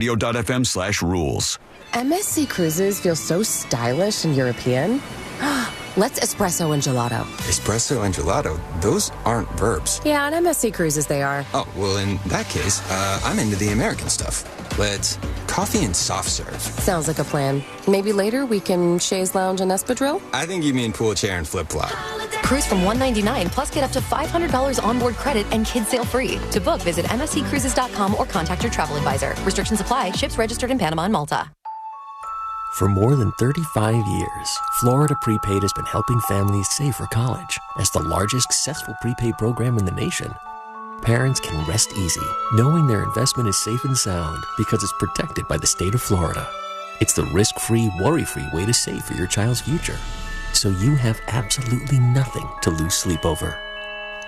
Radio.fm/rules. MSC Cruises feel so stylish and European. Let's espresso and gelato. Espresso and gelato? Those aren't verbs. Yeah, on MSC Cruises they are. Oh, well, in that case, I'm into the American stuff. Let's coffee and soft serve. Sounds like a plan. Maybe later we can chaise lounge and espadrille? I think you mean pool chair and flip-flop. Cruise from $199 plus get up to $500 onboard credit and kids sail free. To book, visit msccruises.com or contact your travel advisor. Restrictions apply. Ships registered in Panama and Malta. For more than 35 years, Florida Prepaid has been helping families save for college. As the largest successful prepaid program in the nation, parents can rest easy knowing their investment is safe and sound because it's protected by the state of Florida. It's the risk-free, worry-free way to save for your child's future, so you have absolutely nothing to lose sleep over.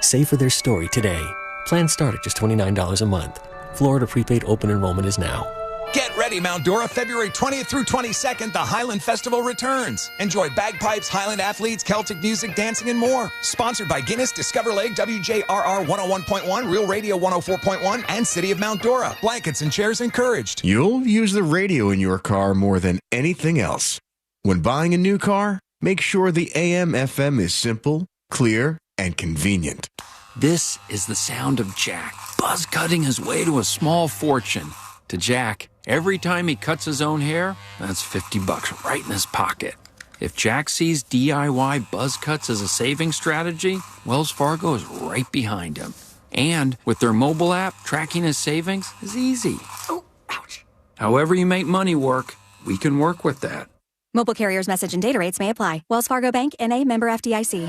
Save for their story today. Plans start at just $29 a month. Florida Prepaid open enrollment is now. Get ready, Mount Dora, February 20th through 22nd, the Highland Festival returns. Enjoy bagpipes, Highland athletes, Celtic music, dancing, and more. Sponsored by Guinness, Discover Lake, WJRR 101.1, Real Radio 104.1, and City of Mount Dora. Blankets and chairs encouraged. You'll use the radio in your car more than anything else. When buying a new car, make sure the AM/FM is simple, clear, and convenient. This is the sound of Jack, buzz cutting his way to a small fortune. To Jack, every time he cuts his own hair, that's $50 right in his pocket. If Jack sees DIY buzz cuts as a saving strategy, Wells Fargo is right behind him. And with their mobile app, tracking his savings is easy. Oh, ouch. However you make money work, we can work with that. Mobile carriers' message and data rates may apply. Wells Fargo Bank, N.A., member FDIC.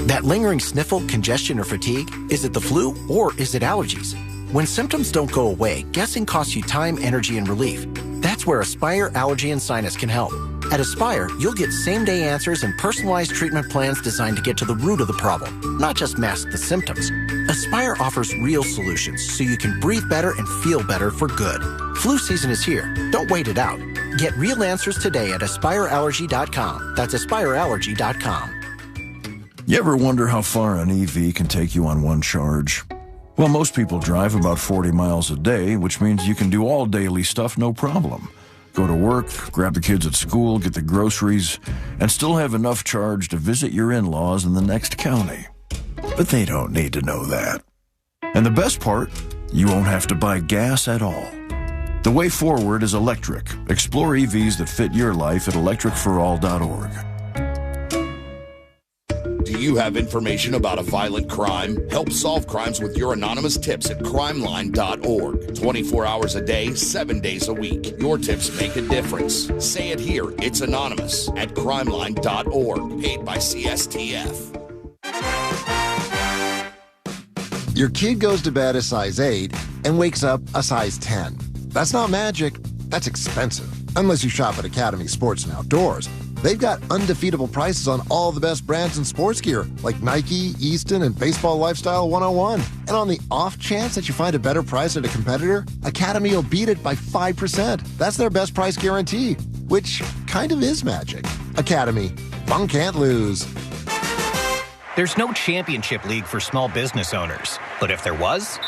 That lingering sniffle, congestion, or fatigue, is it the flu or is it allergies? When symptoms don't go away, guessing costs you time, energy, and relief. That's where Aspire Allergy and Sinus can help. At Aspire, you'll get same-day answers and personalized treatment plans designed to get to the root of the problem, not just mask the symptoms. Aspire offers real solutions so you can breathe better and feel better for good. Flu season is here. Don't wait it out. Get real answers today at AspireAllergy.com. That's AspireAllergy.com. You ever wonder how far an EV can take you on one charge? Well, most people drive about 40 miles a day, which means you can do all daily stuff no problem. Go to work, grab the kids at school, get the groceries, and still have enough charge to visit your in-laws in the next county. But they don't need to know that. And the best part, you won't have to buy gas at all. The way forward is electric. Explore EVs that fit your life at electricforall.org. Do you have information about a violent crime? Help solve crimes with your anonymous tips at crimeline.org. 24 hours a day, 7 days a week. Your tips make a difference. Say it here. It's anonymous at crimeline.org. Paid by CSTF. Your kid goes to bed a size 8 and wakes up a size 10. That's not magic. That's expensive. Unless you shop at Academy Sports and Outdoors. They've got undefeatable prices on all the best brands in sports gear, like Nike, Easton, and Baseball Lifestyle 101. And on the off chance that you find a better price at a competitor, Academy will beat it by 5%. That's their best price guarantee, which kind of is magic. Academy, fun can't lose. There's no championship league for small business owners, but if there was,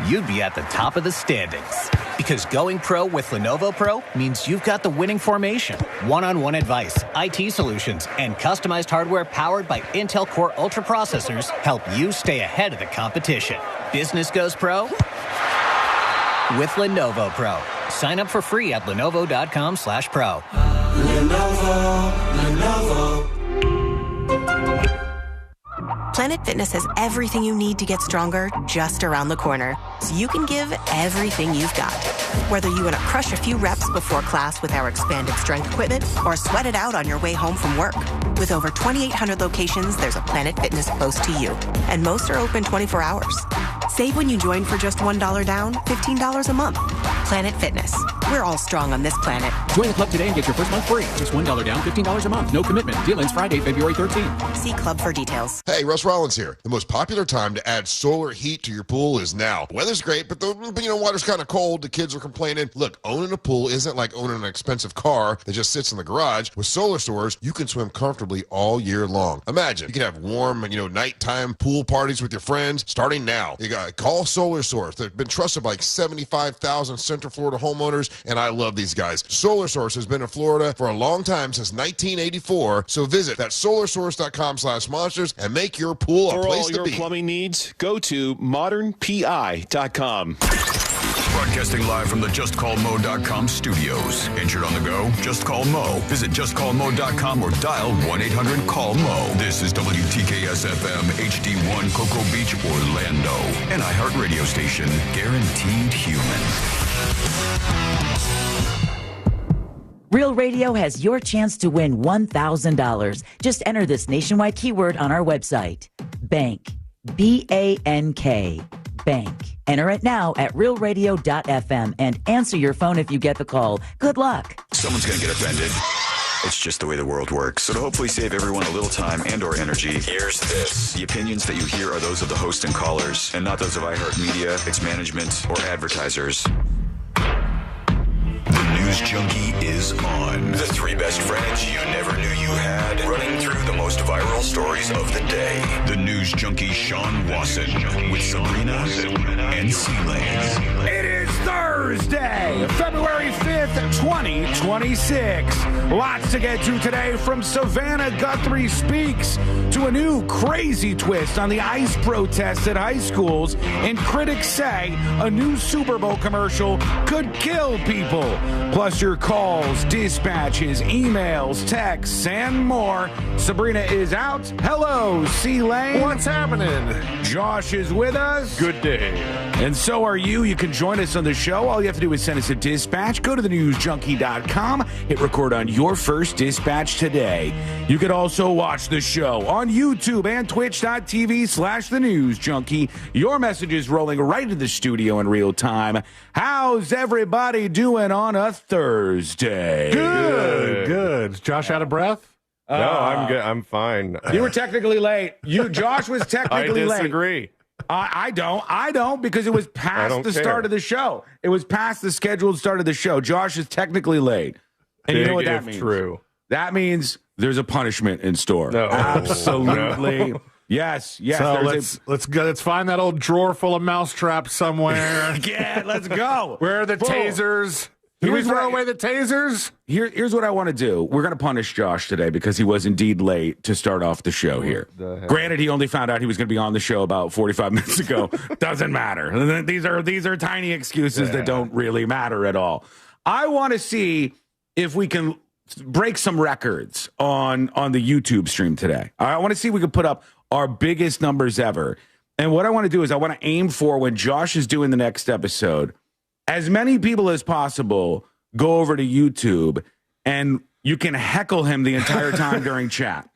you'd be at the top of the standings. Because going pro with Lenovo Pro means you've got the winning formation, one-on-one advice, IT solutions, and customized hardware powered by Intel Core Ultra processors help you stay ahead of the competition. Business goes pro with Lenovo Pro. Sign up for free at lenovo.com/pro. Lenovo. Planet Fitness has everything you need to get stronger just around the corner, so you can give everything you've got. Whether you want to crush a few reps before class with our expanded strength equipment or sweat it out on your way home from work. With over 2,800 locations, there's a Planet Fitness close to you, and most are open 24 hours. Save when you join for just $1 down, $15 a month. Planet Fitness. We're all strong on this planet. Join the club today and get your first month free. Just $1 down, $15 a month. No commitment. Deal ends Friday, February 13th. See club for details. Hey, Russ Rollins here. The most popular time to add solar heat to your pool is now. Weather's great, but the water's kind of cold. The kids are complaining. Look, owning a pool isn't like owning an expensive car that just sits in the garage. With solar storage, you can swim comfortably all year long. Imagine, you can have warm, nighttime pool parties with your friends starting now. You got call Solar Source. They've been trusted by like 75,000 Central Florida homeowners, and I love these guys. Solar Source has been in Florida for a long time, since 1984. So visit that solarsource.com/monsters and make your pool a place to be. For all your plumbing needs, go to modernpi.com. Broadcasting live from the JustCallMo.com studios. Injured on the go? Just call Mo. Visit JustCallMo.com or dial 1-800-CALL-MO. This is WTKS-FM HD1 Cocoa Beach, Orlando. An iHeartRadio station. Guaranteed human. Real Radio has your chance to win $1,000. Just enter this nationwide keyword on our website. Bank. B-A-N-K. Bank. Enter it now at realradio.fm and answer your phone if you get the call. Good luck. Someone's going to get offended. It's just the way the world works. So to hopefully save everyone a little time and or energy, here's this. The opinions that you hear are those of the host and callers, and not those of iHeartMedia, its management, or advertisers. The News Junkie is on. The three best friends you never knew you had, running through the most viral stories of the day. The News Junkie Sean Wasson with Sabrina and C-Lane. It is Thursday, February 5th, 2026. Lots to get to today, from Savannah Guthrie speaks to a new crazy twist on the ICE protests at high schools, and critics say a new Super Bowl commercial could kill people. Plus your calls, dispatches, emails, texts, and more. Sabrina is out. Hello, C-Lane. What's happening? Josh is with us. Good day. And so are you. You can join us on the show. All you have to do is send us a dispatch. Go to thenewsjunkie.com. Hit record on your first dispatch today. You can also watch the show on YouTube and twitch.tv/thenewsjunkie. Your messages rolling right into the studio in real time. How's everybody doing on a Thursday? Good. Josh out of breath? No, I'm good. I'm fine. You were technically late. Josh was technically late. I disagree. I don't, because it was past the start of the show. It was past the scheduled start of the show. Josh is technically late. And you know what that means? True. That means there's a punishment in store. No. Absolutely. No. Yes. So let's find that old drawer full of mousetraps somewhere. Yeah, let's go. Where are the tasers? Can we throw away the tasers? Here's what I want to do. We're going to punish Josh today because he was indeed late to start off the show here. Granted, he only found out he was going to be on the show about 45 minutes ago. Doesn't matter. These are tiny excuses that don't really matter at all. I want to see if we can break some records on the YouTube stream today. I want to see if we can put up our biggest numbers ever. And what I want to do is I want to aim for, when Josh is doing the next episode, as many people as possible go over to YouTube, and you can heckle him the entire time during chat.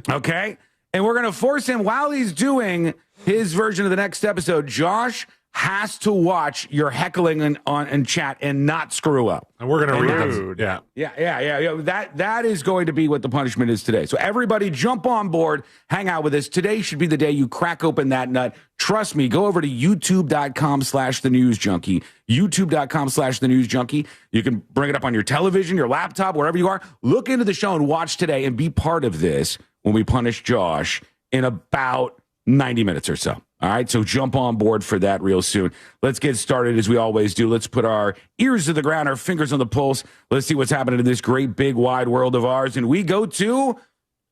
Okay? And we're going to force him, while he's doing his version of the next episode, Josh has to watch your heckling in chat and not screw up. And we're going to read them. Yeah. That is going to be what the punishment is today. So everybody jump on board, hang out with us. Today should be the day you crack open that nut. Trust me, go over to youtube.com/thenewsjunkie. youtube.com/thenewsjunkie. You can bring it up on your television, your laptop, wherever you are. Look into the show and watch today and be part of this when we punish Josh in about 90 minutes or so. All right, so jump on board for that real soon. Let's get started as we always do. Let's put our ears to the ground, our fingers on the pulse. Let's see what's happening in this great, big, wide world of ours. And we go to,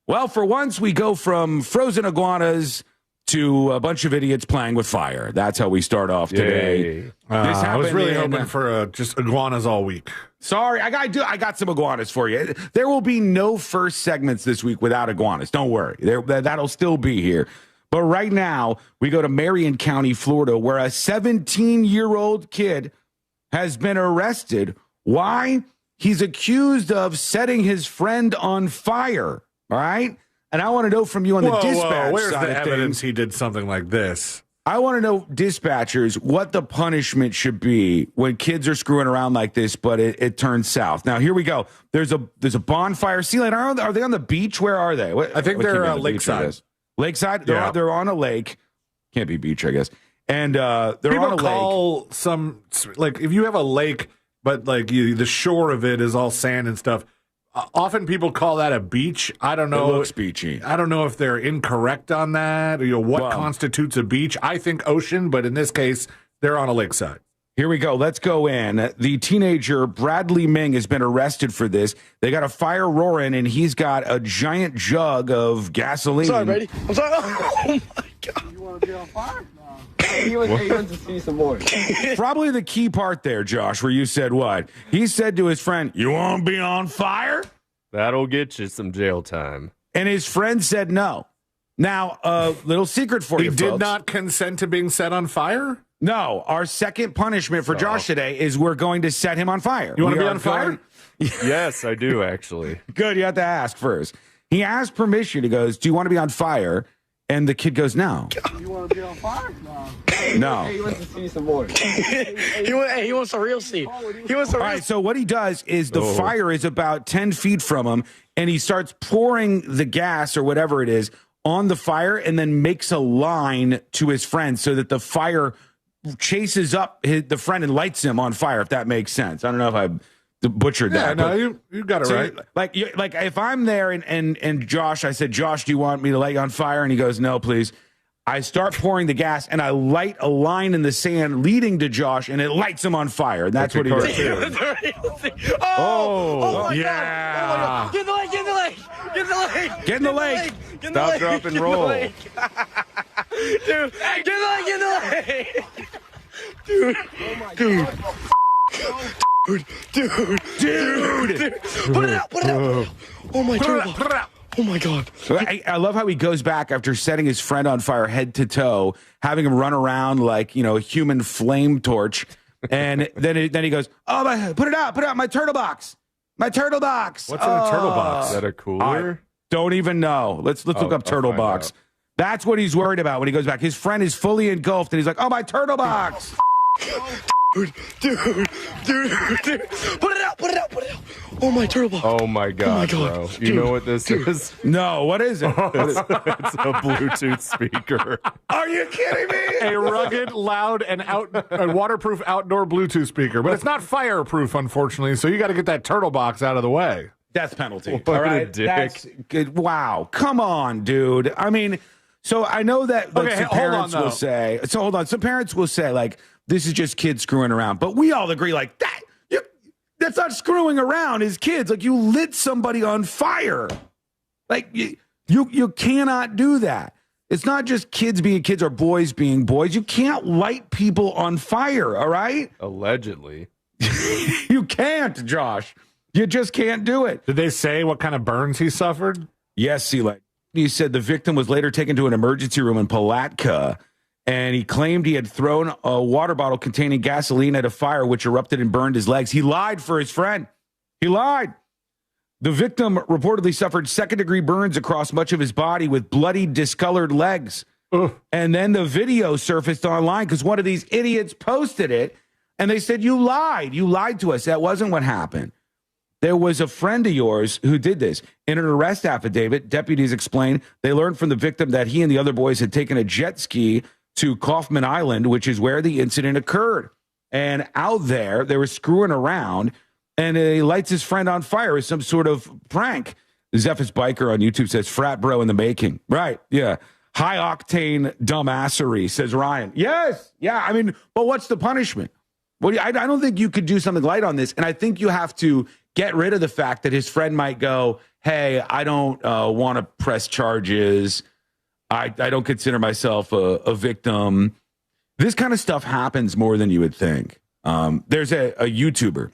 well, for once, we go from frozen iguanas to a bunch of idiots playing with fire. That's how we start off today. I was really hoping for just iguanas all week. Sorry, I got some iguanas for you. There will be no first segments this week without iguanas. Don't worry. That'll still be here. But right now, we go to Marion County, Florida, where a 17-year-old kid has been arrested. Why? He's accused of setting his friend on fire. All right? And I want to know from you on the dispatch where's side the of evidence things. he did something like this? I want to know, dispatchers, what the punishment should be when kids are screwing around like this, but it turns south. Now, here we go. There's a bonfire. Sea-Lane, are they on the beach? Where are they? I think they're lakeside. Lakeside? They're on a lake. Can't be beach, I guess. And they're People on a call lake. some, like, if you have a lake, but like the shore of it is all sand and stuff, Often people call that a beach. I don't know. It looks beachy. I don't know if they're incorrect on that. What constitutes a beach? I think ocean, but in this case, they're on a lakeside. Here we go. Let's go in. The teenager, Bradley Ming, has been arrested for this. They got a fire roaring, and he's got a giant jug of gasoline. I'm sorry, Brady. I'm sorry. Oh, my God. You want to be on fire? He wants to see some more. Probably the key part there, Josh, where you said what? He said to his friend, you want to be on fire? That'll get you some jail time. And his friend said no. Now, a little secret for you, folks. He did not consent to being set on fire? No. Our second punishment for Josh today is we're going to set him on fire. You want to be on fire? Yes, I do, actually. Good. You have to ask first. He asked permission. He goes, do you want to be on fire? And the kid goes, no. You want to be on fire? No. Hey, he wants to see some more. he wants a real seat. He wants a real. All right, so what he does is the fire is about 10 feet from him, and he starts pouring the gas or whatever it is on the fire and then makes a line to his friend so that the fire chases up the friend and lights him on fire, if that makes sense. I don't know if I butchered that. No, you got it right. Like if I'm there and Josh, I said, Josh, do you want me to light you on fire? And he goes, no, please. I start pouring the gas and I light a line in the sand leading to Josh, and it lights him on fire. And that's what he does. Oh, yeah. God. Get in the lake. Get in the lake. Get in the lake. Get in the lake. Stop, drop, and roll. Dude, get in the lake. Get in the lake. Dude. Dude. Dude. Put it out. Oh, my God. Oh, my God. I love how he goes back after setting his friend on fire head to toe, having him run around like, a human flame torch. And then he goes, put it out, my turtle box. What's in a turtle box? Is that a cooler? Don't even know. Let's look up turtle box. That's what he's worried about when he goes back. His friend is fully engulfed, and he's like, my turtle box. Dude. Put it out. Oh, my turtle box. Oh, my God, bro. You know what this is? No, what is it? It's a Bluetooth speaker. Are you kidding me? A rugged, loud, and waterproof outdoor Bluetooth speaker. But it's not fireproof, unfortunately, so you got to get that turtle box out of the way. Death penalty. What all right? a dick. That's good. Wow. Come on, dude. I mean, so I know that some parents will say, some parents will say, like, this is just kids screwing around. But we all agree, like, that's not screwing around as kids. Like, you lit somebody on fire. Like, you cannot do that. It's not just kids being kids or boys being boys. You can't light people on fire, all right? Allegedly. You can't, Josh. You just can't do it. Did they say what kind of burns he suffered? Yes, he said the victim was later taken to an emergency room in Palatka, and he claimed he had thrown a water bottle containing gasoline at a fire, which erupted and burned his legs. He lied for his friend. He lied. The victim reportedly suffered second-degree burns across much of his body with bloody, discolored legs. And then the video surfaced online because one of these idiots posted it, and they said, you lied. You lied to us. That wasn't what happened. There was a friend of yours who did this. In an arrest affidavit, deputies explained they learned from the victim that he and the other boys had taken a jet ski to Kaufman Island, which is where the incident occurred. And out there, they were screwing around, and he lights his friend on fire as some sort of prank. Zephyr's Biker on YouTube says, frat bro in the making. Right, yeah. High-octane dumbassery, says Ryan. Yes, yeah, I mean, but what's the punishment? Well, I don't think you could do something light on this, and I think you have to get rid of the fact that his friend might go, hey, I don't want to press charges. I don't consider myself a victim. This kind of stuff happens more than you would think. There's a YouTuber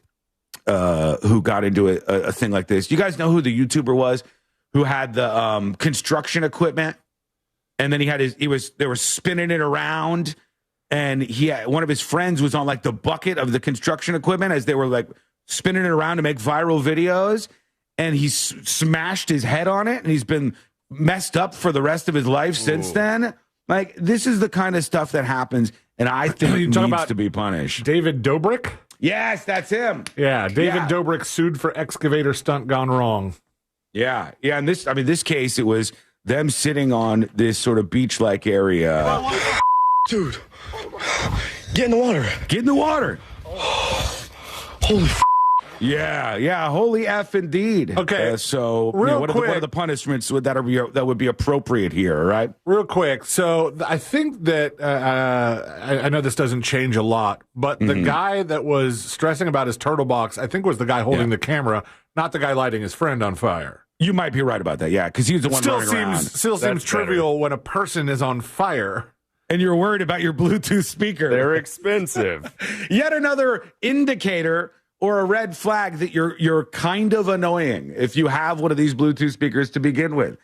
who got into a thing like this. You guys know who the YouTuber was who had the construction equipment, and then they were spinning it around, and one of his friends was on like the bucket of the construction equipment as they were like spinning it around to make viral videos, and he smashed his head on it, and he's been messed up for the rest of his life since then. Like, this is the kind of stuff that happens, and I think it needs to be punished. David Dobrik? Yes, that's him. Yeah, David Dobrik sued for excavator stunt gone wrong. Yeah, and this case, it was them sitting on this sort of beach-like area. Dude, get in the water. Get in the water. Holy Yeah. Holy F indeed. Okay. So Real what are the punishments that would be appropriate here, right? Real quick. So I think that I know this doesn't change a lot, but the guy that was stressing about his turtle box, I think was the guy holding the camera, not the guy lighting his friend on fire. You might be right about that, yeah, because he's the one running around. Still seems trivial when a person is on fire. And you're worried about your Bluetooth speaker. They're expensive. Yet another indicator or a red flag that you're kind of annoying if you have one of these Bluetooth speakers to begin with.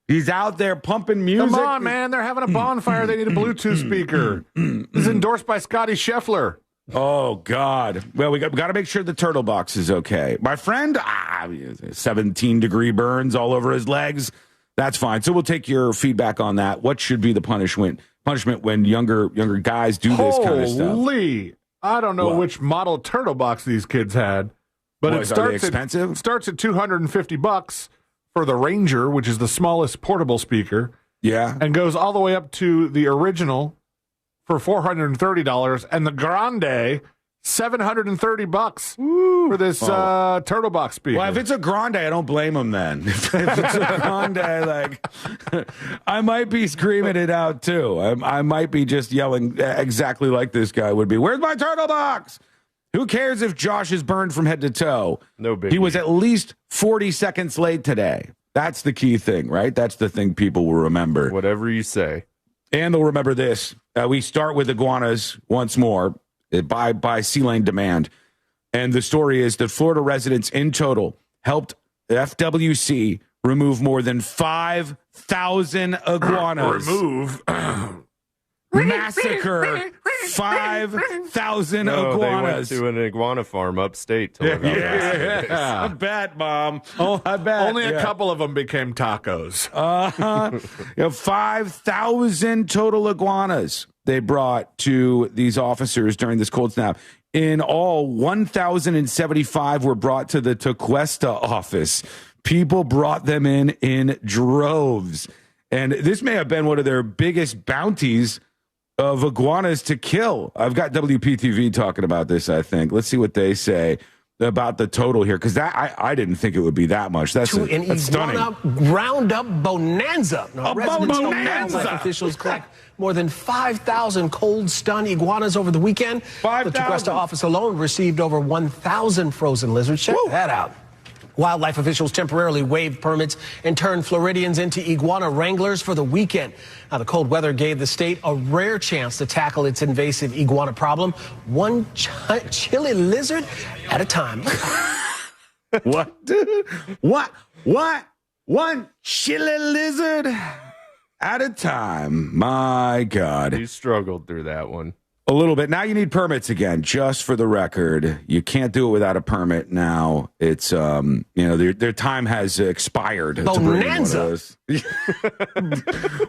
He's out there pumping music. Come on, man. They're having a bonfire. They need a Bluetooth speaker. This is endorsed by Scotty Scheffler. Oh, God. Well, we got to make sure the turtle box is okay. My friend, 17-degree burns all over his legs. That's fine. So we'll take your feedback on that. What should be the punishment when younger guys do this kind of stuff? Holy. I don't know which model turtle box these kids had, but it starts expensive? Starts at $250 for the Ranger, which is the smallest portable speaker. Yeah. And goes all the way up to the original for $430, and the Grande $730 for this turtle box speaker. Well, if it's a Grande, I don't blame him then. If it's a Grande, I might be screaming it out too. I might be just yelling exactly like this guy would be. Where's my turtle box? Who cares if Josh is burned from head to toe? No big. He was at least 40 seconds late today. That's the key thing, right? That's the thing people will remember. Whatever you say. And they'll remember this. We start with iguanas once more. By Sea Lane Demand. And the story is that Florida residents in total helped FWC remove more than 5,000 iguanas. Massacre 5,000 iguanas. They went to an iguana farm upstate to live out Yeah, I bet, Mom. Oh, I bet. Only a couple of them became tacos. 5,000 total iguanas they brought to these officers during this cold snap. In all, 1,075 were brought to the Tequesta office. People brought them in droves. And this may have been one of their biggest bounties of iguanas to kill. I've got WPTV talking about this, I think. Let's see what they say about the total here, because I didn't think it would be that much. That's stunning. Roundup bonanza. Now, residents of wildlife officials collect more than 5,000 cold-stunned iguanas over the weekend. 5,000. The Tequesta office alone received over 1,000 frozen lizards. Check that out. Wildlife officials temporarily waived permits and turned Floridians into iguana wranglers for the weekend. Now, the cold weather gave the state a rare chance to tackle its invasive iguana problem, one chili lizard at a time. What? What? One chili lizard at a time. My God. You struggled through that one. A little bit. Now you need permits again, just for the record. You can't do it without a permit now. It's, their time has expired. Bonanza.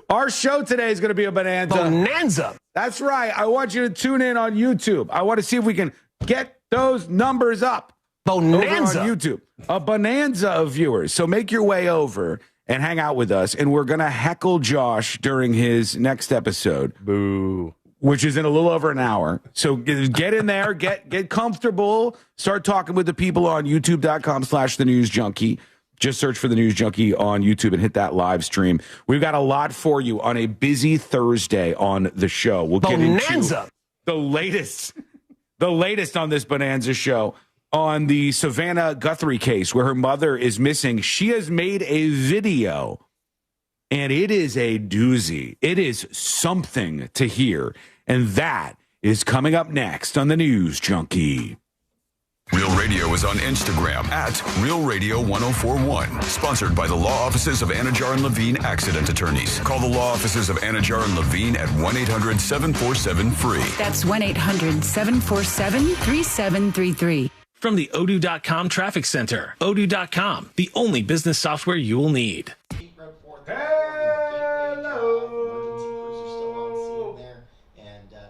Our show today is going to be a bonanza. Bonanza. That's right. I want you to tune in on YouTube. I want to see if we can get those numbers up. Bonanza. Over on YouTube. A bonanza of viewers. So make your way over and hang out with us. And we're going to heckle Josh during his next episode. Boo. Which is in a little over an hour. So get in there, get comfortable, start talking with the people on youtube.com/The News Junkie. Just search for The News Junkie on YouTube and hit that live stream. We've got a lot for you on a busy Thursday on the show. We'll get into the latest on this bonanza show on the Savannah Guthrie case where her mother is missing. She has made a video. And it is a doozy. It is something to hear. And that is coming up next on The News Junkie. Real Radio is on Instagram at Real Radio 1041. Sponsored by the law offices of Anajar and Levine Accident Attorneys. Call the law offices of Anajar and Levine at 1-800-747-FREE. That's 1-800-747-3733. From the Odoo.com Traffic Center. Odoo.com, the only business software you will need.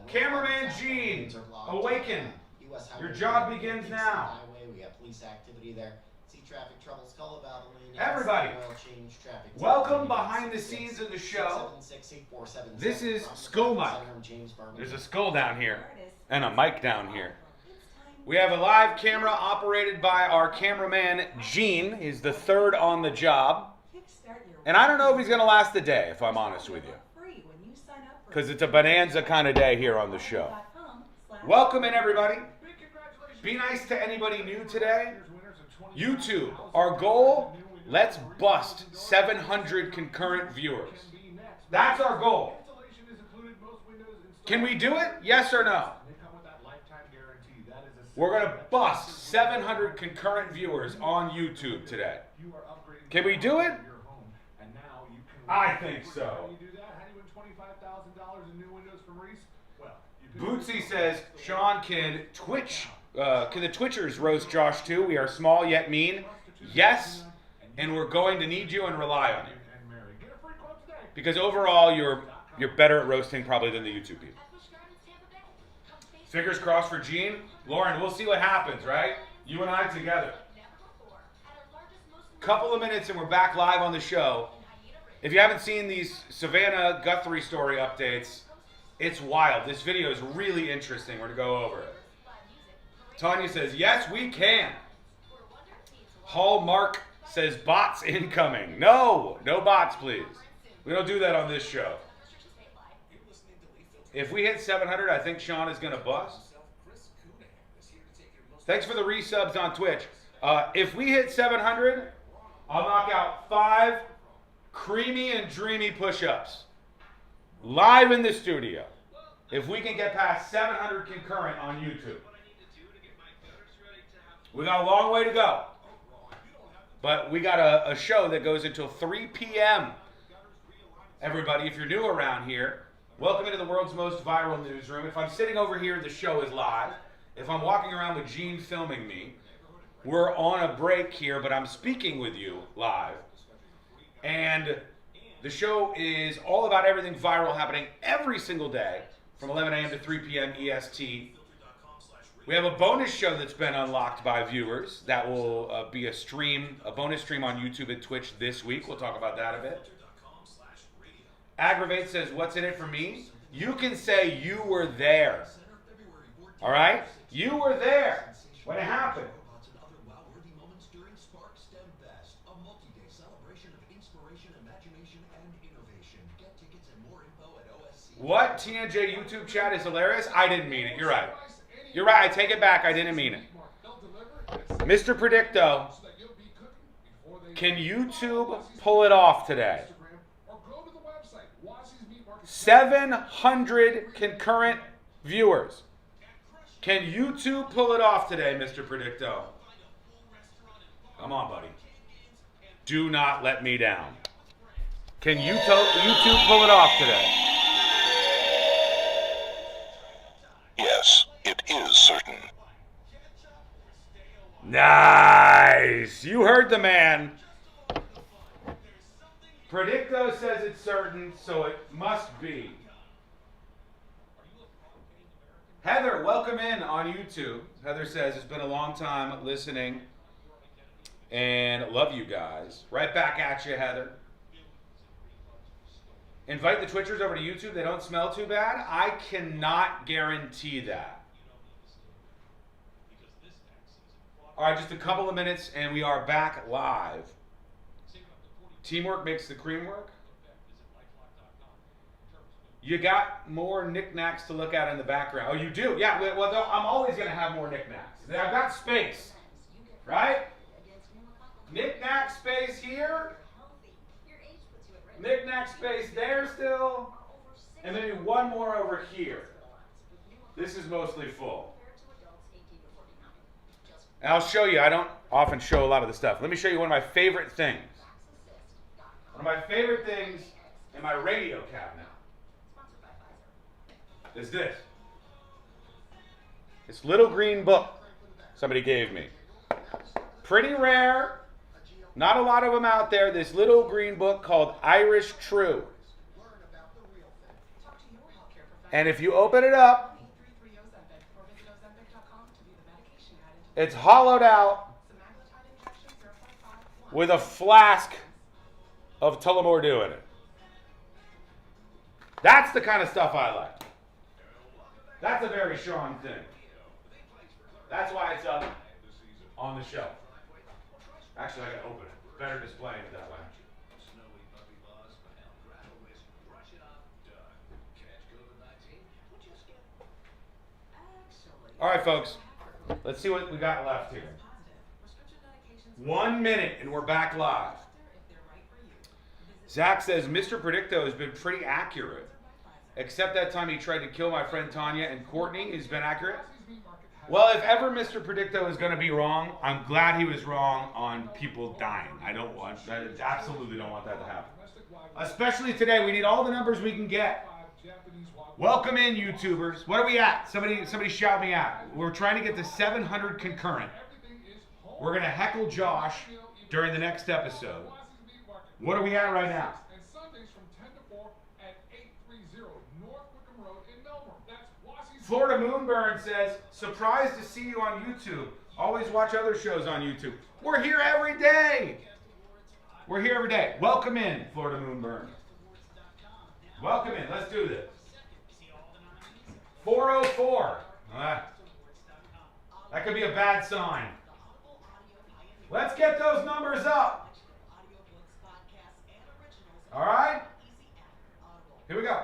Cameraman Gene, awaken. Your job begins now. We have police activity there. See traffic troubles. Everybody, welcome behind the scenes of the show. This is Skull Mike. There's a skull down here and a mic down here. We have a live camera operated by our cameraman, Gene. He's the third on the job. And I don't know if he's going to last the day, if I'm honest with you. Because it's a bonanza kind of day here on the show. Welcome in, everybody. Be nice to anybody new today. YouTube, our goal, let's bust 700 concurrent viewers. That's our goal. Can we do it? Yes or no? We're going to bust 700 concurrent viewers on YouTube today. Can we do it? I think so. Bootsy says, Sean, can the Twitchers roast Josh too? We are small yet mean. Yes, and we're going to need you and rely on you. Because overall, you're better at roasting probably than the YouTube people. Fingers crossed for Gene. Lauren, we'll see what happens, right? You and I together. Couple of minutes and we're back live on the show. If you haven't seen these Savannah Guthrie story updates, it's wild. This video is really interesting. We're going to go over it. Tanya says, yes, we can. Hallmark says, bots incoming. No bots, please. We don't do that on this show. If we hit 700, I think Sean is going to bust. Thanks for the resubs on Twitch. If we hit 700, I'll knock out 5 creamy and dreamy push-ups. Live in the studio. If we can get past 700 concurrent on YouTube. We got a long way to go. But we got a show that goes until 3 p.m. Everybody, if you're new around here, welcome into the world's most viral newsroom. If I'm sitting over here, the show is live. If I'm walking around with Gene filming me, we're on a break here, but I'm speaking with you live. And the show is all about everything viral happening every single day from 11 a.m. to 3 p.m. EST. We have a bonus show that's been unlocked by viewers. That will be a bonus stream on YouTube and Twitch this week. We'll talk about that a bit. Aggravate says, what's in it for me? You can say you were there. All right? You were there when it happened. What? TNJ YouTube chat is hilarious? I didn't mean it. You're right. You're right. I take it back. I didn't mean it. Mr. Predicto, can YouTube pull it off today? 700 concurrent viewers. Can YouTube pull it off today, Mr. Predicto? Come on, buddy. Do not let me down. Can YouTube pull it off today? Yes, it is certain. Nice. You heard the man. Predicto says it's certain, so it must be. Heather, welcome in on YouTube. Heather says it's been a long time listening and love you guys. Right back at you, Heather. Invite the Twitchers over to YouTube. They don't smell too bad. I cannot guarantee that. All right, just a couple of minutes and we are back live. Teamwork makes the cream work. You got more knickknacks to look at in the background. Oh, you do? Yeah, well, I'm always going to have more knickknacks. I've got space, right? Knickknack space here. Knickknack space there still. And maybe one more over here. This is mostly full. And I'll show you. I don't often show a lot of the stuff. Let me show you one of my favorite things. One of my favorite things in my radio cabinet is this. This little green book somebody gave me. Pretty rare. Not a lot of them out there. This little green book called Irish True. And if you open it up, it's hollowed out with a flask of Tullamore Dew in it. That's the kind of stuff I like. That's a very Sean thing. That's why it's up on the shelf. Actually, I can open it. Better displaying it that way. All right, folks. Let's see what we got left here. 1 minute, and we're back live. Zach says, Mr. Predicto has been pretty accurate. Except that time he tried to kill my friend Tanya and Courtney. He's been accurate? Well, if ever Mr. Predicto is going to be wrong, I'm glad he was wrong on people dying. I absolutely don't want that to happen. Especially today. We need all the numbers we can get. Welcome in, YouTubers. What are we at? Somebody shout me out. We're trying to get to 700 concurrent. We're going to heckle Josh during the next episode. What are we at right now? Florida Moonburn says, surprised to see you on YouTube. Always watch other shows on YouTube. We're here every day. We're here every day. Welcome in, Florida Moonburn. Welcome in. Let's do this. 404. That could be a bad sign. Let's get those numbers up. All right? Here we go.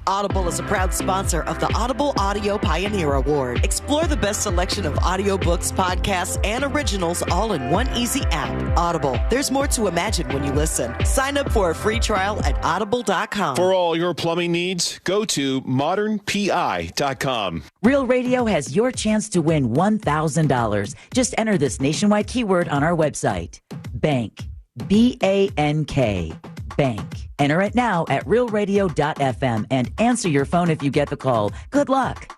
Audible is a proud sponsor of the Audible Audio Pioneer Award. Explore the best selection of audiobooks, podcasts, and originals all in one easy app. Audible. There's more to imagine when you listen. Sign up for a free trial at audible.com. For all your plumbing needs, go to modernpi.com. Real Radio has your chance to win $1,000. Just enter this nationwide keyword on our website. Bank. B-A-N-K. Bank. Enter it now at realradio.fm and answer your phone if you get the call. Good luck.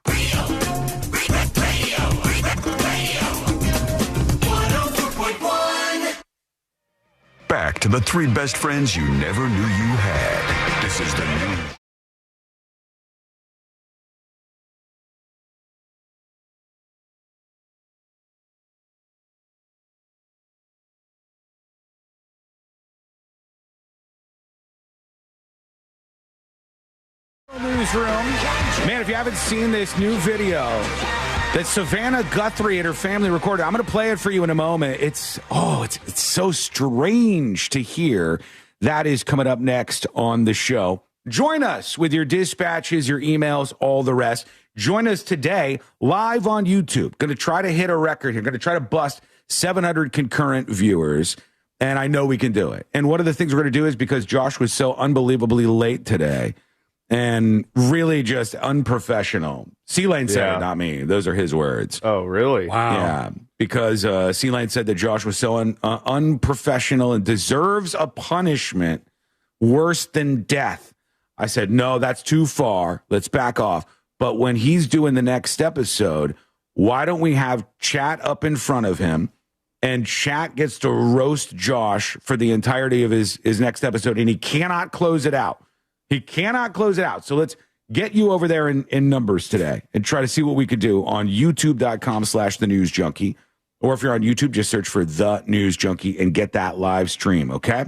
Back to the three best friends you never knew you had. This is the new. Newsroom. Man, if you haven't seen this new video that Savannah Guthrie and her family recorded, I'm going to play it for you in a moment. It's so strange to hear. That is coming up next on the show. Join us with your dispatches, your emails, all the rest. Join us today live on YouTube. Going to try to hit a record here. Going to try to bust 700 concurrent viewers. And I know we can do it. And one of the things we're going to do is because Josh was so unbelievably late today, and really just unprofessional. C-Lane said it, not me. Those are his words. Oh, really? Wow. Yeah, because C-Lane said that Josh was so unprofessional and deserves a punishment worse than death. I said, no, that's too far. Let's back off. But when he's doing the next episode, why don't we have chat up in front of him, and chat gets to roast Josh for the entirety of his next episode, and he cannot close it out. He cannot close it out. So let's get you over there in numbers today and try to see what we could do on youtube.com/The News Junkie. Or if you're on YouTube, just search for The News Junkie and get that live stream, okay?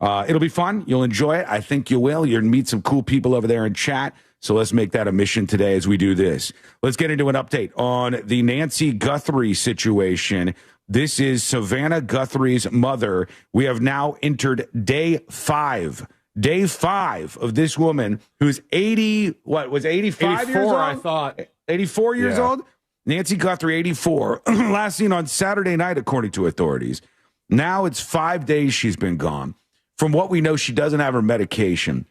It'll be fun. You'll enjoy it. I think you will. You'll meet some cool people over there in chat. So let's make that a mission today as we do this. Let's get into an update on the Nancy Guthrie situation. This is Savannah Guthrie's mother. We have now entered day 5. Day 5 of this woman who's 85 years old? I thought. 84 years old? Nancy Guthrie, 84. Last seen on Saturday night, according to authorities. Now it's 5 days she's been gone. From what we know, she doesn't have her medication.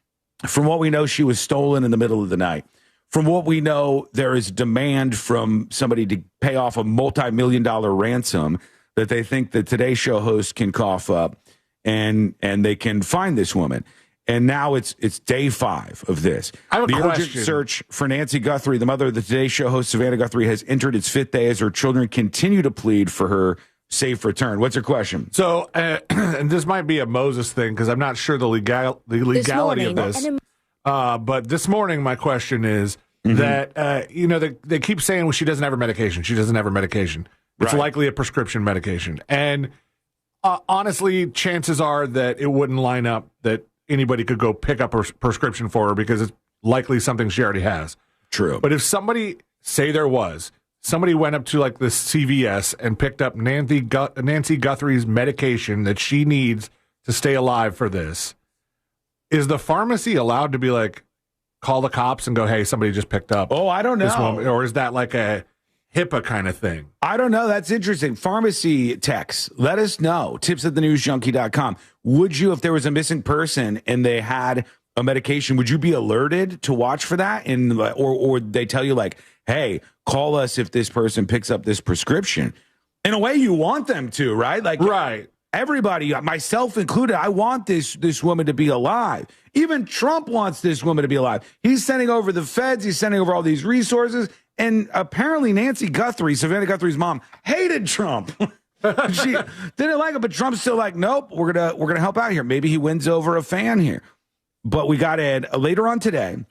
From what we know, she was stolen in the middle of the night. From what we know, there is demand from somebody to pay off a multi-million-dollar ransom that they think the Today Show host can cough up, and they can find this woman. And now it's day 5 of this. The urgent search for Nancy Guthrie, the mother of the Today Show host Savannah Guthrie, has entered its 5th day as her children continue to plead for her safe return. What's your question? So, and this might be a Moses thing because I'm not sure the legality of this. But this morning, my question is that, they keep saying, well, she doesn't have her medication. She doesn't have her medication. It's likely a prescription medication. And honestly, chances are that it wouldn't line up that anybody could go pick up a prescription for her because it's likely something she already has. True. But if somebody, say there was, somebody went up to like the CVS and picked up Nancy Guthrie's medication that she needs to stay alive for this. Is the pharmacy allowed to be like, call the cops and go, hey, somebody just picked up? Oh, I don't know. This woman, or is that like a HIPAA kind of thing? I don't know. That's interesting. Pharmacy techs, let us know. Tips@thenewsjunkie.com. Would you, if there was a missing person and they had a medication, would you be alerted to watch for that? And or they tell you like, hey, call us if this person picks up this prescription. In a way, you want them to, right? Like, right. Everybody, myself included, I want this woman to be alive. Even Trump wants this woman to be alive. He's sending over the feds. He's sending over all these resources. And apparently Nancy Guthrie, Savannah Guthrie's mom, hated Trump. She didn't like it, but Trump's still like, nope, we're gonna help out here. Maybe he wins over a fan here. But we got to add later on today,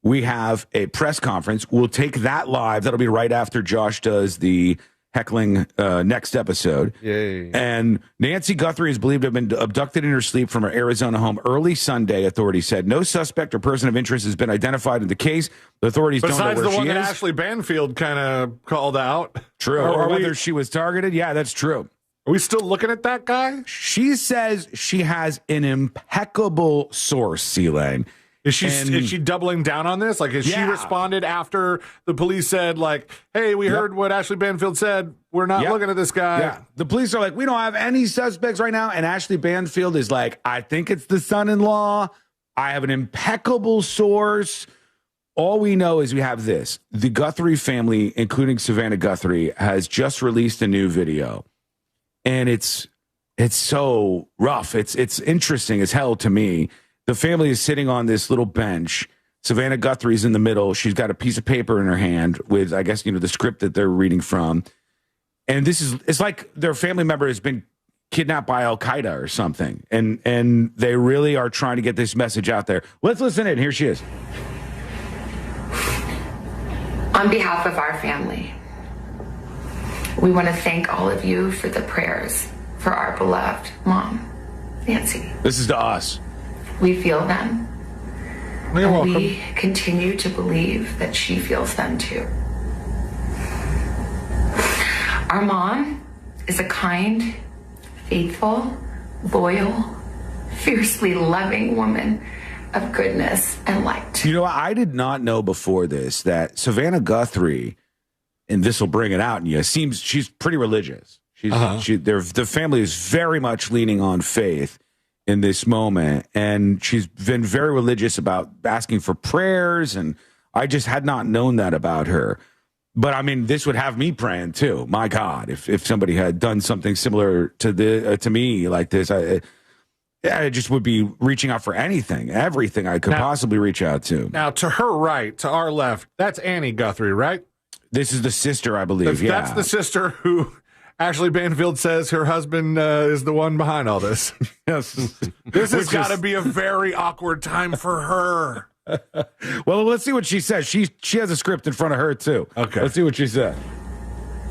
we have a press conference. We'll take that live. That'll be right after Josh does the heckling next episode. Yay. And Nancy Guthrie is believed to have been abducted in her sleep from her Arizona home early Sunday, authorities said. No suspect or person of interest has been identified in the case. The authorities don't know where she is. Besides the one that Ashley Banfield kind of called out. True. Or whether she was targeted. Yeah, that's true. Are we still looking at that guy? She says she has an impeccable source, C-Lane. Is she doubling down on this? Like, has she responded after the police said, like, hey, we heard what Ashley Banfield said. We're not looking at this guy. Yeah. The police are like, we don't have any suspects right now. And Ashley Banfield is like, I think it's the son-in-law. I have an impeccable source. All we know is we have this. The Guthrie family, including Savannah Guthrie, has just released a new video. And it's so rough. It's interesting as hell to me. The family is sitting on this little bench. Savannah Guthrie's in the middle. She's got a piece of paper in her hand with, I guess, the script that they're reading from. And it's like their family member has been kidnapped by Al-Qaeda or something. And they really are trying to get this message out there. Let's listen in. Here she is. On behalf of our family, we want to thank all of you for the prayers for our beloved mom, Nancy. This is to us. We feel them. You're welcome. We continue to believe that she feels them too. Our mom is a kind, faithful, loyal, fiercely loving woman of goodness and light. You know, I did not know before this that Savannah Guthrie, and this will bring it out in you, seems she's pretty religious. The family is very much leaning on faith in this moment, and she's been very religious about asking for prayers, and I just had not known that about her. But I mean, this would have me praying too. My God, if somebody had done something similar to me like this, I just would be reaching out for everything I could possibly reach out to. Now, to her right, to our left, that's Annie Guthrie, right? This is the sister, I believe. That's the sister who Ashley Banfield says her husband is the one behind all this. Yes. This has got to be a very awkward time for her. Well, let's see what she says. She has a script in front of her, too. Okay. Let's see what she said.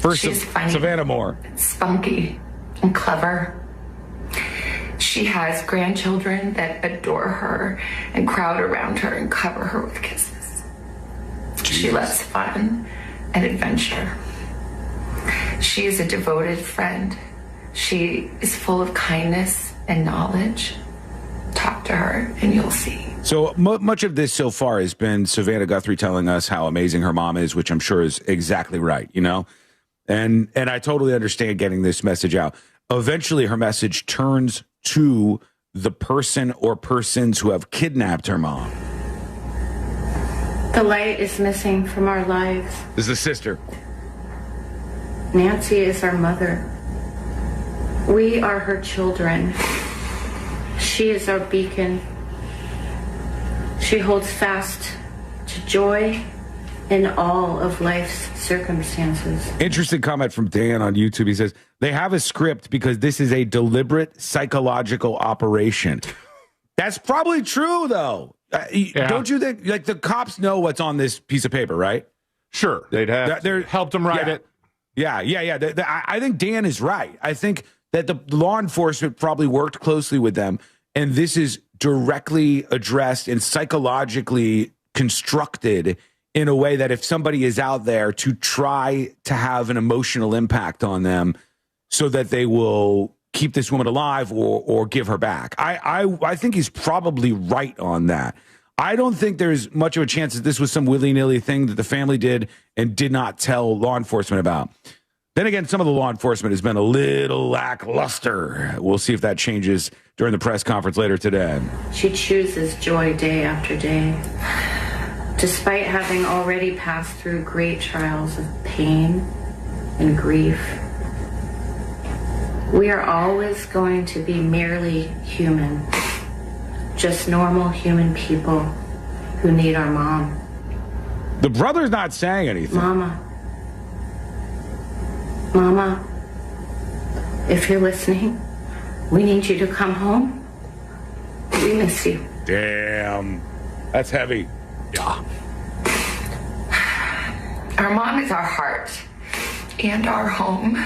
First, She's funny, Savannah Moore. Spunky, and clever. She has grandchildren that adore her and crowd around her and cover her with kisses. She loves fun and adventure. She is a devoted friend. She is full of kindness and knowledge. Talk to her and you'll see. So much of this so far has been Savannah Guthrie telling us how amazing her mom is, which I'm sure is exactly right, And I totally understand getting this message out. Eventually, her message turns to the person or persons who have kidnapped her mom. The light is missing from our lives. This is the sister. Nancy is our mother. We are her children. She is our beacon. She holds fast to joy in all of life's circumstances. Interesting comment from Dan on YouTube. He says, they have a script because this is a deliberate psychological operation. That's probably true, though. Don't you think, like, the cops know what's on this piece of paper, right? Sure. They'd have helped them write it. Yeah. I think Dan is right. I think that the law enforcement probably worked closely with them, and this is directly addressed and psychologically constructed in a way that if somebody is out there to try to have an emotional impact on them so that they will keep this woman alive or give her back. I think he's probably right on that. I don't think there's much of a chance that this was some willy-nilly thing that the family did and did not tell law enforcement about. Then again, some of the law enforcement has been a little lackluster. We'll see if that changes during the press conference later today. She chooses joy day after day. Despite having already passed through great trials of pain and grief, we are always going to be merely human. Just normal human people who need our mom. The brother's not saying anything. Mama, if you're listening, we need you to come home. We miss you. Damn. That's heavy. Yeah. Our mom is our heart and our home.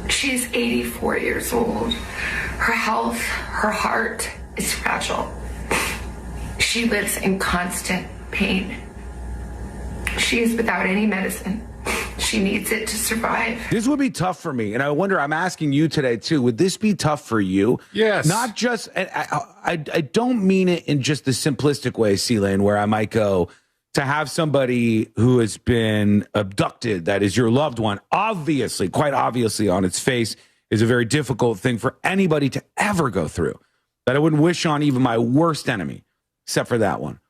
She's 84 years old. Her health, her heart is fragile. She lives in constant pain. She is without any medicine. She needs it to survive. This would be tough for me. And I wonder, I'm asking you today, too. Would this be tough for you? Yes. Not just, I don't mean it in just the simplistic way, C-Lane, where I might go to have somebody who has been abducted, that is your loved one, obviously, quite obviously on its face, is a very difficult thing for anybody to ever go through. That I wouldn't wish on even my worst enemy, except for that one.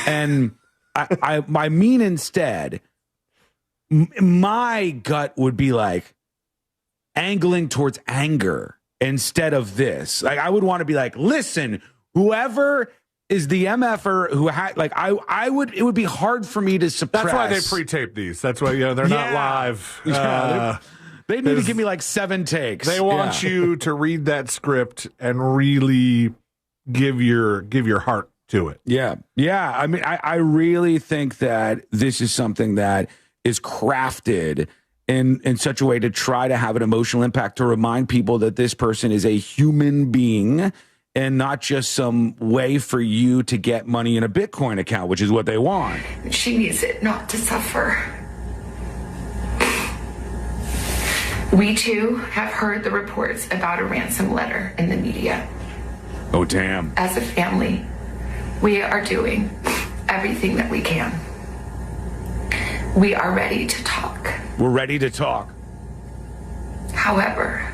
And I mean instead, my gut would be like angling towards anger instead of this. Like I would want to be like, listen, whoever is the MFer who had like it would be hard for me to suppress. That's why they pre-tape these. That's why they're not live. They need to give me like 7 takes. They want you to read that script and really give your heart to it. Yeah. I mean, I really think that this is something that is crafted in such a way to try to have an emotional impact, to remind people that this person is a human being and not just some way for you to get money in a Bitcoin account, which is what they want. She needs it not to suffer. We too have heard the reports about a ransom letter in the media. Oh, damn. As a family, we are doing everything that we can. We are ready to talk. We're ready to talk. However,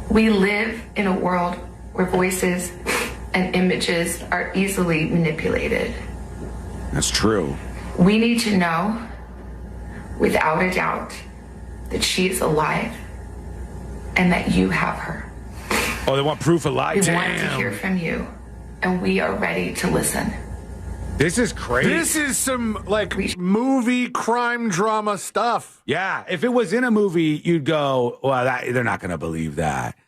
we live in a world where voices and images are easily manipulated. That's true. We need to know, without a doubt, that she is alive and that you have her. Oh, they want proof of life. We want to hear from you, and we are ready to listen. This is crazy. This is some like movie crime drama stuff. Yeah, if it was in a movie, you'd go, well, they're not going to believe that.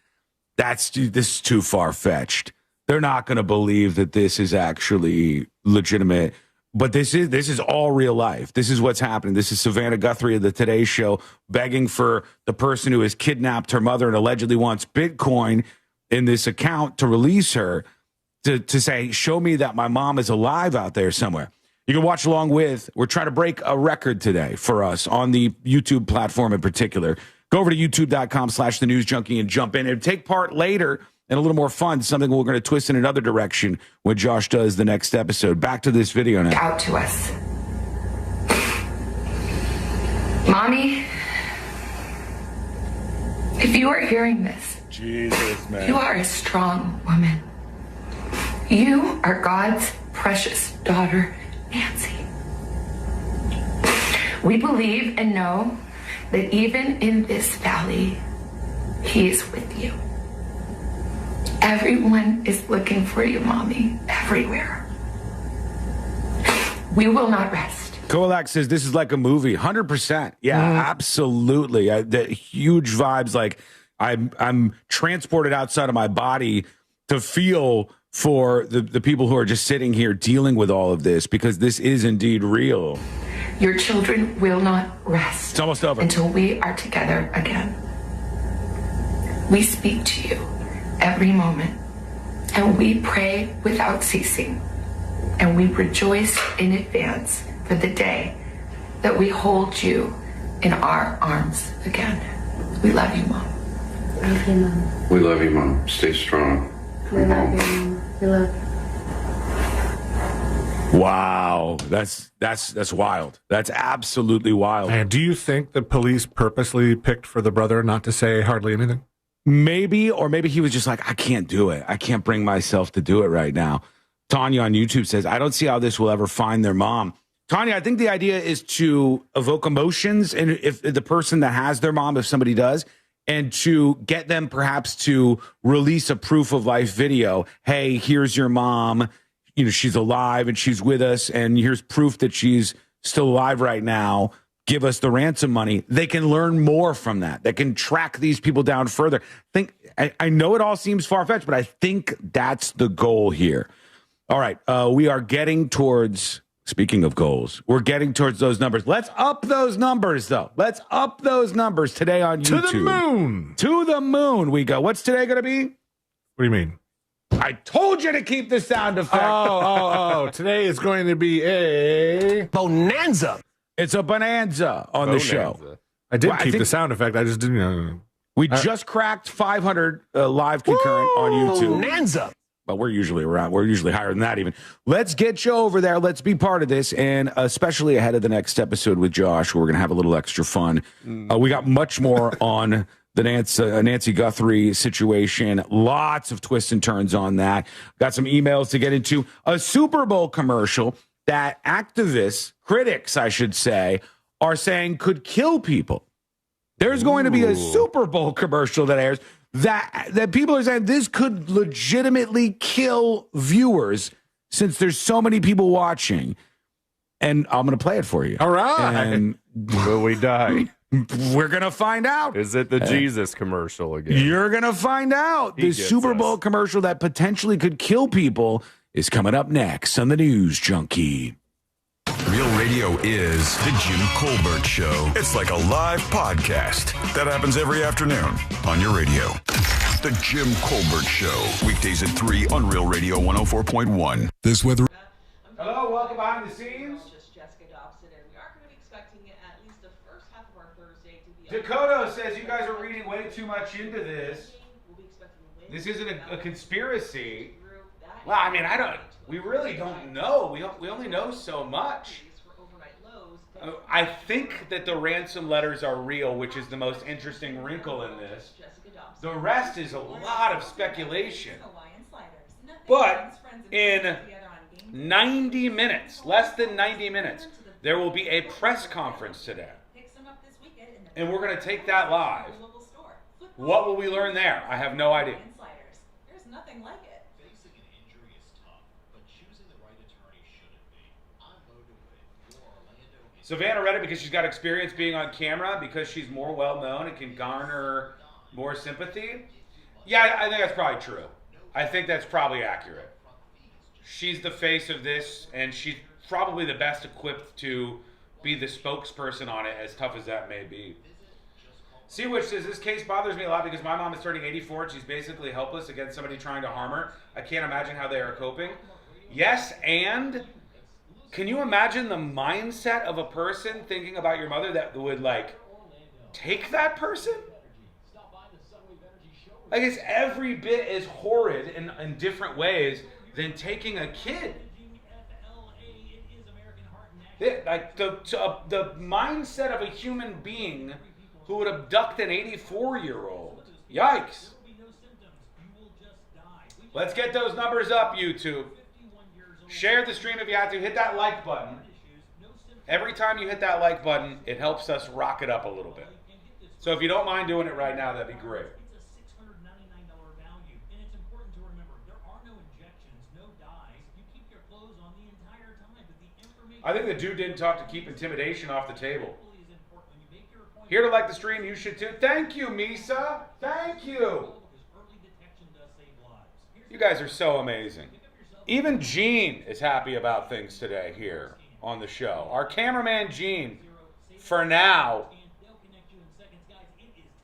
This is too far-fetched. They're not going to believe that this is actually legitimate. But this is all real life. This is what's happening. This is Savannah Guthrie of the Today Show begging for the person who has kidnapped her mother and allegedly wants Bitcoin in this account to release her, to say, show me that my mom is alive out there somewhere. You can watch along with, we're trying to break a record today for us on the YouTube platform in particular. Go over to youtube.com/thenewsjunkie and jump in and take part later in a little more fun, something we're going to twist in another direction when Josh does the next episode. Back to this video now. Out to us. Mommy, if you are hearing this, Jesus, man. You are a strong woman. You are God's precious daughter, Nancy. We believe and know that even in this valley, He is with you. Everyone is looking for you, Mommy, everywhere. We will not rest. Kolak says this is like a movie. 100%. Yeah, absolutely. The huge vibes. Like I'm transported outside of my body to feel for the people who are just sitting here dealing with all of this, because this is indeed real. Your children will not rest. It's almost over. Until we are together again. We speak to you every moment, and we pray without ceasing, and we rejoice in advance for the day that we hold you in our arms again. We love you, Mom. Love you, Mom. We love you, Mom. Stay strong. We love you, Mom. We love you. Wow, that's wild. That's absolutely wild. And do you think the police purposely picked for the brother not to say hardly anything? Maybe, or maybe he was just like, I can't do it. I can't bring myself to do it right now. Tanya on YouTube says, I don't see how this will ever find their mom. Tanya, I think the idea is to evoke emotions, and if the person that has their mom, if somebody does, and to get them perhaps to release a proof of life video. Hey, here's your mom. You know, she's alive and she's with us, and here's proof that she's still alive right now. Give us the ransom money. They can learn more from that. They can track these people down further. I know it all seems far-fetched, but I think that's the goal here. All right, we are getting towards, speaking of goals, we're getting towards those numbers. Let's up those numbers, though. Let's up those numbers today on YouTube. To the moon. To the moon we go. What's today going to be? What do you mean? I told you to keep the sound effect. Oh. Today is going to be a bonanza. It's a bonanza on the show. I did keep the sound effect. I just didn't. We just cracked 500 live concurrent on YouTube. Bonanza. But we're usually around. We're usually higher than that even. Let's get you over there. Let's be part of this. And especially ahead of the next episode with Josh, where we're going to have a little extra fun. We got much more on the Nancy Guthrie situation. Lots of twists and turns on that. Got some emails to get into. A Super Bowl commercial that activists, critics, I should say, are saying could kill people. There's going to be a Super Bowl commercial that airs that people are saying this could legitimately kill viewers since there's so many people watching. And I'm going to play it for you. All right. And will we die? We're going to find out. Is it the Jesus commercial again? You're going to find out. The Super Bowl commercial that potentially could kill people is coming up next on the News Junkie. Real radio is The Jim Colbert Show. It's like a live podcast that happens every afternoon on your radio. The Jim Colbert Show. Weekdays at 3 on Real Radio 104.1. This weather. Hello, welcome behind the scenes. Dakota says you guys are reading way too much into this. This isn't a conspiracy. Well, I mean, we really don't know. We only know so much. I think that the ransom letters are real, which is the most interesting wrinkle in this. The rest is a lot of speculation. But in 90 minutes, less than 90 minutes, there will be a press conference today. And we're going to take that live. What will we learn there? I have no idea. There's nothing like it. Facing an injury is tough, but choosing the right attorney shouldn't be. I'm motivated. Savannah read it because she's got experience being on camera, because she's more well-known and can garner more sympathy. Yeah, I think that's probably true. I think that's probably accurate. She's the face of this, and she's probably the best equipped to be the spokesperson on it, as tough as that may be. Seawitch says, this case bothers me a lot because my mom is turning 84 and she's basically helpless against somebody trying to harm her. I can't imagine how they are coping. Yes, and can you imagine the mindset of a person thinking about your mother that would, like, take that person? Like, it's every bit as horrid in different ways than taking a kid. Like the mindset of a human being who would abduct an 84-year-old. Yikes. Let's get those numbers up, YouTube. Share the stream if you have to. Hit that like button. Every time you hit that like button, it helps us rock it up a little bit. So if you don't mind doing it right now, that'd be great. I think the dude didn't talk to keep intimidation off the table. Here to like the stream, you should too. Thank you, Misa. Thank you. You guys are so amazing. Even Gene is happy about things today here on the show. Our cameraman, Gene, for now,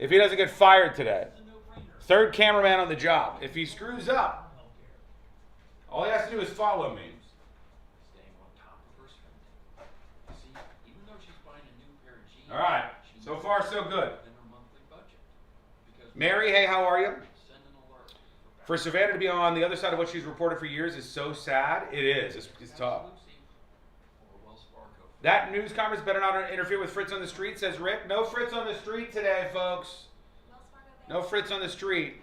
if he doesn't get fired today, third cameraman on the job. If he screws up, all he has to do is follow me. All right. So far, so good. Mary, hey, how are you? For Savannah to be on the other side of what she's reported for years is so sad. It is. It's tough. That news conference better not interfere with Fritz on the street, says Rick. No Fritz on the street today, folks. No Fritz on the street.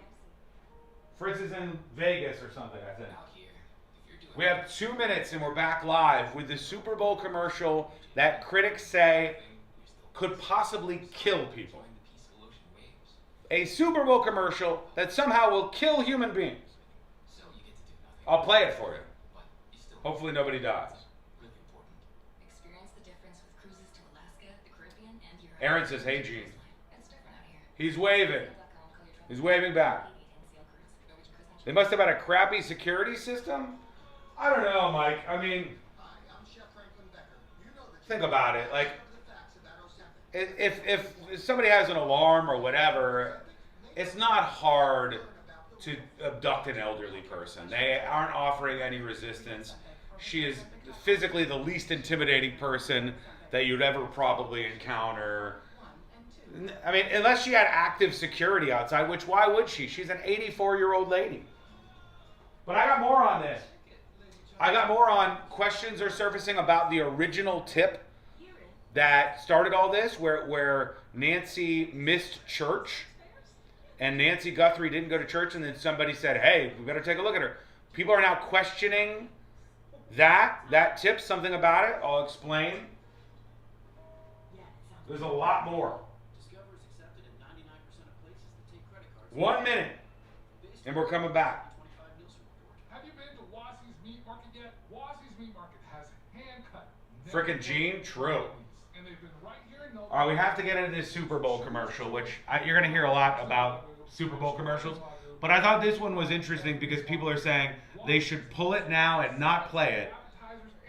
Fritz is in Vegas or something, I think. We have 2 minutes and we're back live with the Super Bowl commercial that critics say could possibly kill people. A Super Bowl commercial that somehow will kill human beings. I'll play it for you. Hopefully nobody dies. Aaron says, hey, Gene. He's waving. He's waving back. They must have had a crappy security system? I don't know, Mike. I mean, think about it. Like, if somebody has an alarm or whatever, it's not hard to abduct an elderly person. They aren't offering any resistance. She is physically the least intimidating person that you'd ever probably encounter. I mean, unless she had active security outside, which why would she? She's an 84-year-old lady. But I got more on this. I got more on questions are surfacing about the original tip that started all this, where Nancy missed church, and Nancy Guthrie didn't go to church, and then somebody said, hey, we better take a look at her. People are now questioning that tip, something about it. I'll explain. There's a lot more. 1 minute, and we're coming back. Have you been to Wassie's Meat Market yet? Wassie's Meat Market has hand-cut. Frickin' Gene, true. And they've been right here in All right, we have to get into this Super Bowl commercial, which you're going to hear a lot about Super Bowl commercials. But I thought this one was interesting because people are saying they should pull it now and not play it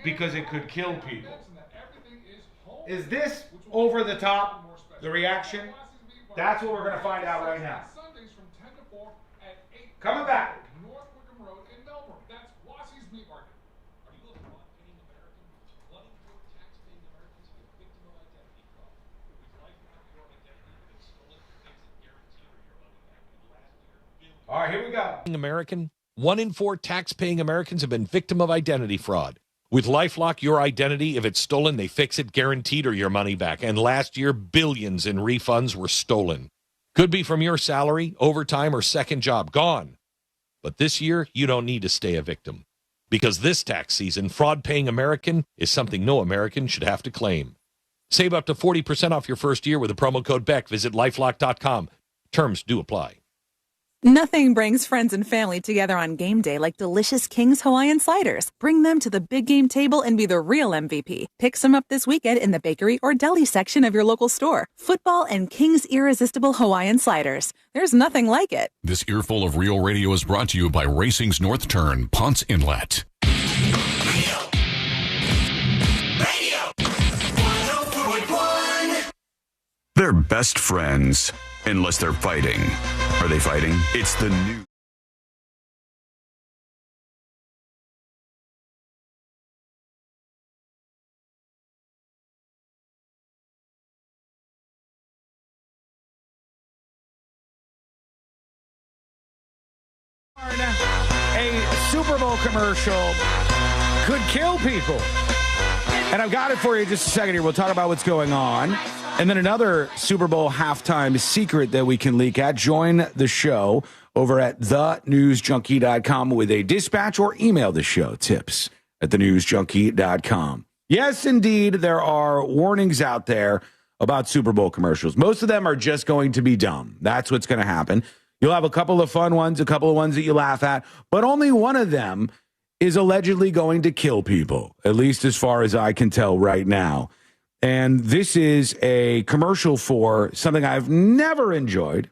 because it could kill people. Is this over the top, the reaction? That's what we're going to find out right now. Coming back. North Wickham Road in Melbourne. That's Wassie's Meat Market. Are you a fraud-paying American? Flooding through tax-paying Americans who are victim of identity fraud. With life not your identity that's stolen, things that guarantee your money back. Last year, All right, here we go. American. 1 in 4 tax-paying Americans have been victim of identity fraud. With LifeLock, your identity, if it's stolen, they fix it guaranteed or your money back. And last year, billions in refunds were stolen. Could be from your salary, overtime, or second job. Gone. But this year, you don't need to stay a victim. Because this tax season, fraud-paying American is something no American should have to claim. Save up to 40% off your first year with the promo code BECK. Visit LifeLock.com. Terms do apply. Nothing brings friends and family together on game day like delicious King's Hawaiian sliders. Bring them to the big game table and be the real MVP. Pick some up this weekend in the bakery or deli section of your local store. Football and King's irresistible Hawaiian sliders. There's nothing like it. This earful of Real Radio is brought to you by Racing's North Turn, Ponce Inlet. They're best friends, unless they're fighting. Are they fighting? It's the new. A Super Bowl commercial could kill people. And I've got it for you in just a second here. We'll talk about what's going on. And then another Super Bowl halftime secret that we can leak at. Join the show over at thenewsjunkie.com with a dispatch or email the show tips at thenewsjunkie.com. Yes, indeed, there are warnings out there about Super Bowl commercials. Most of them are just going to be dumb. That's what's going to happen. You'll have a couple of fun ones, a couple of ones that you laugh at, but only one of them is allegedly going to kill people, at least as far as I can tell right now. And this is a commercial for something I've never enjoyed,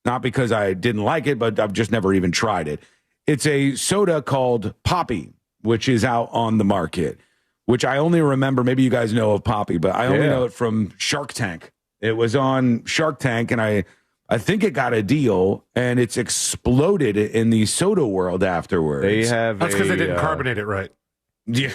not because I didn't like it, but I've just never even tried it. It's a soda called Poppy, which is out on the market, which I only remember, maybe you guys know of Poppy, but I only know it from Shark Tank. It was on Shark Tank, and I think it got a deal, and it's exploded in the soda world afterwards. That's because they didn't carbonate it right. Yeah.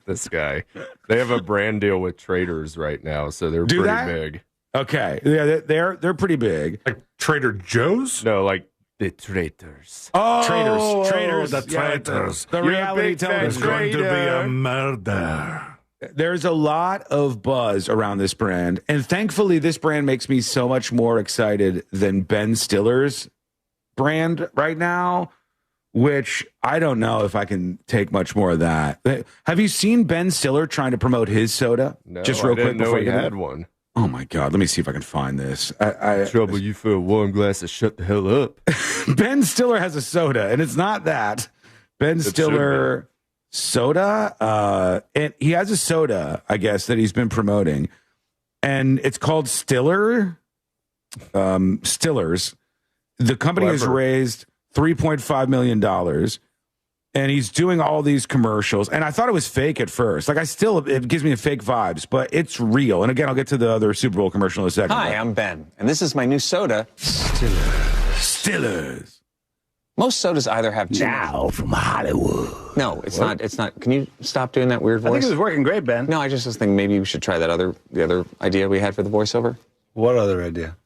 This guy. They have a brand deal with traders right now, so they're Do pretty that? big. Okay. Yeah, they're pretty big. Like Trader Joe's? No, like the traders. Oh, traders. The traitors. The reality television. There's going to be a murder. There's a lot of buzz around this brand, and thankfully, this brand makes me so much more excited than Ben Stiller's brand right now, which I don't know if I can take much more of that. Have you seen Ben Stiller trying to promote his soda? No, Just real I didn't quick know before he you had one. Oh my God! Let me see if I can find this. Trouble you for a warm glass of shut the hell up. Ben Stiller has a soda, and it's not that. Ben Stiller soda, and he has a soda, I guess, that he's been promoting, and it's called Stiller. Stillers. The company has raised $3.5 million, and he's doing all these commercials. And I thought it was fake at first. Like, it gives me a fake vibes, but it's real. And again, I'll get to the other Super Bowl commercial in a second. Hi, I'm Ben, and this is my new soda, Stillers. Most sodas either have Now from Hollywood. No, it's not. It's not. Can you stop doing that weird voice? I think it was working great, Ben. No, I just was thinking maybe we should try the other idea we had for the voiceover. What other idea?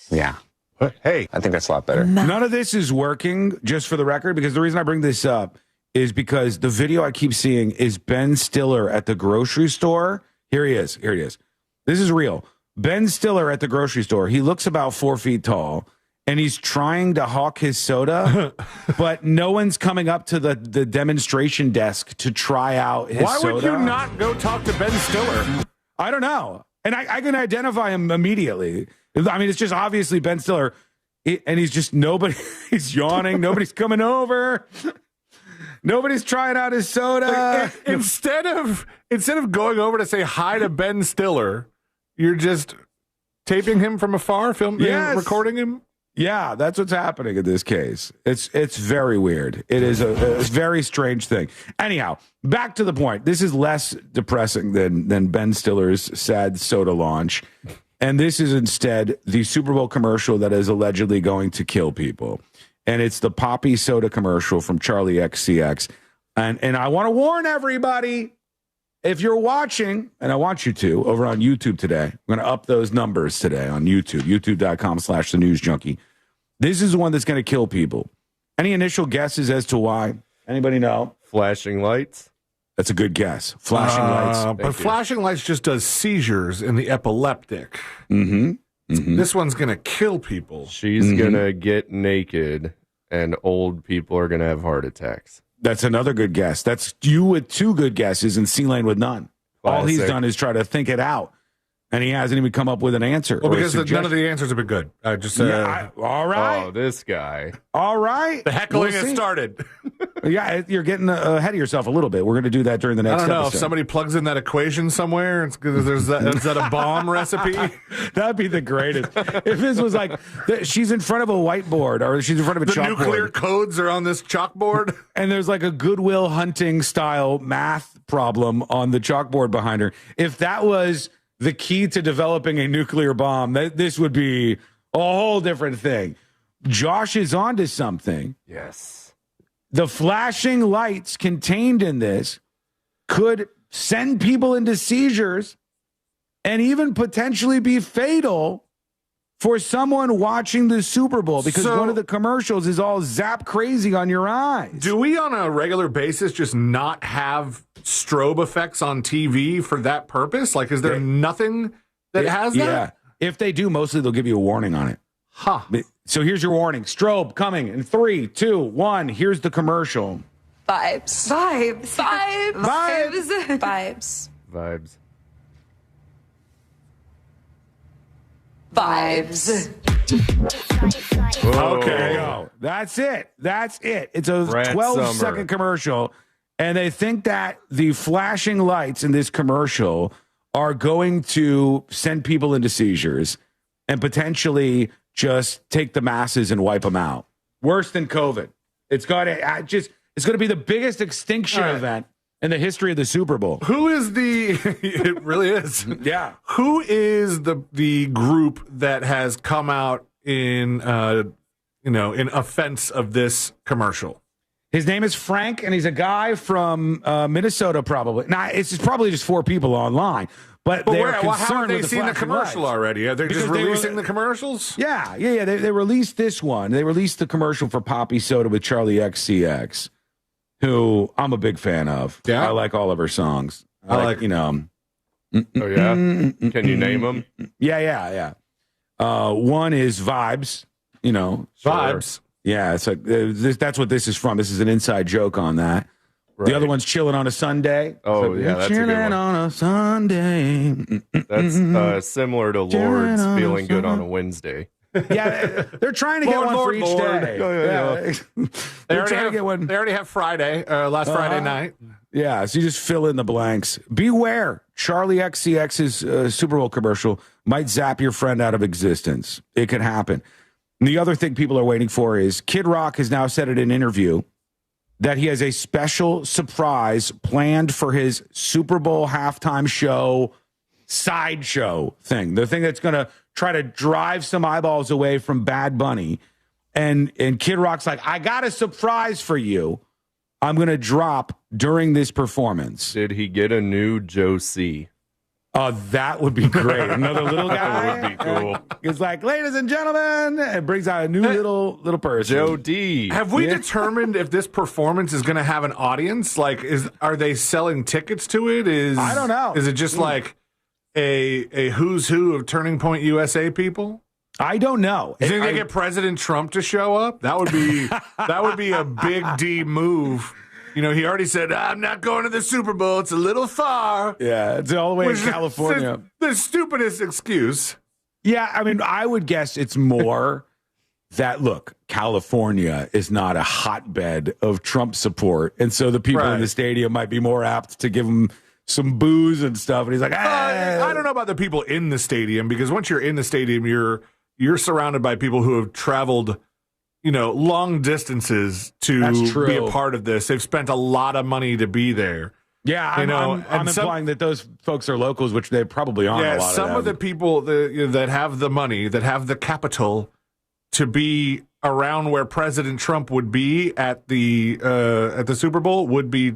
Yeah. What? Hey. I think that's a lot better. None of this is working, just for the record, because the reason I bring this up is because the video I keep seeing is Ben Stiller at the grocery store. Here he is. Here he is. This is real. Ben Stiller at the grocery store. He looks about 4 feet tall, and he's trying to hawk his soda, but no one's coming up to the demonstration desk to try out his soda. Why would you not go talk to Ben Stiller? I don't know. And I can identify him immediately. I mean, it's just obviously Ben Stiller, and he's just nobody. He's yawning. Nobody's coming over. Nobody's trying out his soda. Instead of going over to say hi to Ben Stiller, you're just taping him from afar, recording him. Yeah, that's what's happening in this case. It's very weird. It is a very strange thing. Anyhow, back to the point. This is less depressing than Ben Stiller's sad soda launch. And this is instead the Super Bowl commercial that is allegedly going to kill people. And it's the Poppy soda commercial from Charlie XCX. And I want to warn everybody, if you're watching, and I want you to, over on YouTube today, I'm going to up those numbers today on YouTube, youtube.com/thenewsjunkie. This is the one that's going to kill people. Any initial guesses as to why? Anybody know? Flashing lights. That's a good guess. Flashing lights. But flashing lights just does seizures in the epileptic. Mm-hmm. This one's going to kill people. She's going to get naked, and old people are going to have heart attacks. That's another good guess. That's you with two good guesses and C-Lane with none. Classic. All he's done is try to think it out. And he hasn't even come up with an answer. Well, because none of the answers have been good. All right. Oh, this guy. All right. The heckling has started. Yeah, you're getting ahead of yourself a little bit. We're going to do that during the next I don't know. episode. If somebody plugs in that equation somewhere, is that a bomb recipe? That'd be the greatest. If this was like, she's in front of a whiteboard or she's in front of a the chalkboard. Nuclear codes are on this chalkboard. And there's like a Goodwill Hunting style math problem on the chalkboard behind her. If that was the key to developing a nuclear bomb, this would be a whole different thing. Josh is onto something. Yes. The flashing lights contained in this could send people into seizures and even potentially be fatal for someone watching the Super Bowl, because one of the commercials is all zap crazy on your eyes. Do we on a regular basis just not have strobe effects on TV for that purpose? Like, is there nothing that has that? Yeah. If they do, mostly they'll give you a warning on it. Huh. So here's your warning. Strobe coming in 3, 2, 1. Here's the commercial. Vibes. Vibes. Vibes. Vibes. Vibes. Vibes. Vibes. Okay, there you go. That's it. That's it. It's a 12-second commercial, and they think that the flashing lights in this commercial are going to send people into seizures and potentially just take the masses and wipe them out. Worse than COVID. It's going to be the biggest extinction event in the history of the Super Bowl. Who is it really is. Yeah. Who is the group that has come out in offense of this commercial? His name is Frank, and he's a guy from Minnesota, probably. Now, it's probably just 4 people online. But they're how have concerned they with the seen the flashing commercial lights. already? Are they just releasing the commercials? Yeah. They released this one. They released the commercial for Poppy Soda with Charlie XCX, who I'm a big fan of. Yeah. I like all of her songs. I like. Oh, yeah? Can you name them? Yeah. One is Vibes, Vibes. Yeah, it's like that's what this is from. This is an inside joke on that. Right. The other one's Chilling on a Sunday. Oh, yeah, that's a good one. Chilling on a Sunday. That's similar to Lord's Feeling Good on a Wednesday. Yeah, they're trying to get one for each day. Yeah. They're trying to get one. They already have Friday, last Friday night. Yeah, so you just fill in the blanks. Beware, Charlie XCX's Super Bowl commercial might zap your friend out of existence. It could happen. And the other thing people are waiting for is Kid Rock has now said in an interview that he has a special surprise planned for his Super Bowl halftime show sideshow thing. The thing that's going to try to drive some eyeballs away from Bad Bunny. And Kid Rock's like, I got a surprise for you. I'm going to drop during this performance. Did he get a new Joe C? That would be great. Another little guy. That would be cool. It's like, ladies and gentlemen, and brings out a new little person. Joe D. Have we determined if this performance is going to have an audience? Like, are they selling tickets to it? I don't know. Is it just like a who's who of Turning Point USA people? I don't know. You think they get President Trump to show up? That would be a big D move. He already said, I'm not going to the Super Bowl. It's a little far. Yeah, it's all the way in California. The stupidest excuse. Yeah, I mean, I would guess it's more that, look, California is not a hotbed of Trump support. And so the people in the stadium might be more apt to give him some booze and stuff. And he's like, I don't know about the people in the stadium, because once you're in the stadium, you're surrounded by people who have traveled long distances to be a part of this. They've spent a lot of money to be there. Yeah, I'm implying that those folks are locals, which they probably aren't. Yeah, a lot some of the people that have the money, that have the capital to be around where President Trump would be at the Super Bowl would be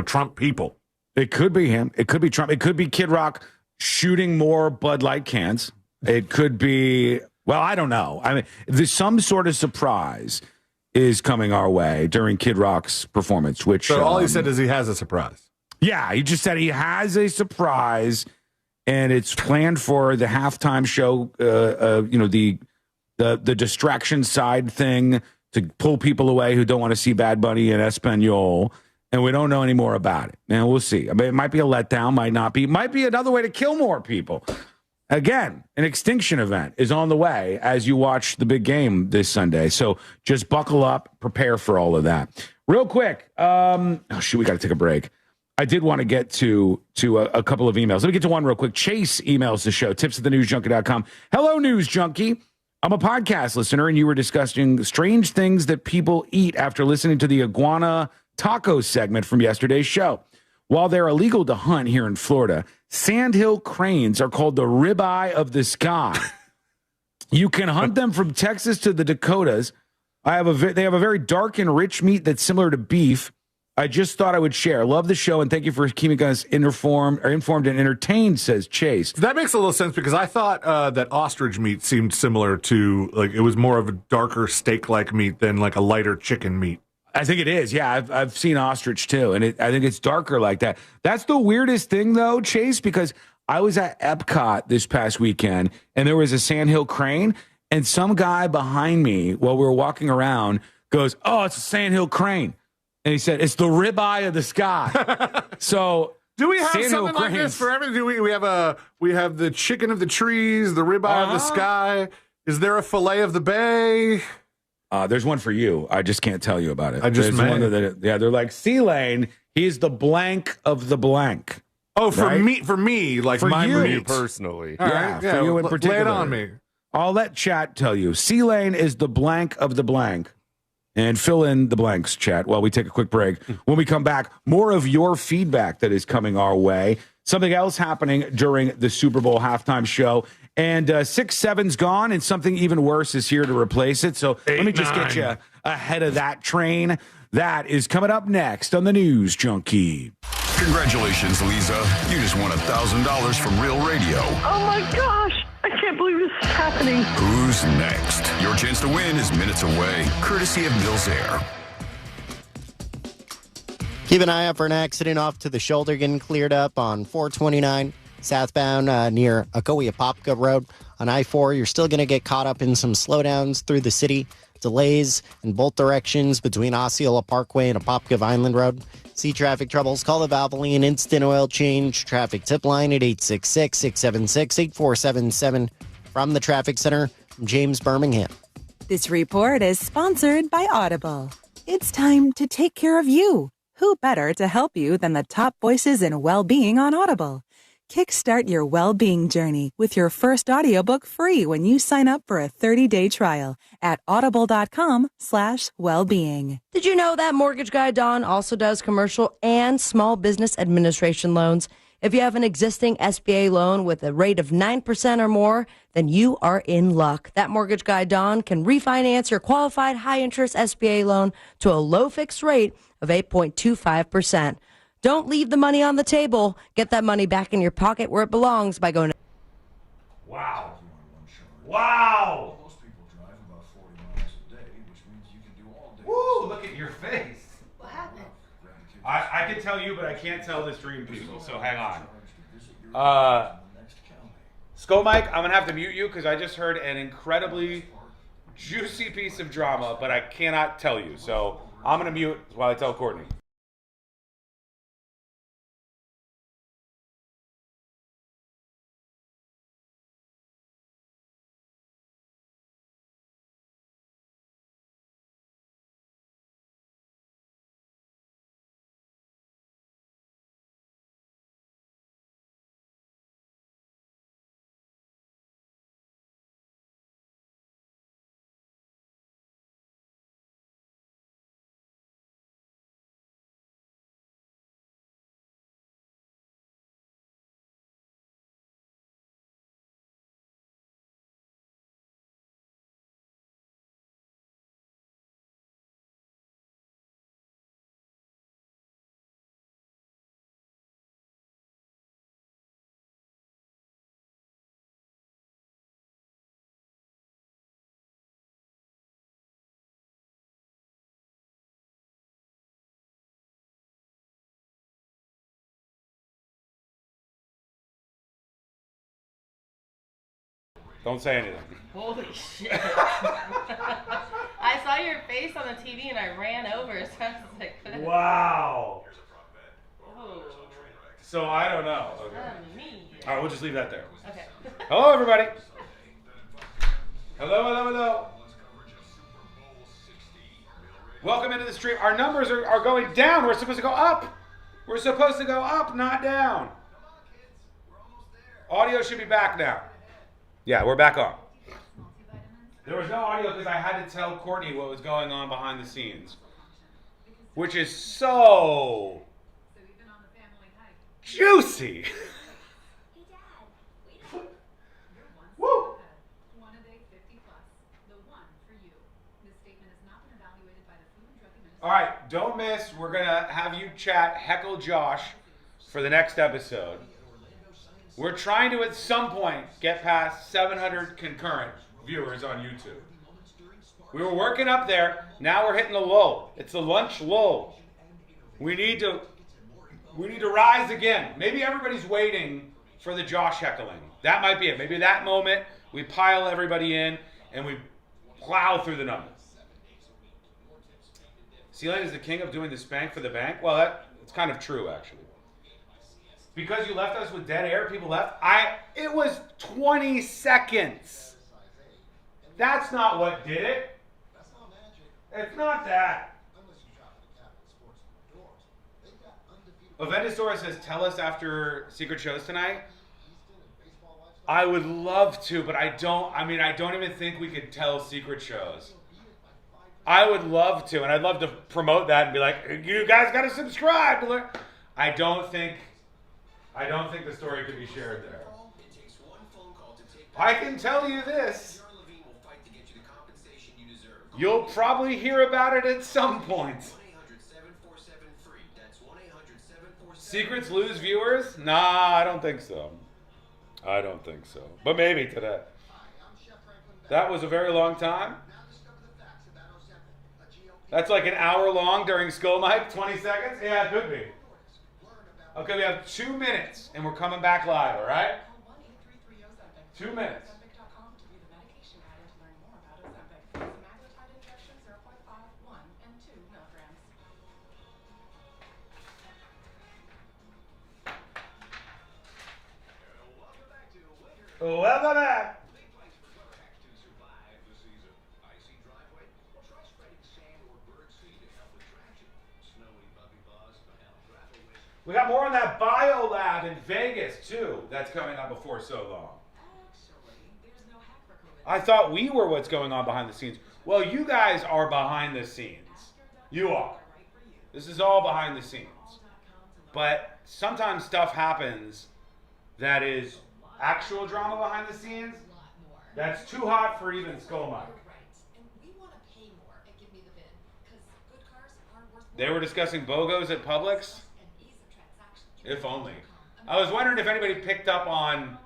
Trump people. It could be him. It could be Trump. It could be Kid Rock shooting more Bud Light cans. It could be. Well, I don't know. I mean, there's some sort of surprise is coming our way during Kid Rock's performance, which... So all he said is he has a surprise. Yeah, he just said he has a surprise, and it's planned for the halftime show, the distraction side thing to pull people away who don't want to see Bad Bunny in Espanol, and we don't know any more about it. And we'll see. I mean, it might be a letdown, might not be. Might be another way to kill more people. Again, an extinction event is on the way as you watch the big game this Sunday. So just buckle up, prepare for all of that. Real quick, we got to take a break. I did want to get to a couple of emails. Let me get to one real quick. Chase emails the show, tips@thenewsjunkie.com. Hello, News Junkie. I'm a podcast listener, and you were discussing strange things that people eat after listening to the iguana taco segment from yesterday's show. While they're illegal to hunt here in Florida, sandhill cranes are called the ribeye of the sky. You can hunt them from Texas to the Dakotas. They have a very dark and rich meat that's similar to beef. I just thought I would share. Love the show, and thank you for keeping us informed and entertained, says Chase. That makes a little sense, because I thought that ostrich meat seemed similar to, like, it was more of a darker steak-like meat than like a lighter chicken meat. I think it is. Yeah, I've seen ostrich too, and I think it's darker like that. That's the weirdest thing, though, Chase, because I was at Epcot this past weekend, and there was a sandhill crane, and some guy behind me, while we were walking around, goes, "Oh, it's a sandhill crane," and he said, "It's the ribeye of the sky." So, do we have sandhill something like this for everything? We have the chicken of the trees, the ribeye of the sky. Is there a fillet of the bay? There's one for you. I just can't tell you about it. There's one they're like, C-Lane, he's the blank of the blank. Oh, for me, like for my you personally. All right, for you in particular. Lay it on me. I'll let chat tell you. C-Lane is the blank of the blank. And fill in the blanks, chat, while we take a quick break. When we come back, more of your feedback that is coming our way. Something else happening during the Super Bowl halftime show. And 6-7's gone, and something even worse is here to replace it. So let me just get you ahead of that train. That is coming up next on the News Junkie. Congratulations, Lisa. You just won $1,000 from Real Radio. Oh my gosh! I can't believe this is happening. Who's next? Your chance to win is minutes away, courtesy of Mills Air. Keep an eye out for an accident off to the shoulder getting cleared up on 429 southbound near Ocoee-Apopka Road. On I-4, you're still going to get caught up in some slowdowns through the city. Delays in both directions between Osceola Parkway and Apopka Vineland Road. See traffic troubles? Call the Valvoline Instant Oil Change traffic tip line at 866-676-8477. From the Traffic Center, I'm James Birmingham. This report is sponsored by Audible. It's time to take care of you. Who better to help you than the top voices in well-being on Audible? Kickstart your well-being journey with your first audiobook free when you sign up for a 30-day trial at audible.com/wellbeing. Did you know that mortgage guy Don also does commercial and small business administration loans? If you have an existing SBA loan with a rate of 9% or more, then you are in luck. That mortgage guy Don can refinance your qualified high-interest SBA loan to a low fixed rate of 8.25%. Don't leave the money on the table. Get that money back in your pocket where it belongs by going to... Wow. Wow. Most people drive about 40 miles a day, which means you can do all day. Woo, look at your face. What happened? I can tell you, but I can't tell the stream people, so hang on. Skull Mike, I'm going to have to mute you because I just heard an incredibly juicy piece of drama, but I cannot tell you. So I'm going to mute while I tell Courtney. Don't say anything. Holy shit. I saw your face on the TV and I ran over. So I was like, Wow. oh. So I don't know. Okay. Me. All right, we'll just leave that there. Okay. Hello, everybody. Hello. Welcome into the stream. Our numbers are going down. We're supposed to go up. We're supposed to go up, not down. Audio should be back now. Yeah, we're back on. There was no audio because I had to tell Courtney what was going on behind the scenes, which is so juicy. Woo! All right, don't miss. We're going to have you chat Heckle Josh for the next episode. We're trying to, at some point, get past 700 concurrent viewers on YouTube. We were working up there. Now we're hitting the lull. It's the lunch lull. We need to rise again. Maybe everybody's waiting for the Josh heckling. That might be it. Maybe that moment we pile everybody in and we plow through the numbers. C-Lane is the king of doing the spank for the bank. Well, it's kind of true, actually. Because you left us with dead air, people left. It was 20 seconds. That's not what did it. It's not that. Avendisora says, tell us after secret shows tonight. I would love to, but I don't even think we could tell secret shows. I would love to, and I'd love to promote that and be like, you guys got to subscribe. I don't think the story could be shared there. I can tell you this. You'll probably hear about it at some point. Secrets lose viewers? Nah, I don't think so. I don't think so. But maybe today. That was a very long time. That's like an hour long during Skull Mike, 20 seconds? Yeah, it could be. Okay, we have 2 minutes, and we're coming back live, all right? 2 minutes. Welcome back. We got more on that bio lab in Vegas, too. That's coming up before so long. I thought we were what's going on behind the scenes. Well, you guys are behind the scenes. You are. This is all behind the scenes. But sometimes stuff happens that is actual drama behind the scenes. That's too hot for even Skull Mike. They were discussing BOGOs at Publix. If only. I was wondering if anybody picked up on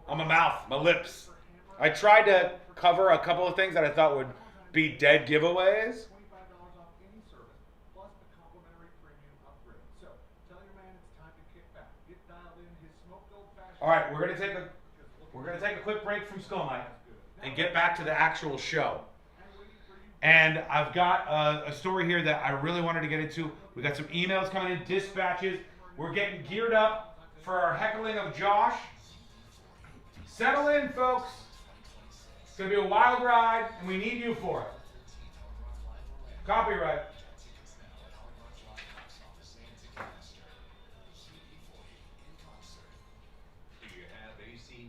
my mouth, my lips. I tried to cover a couple of things that I thought would be dead giveaways. All right, we're gonna take a quick break from Skull Mike and get back to the actual show. And I've got a story here that I really wanted to get into. We got some emails coming in, dispatches. We're getting geared up for our heckling of Josh. Settle in, folks. It's going to be a wild ride, and we need you for it. Copyright.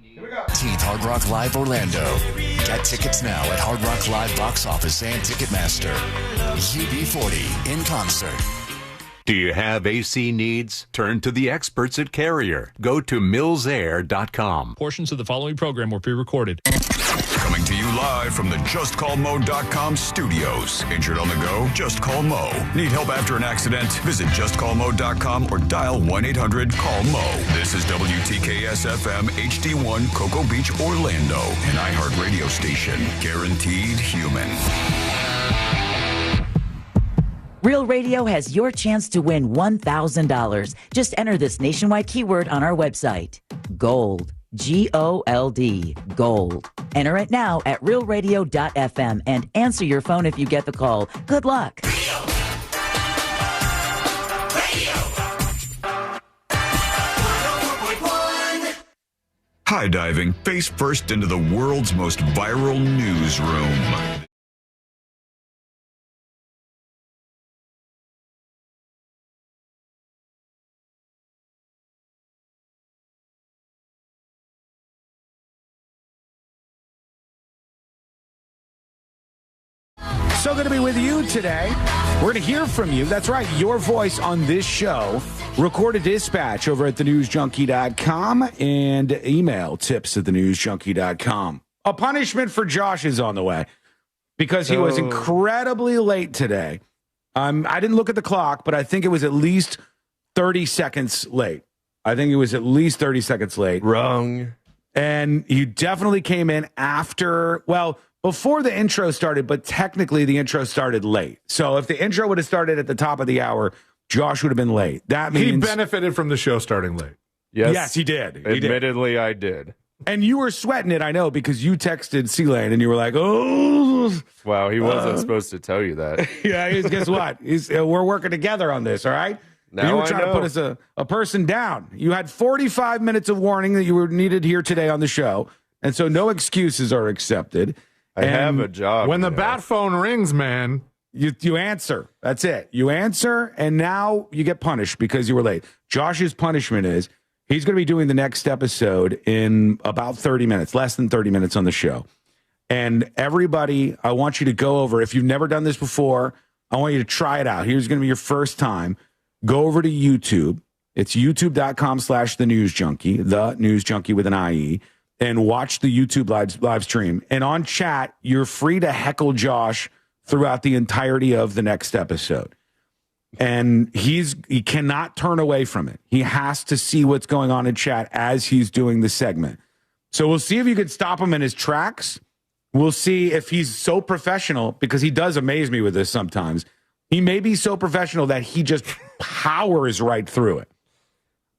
Here we go. Teeth Hard Rock Live Orlando. Get tickets now at Hard Rock Live Box Office and Ticketmaster. UB40 in concert. Do you have AC needs? Turn to the experts at Carrier. Go to millsair.com. Portions of the following program were pre-recorded. Coming to you live from the JustCallMo.com studios. Injured on the go? Just call Mo. Need help after an accident? Visit JustCallMo.com or dial 1-800-CALL-MO. This is WTKS-FM HD1 Cocoa Beach, Orlando. An iHeart radio station. Guaranteed human. Real Radio has your chance to win $1,000. Just enter this nationwide keyword on our website. Gold. G-O-L-D. Gold. Enter it now at realradio.fm and answer your phone if you get the call. Good luck. High diving face first into the world's most viral newsroom. So good to be with you today. We're going to hear from you. That's right, your voice on this show. Record a dispatch over at thenewsjunkie.com and email tips@thenewsjunkie.com. A punishment for Josh is on the way because he was incredibly late today. I didn't look at the clock, but I think it was at least 30 seconds late. Wrong. And you definitely came in after, before the intro started, but technically the intro started late. So if the intro would have started at the top of the hour, Josh would have been late. That means he benefited from the show starting late. Yes, he did. Admittedly, I did. And you were sweating it, I know, because you texted C-Lane and you were like, oh. Wow, he wasn't supposed to tell you that. Yeah, guess what? We're working together on this, all right? Now you were trying to put us a person down. You had 45 minutes of warning that you were needed here today on the show. And so no excuses are accepted. I have a job. When the bat phone rings, man, you answer. That's it. You answer, and now you get punished because you were late. Josh's punishment is he's going to be doing the next episode in about 30 minutes, less than 30 minutes on the show. And everybody, I want you to go over. If you've never done this before, I want you to try it out. Here's going to be your first time. Go over to YouTube. It's youtube.com/thenewsjunkie, the News Junkie with an IE. And watch the YouTube live stream. And on chat, you're free to heckle Josh throughout the entirety of the next episode. And he cannot turn away from it. He has to see what's going on in chat as he's doing the segment. So we'll see if you can stop him in his tracks. We'll see if he's so professional, because he does amaze me with this sometimes. He may be so professional that he just powers right through it.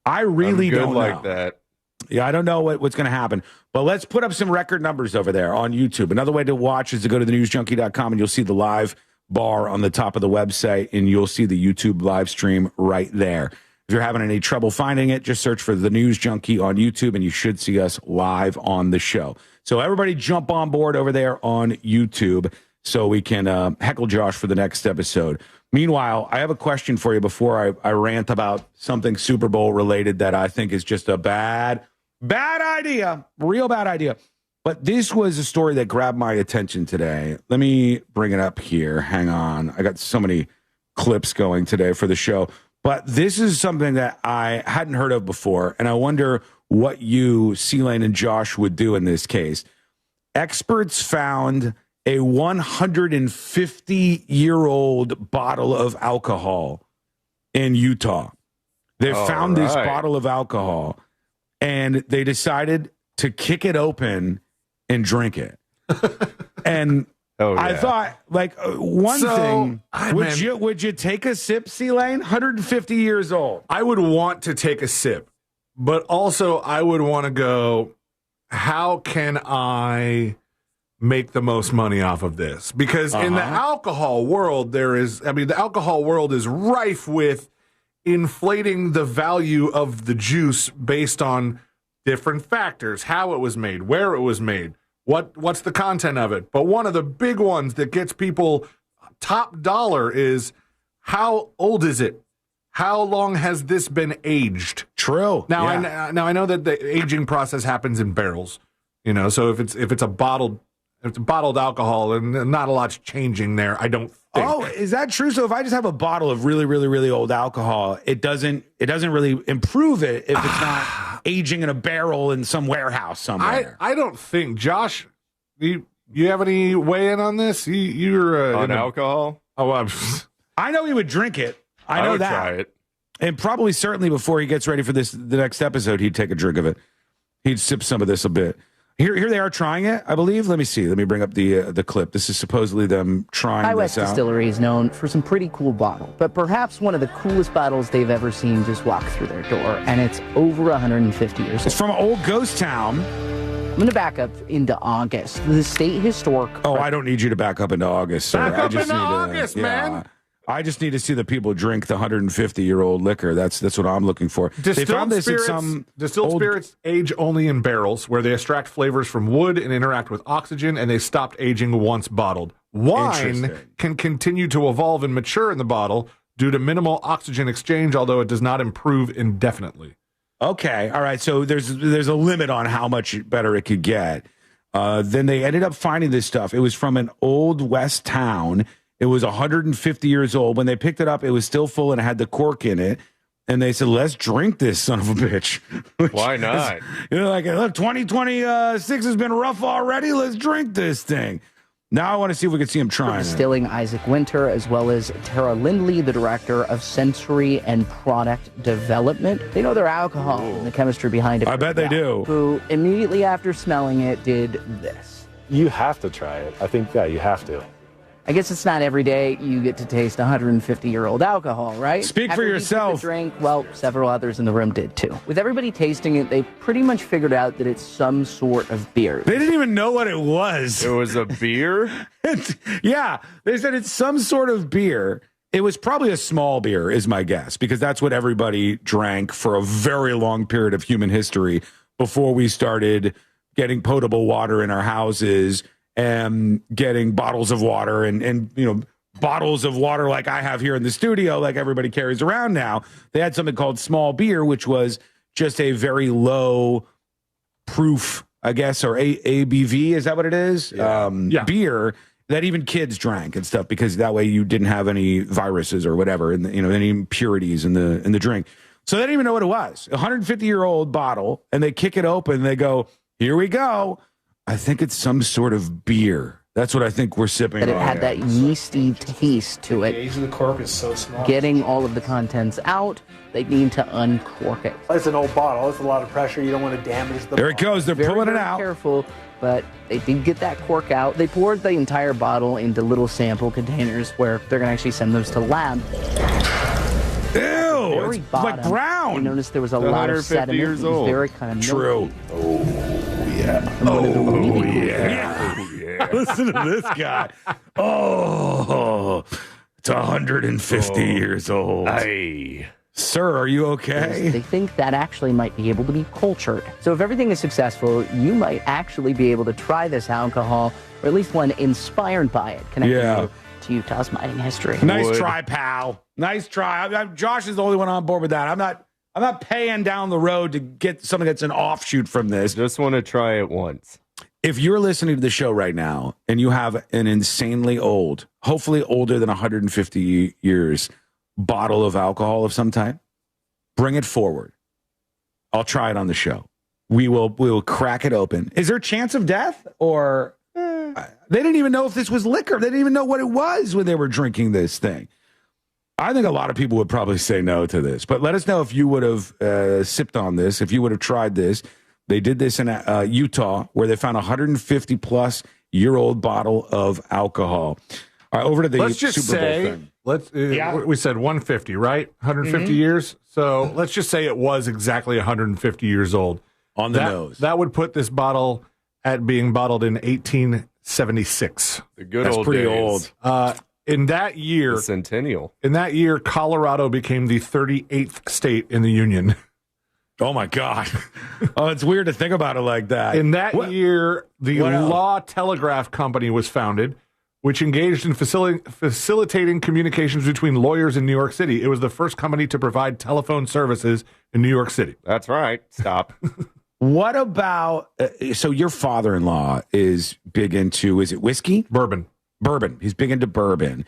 I really don't like know. that. Yeah, I don't know what's going to happen. But let's put up some record numbers over there on YouTube. Another way to watch is to go to thenewsjunkie.com, and you'll see the live bar on the top of the website, and you'll see the YouTube live stream right there. If you're having any trouble finding it, just search for The News Junkie on YouTube, and you should see us live on the show. So everybody jump on board over there on YouTube so we can heckle Josh for the next episode. Meanwhile, I have a question for you before I rant about something Super Bowl related that I think is just a bad idea, real bad idea. But this was a story that grabbed my attention today. Let me bring it up here. Hang on. I got so many clips going today for the show. But this is something that I hadn't heard of before, and I wonder what you, C-Lane and Josh, would do in this case. Experts found a 150-year-old bottle of alcohol in Utah. They found this bottle of alcohol, and they decided to kick it open and drink it. And I thought, like, one thing, would you take a sip, C-Lane? 150 years old. I would want to take a sip, but also I would want to go, how can I make the most money off of this? Because in the alcohol world, the alcohol world is rife with inflating the value of the juice based on different factors, how it was made, where it was made, what's the content of it. But one of the big ones that gets people top dollar is, how old is it? How long has this been aged? True. Now, I know that the aging process happens in barrels, so if it's a bottled alcohol, and not a lot's changing there, I don't think. Oh, is that true? So if I just have a bottle of really, really, really old alcohol, it doesn't really improve it if it's not aging in a barrel in some warehouse somewhere. I don't think. Josh, you have any weigh in on this? You're on alcohol? Oh, I know he would drink it. I know would that. Try it. And probably, certainly before he gets ready for the next episode, he'd take a drink of it. He'd sip some of this a bit. Here they are trying it, I believe. Let me see. Let me bring up the clip. This is supposedly them trying High this West out. Distillery is known for some pretty cool bottles, but perhaps one of the coolest bottles they've ever seen just walk through their door, and it's over 150 years old. It's from Old Ghost Town. I'm going to back up into August. The state historic... Oh, I don't need you to back up into August, sir. Back up into August, man. I just need to see the people drink the 150-year-old liquor. That's what I'm looking for. They found this Distilled spirits age only in barrels, where they extract flavors from wood and interact with oxygen, and they stopped aging once bottled. Wine can continue to evolve and mature in the bottle due to minimal oxygen exchange, although it does not improve indefinitely. Okay, all right. So there's a limit on how much better it could get. Then they ended up finding this stuff. It was from an Old West town. It was 150 years old. When they picked it up, it was still full and it had the cork in it. And they said, let's drink this son of a bitch. Why not? Like, look, 2026 has been rough already. Let's drink this thing. Now I want to see if we can see him trying it. Distilling Isaac Winter, as well as Tara Lindley, the director of sensory and product development. They know their alcohol and the chemistry behind it. I bet they do. Who immediately after smelling it did this. You have to try it. I think, you have to. I guess it's not every day you get to taste 150-year-old alcohol, right? Speak for yourself. Drink, well, several others in the room did too. With everybody tasting it, they pretty much figured out that it's some sort of beer. They didn't even know what it was. It was a beer? Yeah, they said it's some sort of beer. It was probably a small beer, is my guess, because that's what everybody drank for a very long period of human history before we started getting potable water in our houses and getting bottles of water and bottles of water like I have here in the studio, like everybody carries around now. They had something called small beer, which was just a very low proof, I guess, or ABV. Is that what it is? Yeah. Beer that even kids drank and stuff, because that way you didn't have any viruses or whatever, and any impurities in the drink. So they didn't even know what it was. A 150-year-old bottle, and they kick it open and they go, here we go. I think it's some sort of beer. That's what I think we're sipping That it on. had that yeasty taste to The it. gauge of the cork is so small. Getting all of the contents out, they need to uncork it. It's an old bottle. It's a lot of pressure. You don't want to damage the There it goes. They're pulling it Very out. careful, but they did get that cork out. They poured the entire bottle into little sample containers where they're going to actually send those to lab. Ew, Very it's bottom, like brown. I noticed there was a lot of 150 sediment. years It was old. very kind of True. Yeah. Listen to this guy. Oh, it's 150 years old. Hey. Sir, are you okay? They think that actually might be able to be cultured. So if everything is successful, you might actually be able to try this alcohol, or at least one inspired by it, connecting you to Utah's mining history. Nice try, pal. Nice try. Josh is the only one on board with that. I'm not paying down the road to get something that's an offshoot from this. Just want to try it once. If you're listening to the show right now and you have an insanely old, hopefully older than 150 years, bottle of alcohol of some type, bring it forward. I'll try it on the show. We will crack it open. Is there a chance of death? Or they didn't even know if this was liquor. They didn't even know what it was when they were drinking this thing. I think a lot of people would probably say no to this. But let us know if you would have sipped on this, if you would have tried this. They did this in Utah, where they found a 150-plus-year-old bottle of alcohol. All right, over to the let's just Super Bowl say, thing. We said 150, right? 150 years. So let's just say it was exactly 150 years old. On the nose. That would put this bottle at being bottled in 1876. The good That's old pretty days. old. In that year, The centennial. in that year, Colorado became the 38th state in the union. Oh, my God. Oh, it's weird to think about it like that. In that year, the What else? Law Telegraph Company was founded, which engaged in facilitating communications between lawyers in New York City. It was the first company to provide telephone services in New York City. That's right. Stop. What about, so your father-in-law is big into, is it whiskey? Bourbon. Bourbon. He's big into bourbon.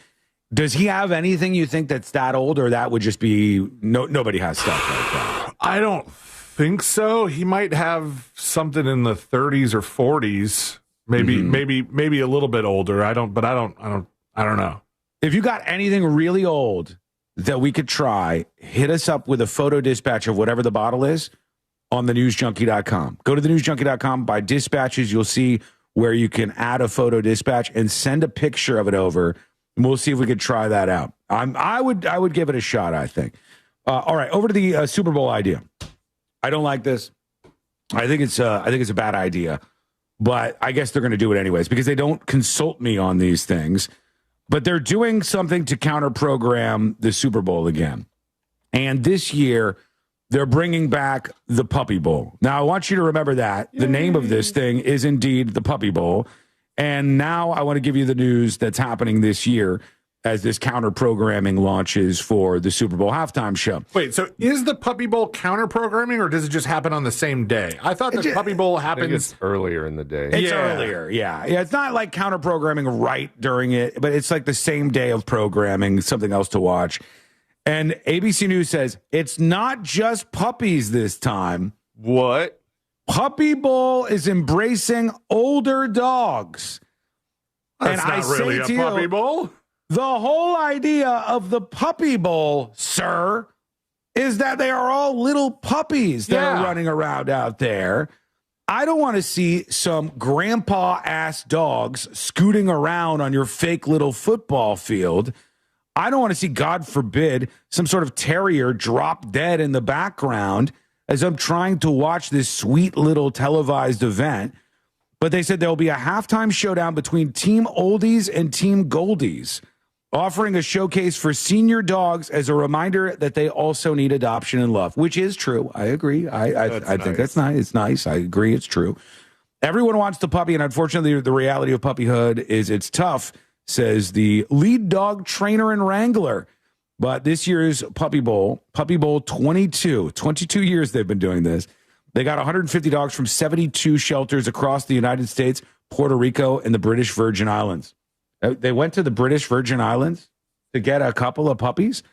Does he have anything you think that's that old, or that would just be, nobody has stuff like that? I don't think so. He might have something in the 30s or 40s. Maybe a little bit older. I don't know. If you got anything really old that we could try, hit us up with a photo dispatch of whatever the bottle is on thenewsjunkie.com. Go to thenewsjunkie.com, by dispatches, you'll see where you can add a photo dispatch and send a picture of it over, and we'll see if we could try that out. I would give it a shot, I think. All right, over to the Super Bowl idea. I don't like this. I think it's a bad idea, but I guess they're going to do it anyways because they don't consult me on these things. But they're doing something to counter-program the Super Bowl again. And this year, they're bringing back the Puppy Bowl. Now, I want you to remember that. The name of this thing is indeed the Puppy Bowl. And now I want to give you the news that's happening this year as this counter-programming launches for the Super Bowl halftime show. Wait, so is the Puppy Bowl counter-programming, or does it just happen on the same day? I thought the Puppy Bowl I think happens it's earlier in the day. It's earlier, yeah. It's not like counter-programming right during it, but it's like the same day of programming, something else to watch. And ABC News says, it's not just puppies this time. What? Puppy Bowl is embracing older dogs. That's not really a Puppy Bowl. The whole idea of the Puppy Bowl, sir, is that they are all little puppies that are running around out there. I don't want to see some grandpa-ass dogs scooting around on your fake little football field. I don't want to see, God forbid, some sort of terrier drop dead in the background as I'm trying to watch this sweet little televised event. But they said there'll be a halftime showdown between Team Oldies and Team Goldies, offering a showcase for senior dogs as a reminder that they also need adoption and love, which is true. I agree. I think that's nice. It's nice. I agree. It's true. Everyone wants the puppy, and unfortunately, the reality of puppyhood is it's tough, says the lead dog trainer and wrangler. But this year's Puppy Bowl 22 years they've been doing this. They got 150 dogs from 72 shelters across the United States, Puerto Rico, and the British Virgin Islands. They went to the British Virgin Islands to get a couple of puppies.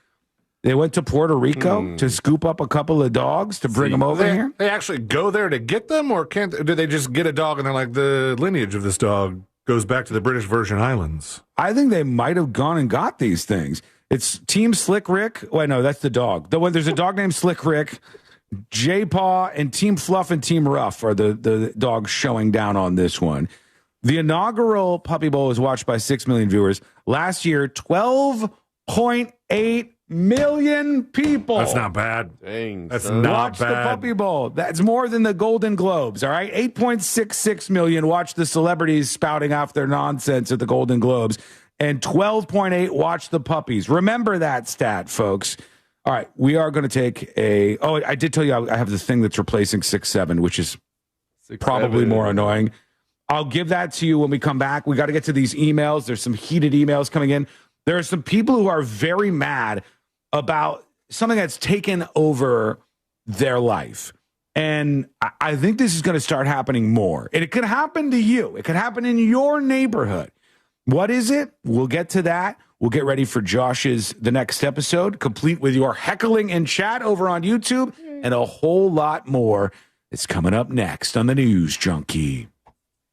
They went to Puerto Rico to scoop up a couple of dogs to bring them over here. They actually go there to get them, or do they just get a dog and they're like, the lineage of this dog Goes back to the British Virgin Islands. I think they might have gone and got these things. It's Team Slick Rick. Wait, no, that's the dog. There's a dog named Slick Rick. J-Paw and Team Fluff and Team Ruff are the dogs showing down on this one. The inaugural Puppy Bowl was watched by 6 million viewers. Last year, 12.8 million people. That's not bad. Dang, That's son. not Watch bad. the Puppy Bowl. That's more than the Golden Globes, all right? 8.66 million watch the celebrities spouting off their nonsense at the Golden Globes, and 12.8 watch the puppies. Remember that stat, folks. All right, we are going to take a... Oh, I did tell you I have the thing that's replacing 6-7, which is probably more annoying. I'll give that to you when we come back. We got to get to these emails. There's some heated emails coming in. There are some people who are very mad about something that's taken over their life. And I think this is going to start happening more. And it could happen to you. It could happen in your neighborhood. What is it? We'll get to that. We'll get ready for Josh's the next episode, complete with your heckling in chat over on YouTube, and a whole lot more. It's coming up next on the News Junkie.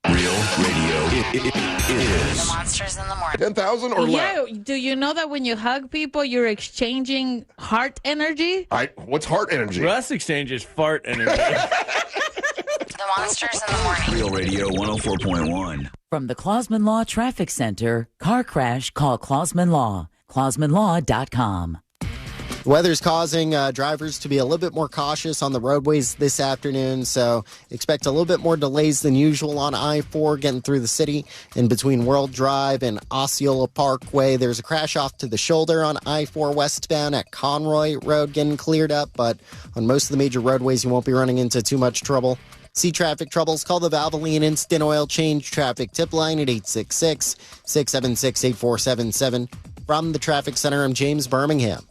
Real radio is The Monsters in the Morning. 10,000 or less? Yeah, do you know that when you hug people, you're exchanging heart energy? What's heart energy? Russ exchanges fart energy. The Monsters in the Morning. Real Radio 104.1. From the Clausman Law Traffic Center, car crash, call Clausman Law. ClausmanLaw.com. The weather's causing drivers to be a little bit more cautious on the roadways this afternoon, so expect a little bit more delays than usual on I-4 getting through the city. In between World Drive and Osceola Parkway, there's a crash off to the shoulder on I-4 westbound at Conroy Road getting cleared up, but on most of the major roadways, you won't be running into too much trouble. See traffic troubles, call the Valvoline Instant Oil Change Traffic Tip Line at 866-676-8477. From the Traffic Center, I'm James Birmingham.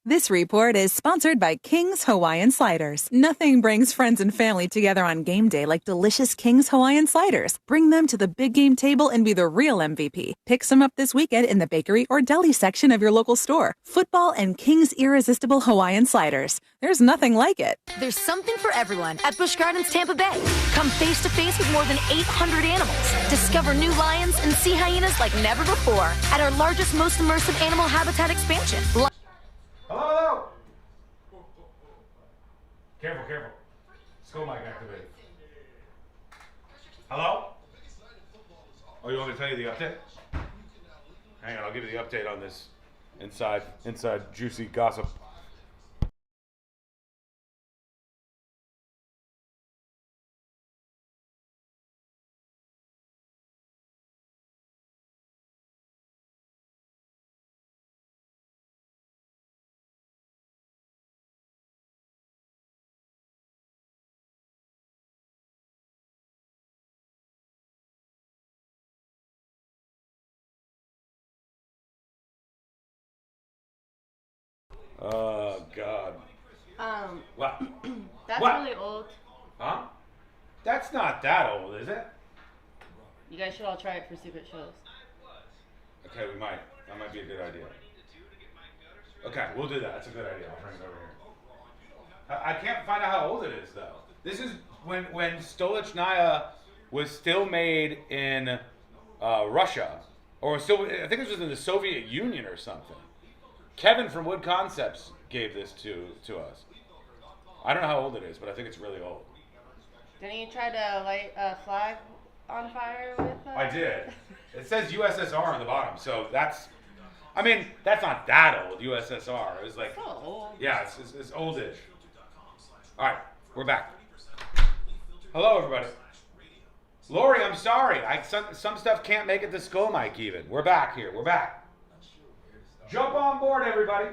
This report is sponsored by King's Hawaiian Sliders. Nothing brings friends and family together on game day like delicious King's Hawaiian Sliders. Bring them to the big game table and be the real MVP. Pick some up this weekend in the bakery or deli section of your local store. Football and King's Irresistible Hawaiian Sliders. There's nothing like it. There's something for everyone at Busch Gardens Tampa Bay. Come face to face with more than 800 animals. Discover new lions and sea hyenas like never before at our largest, most immersive animal habitat expansion. Hello? Careful. School mic activated. Hello? Oh, you want me to tell you the update? Hang on, I'll give you the update on this inside juicy gossip. Oh, God. What? That's What? really old. Huh? That's not that old, is it? You guys should all try it for secret shows. Okay, we might. That might be a good idea. Okay, we'll do that. That's a good idea. I'll bring it over here. I can't find out how old it is, though. This is when Stolichnaya was still made in Russia, or still. I think this was in the Soviet Union or something. Kevin from Wood Concepts gave this to us. I don't know how old it is, but I think it's really old. Didn't you try to light a flag on fire with I did. It says USSR on the bottom, so that's not that old, USSR. It was like, so old. Yeah, it's oldish. All right, we're back. Hello, everybody. Lori, I'm sorry. Some stuff can't make it to Skull Mike even. We're back here. We're back. Jump on board, everybody.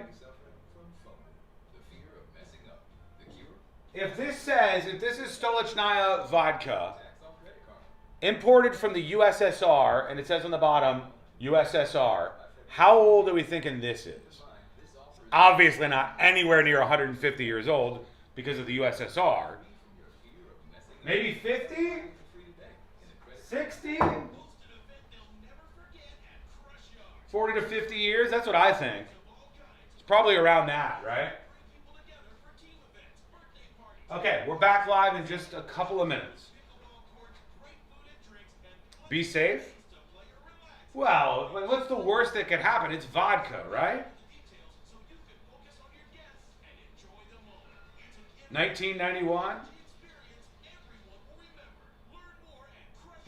If this is Stolichnaya vodka, imported from the USSR, and it says on the bottom, USSR, how old are we thinking this is? Obviously not anywhere near 150 years old because of the USSR. Maybe 50? 60? 40 to 50 years? That's what I think. It's probably around that, right? Okay, we're back live in just a couple of minutes. Be safe? Well, what's the worst that could happen? It's vodka, right? 1991.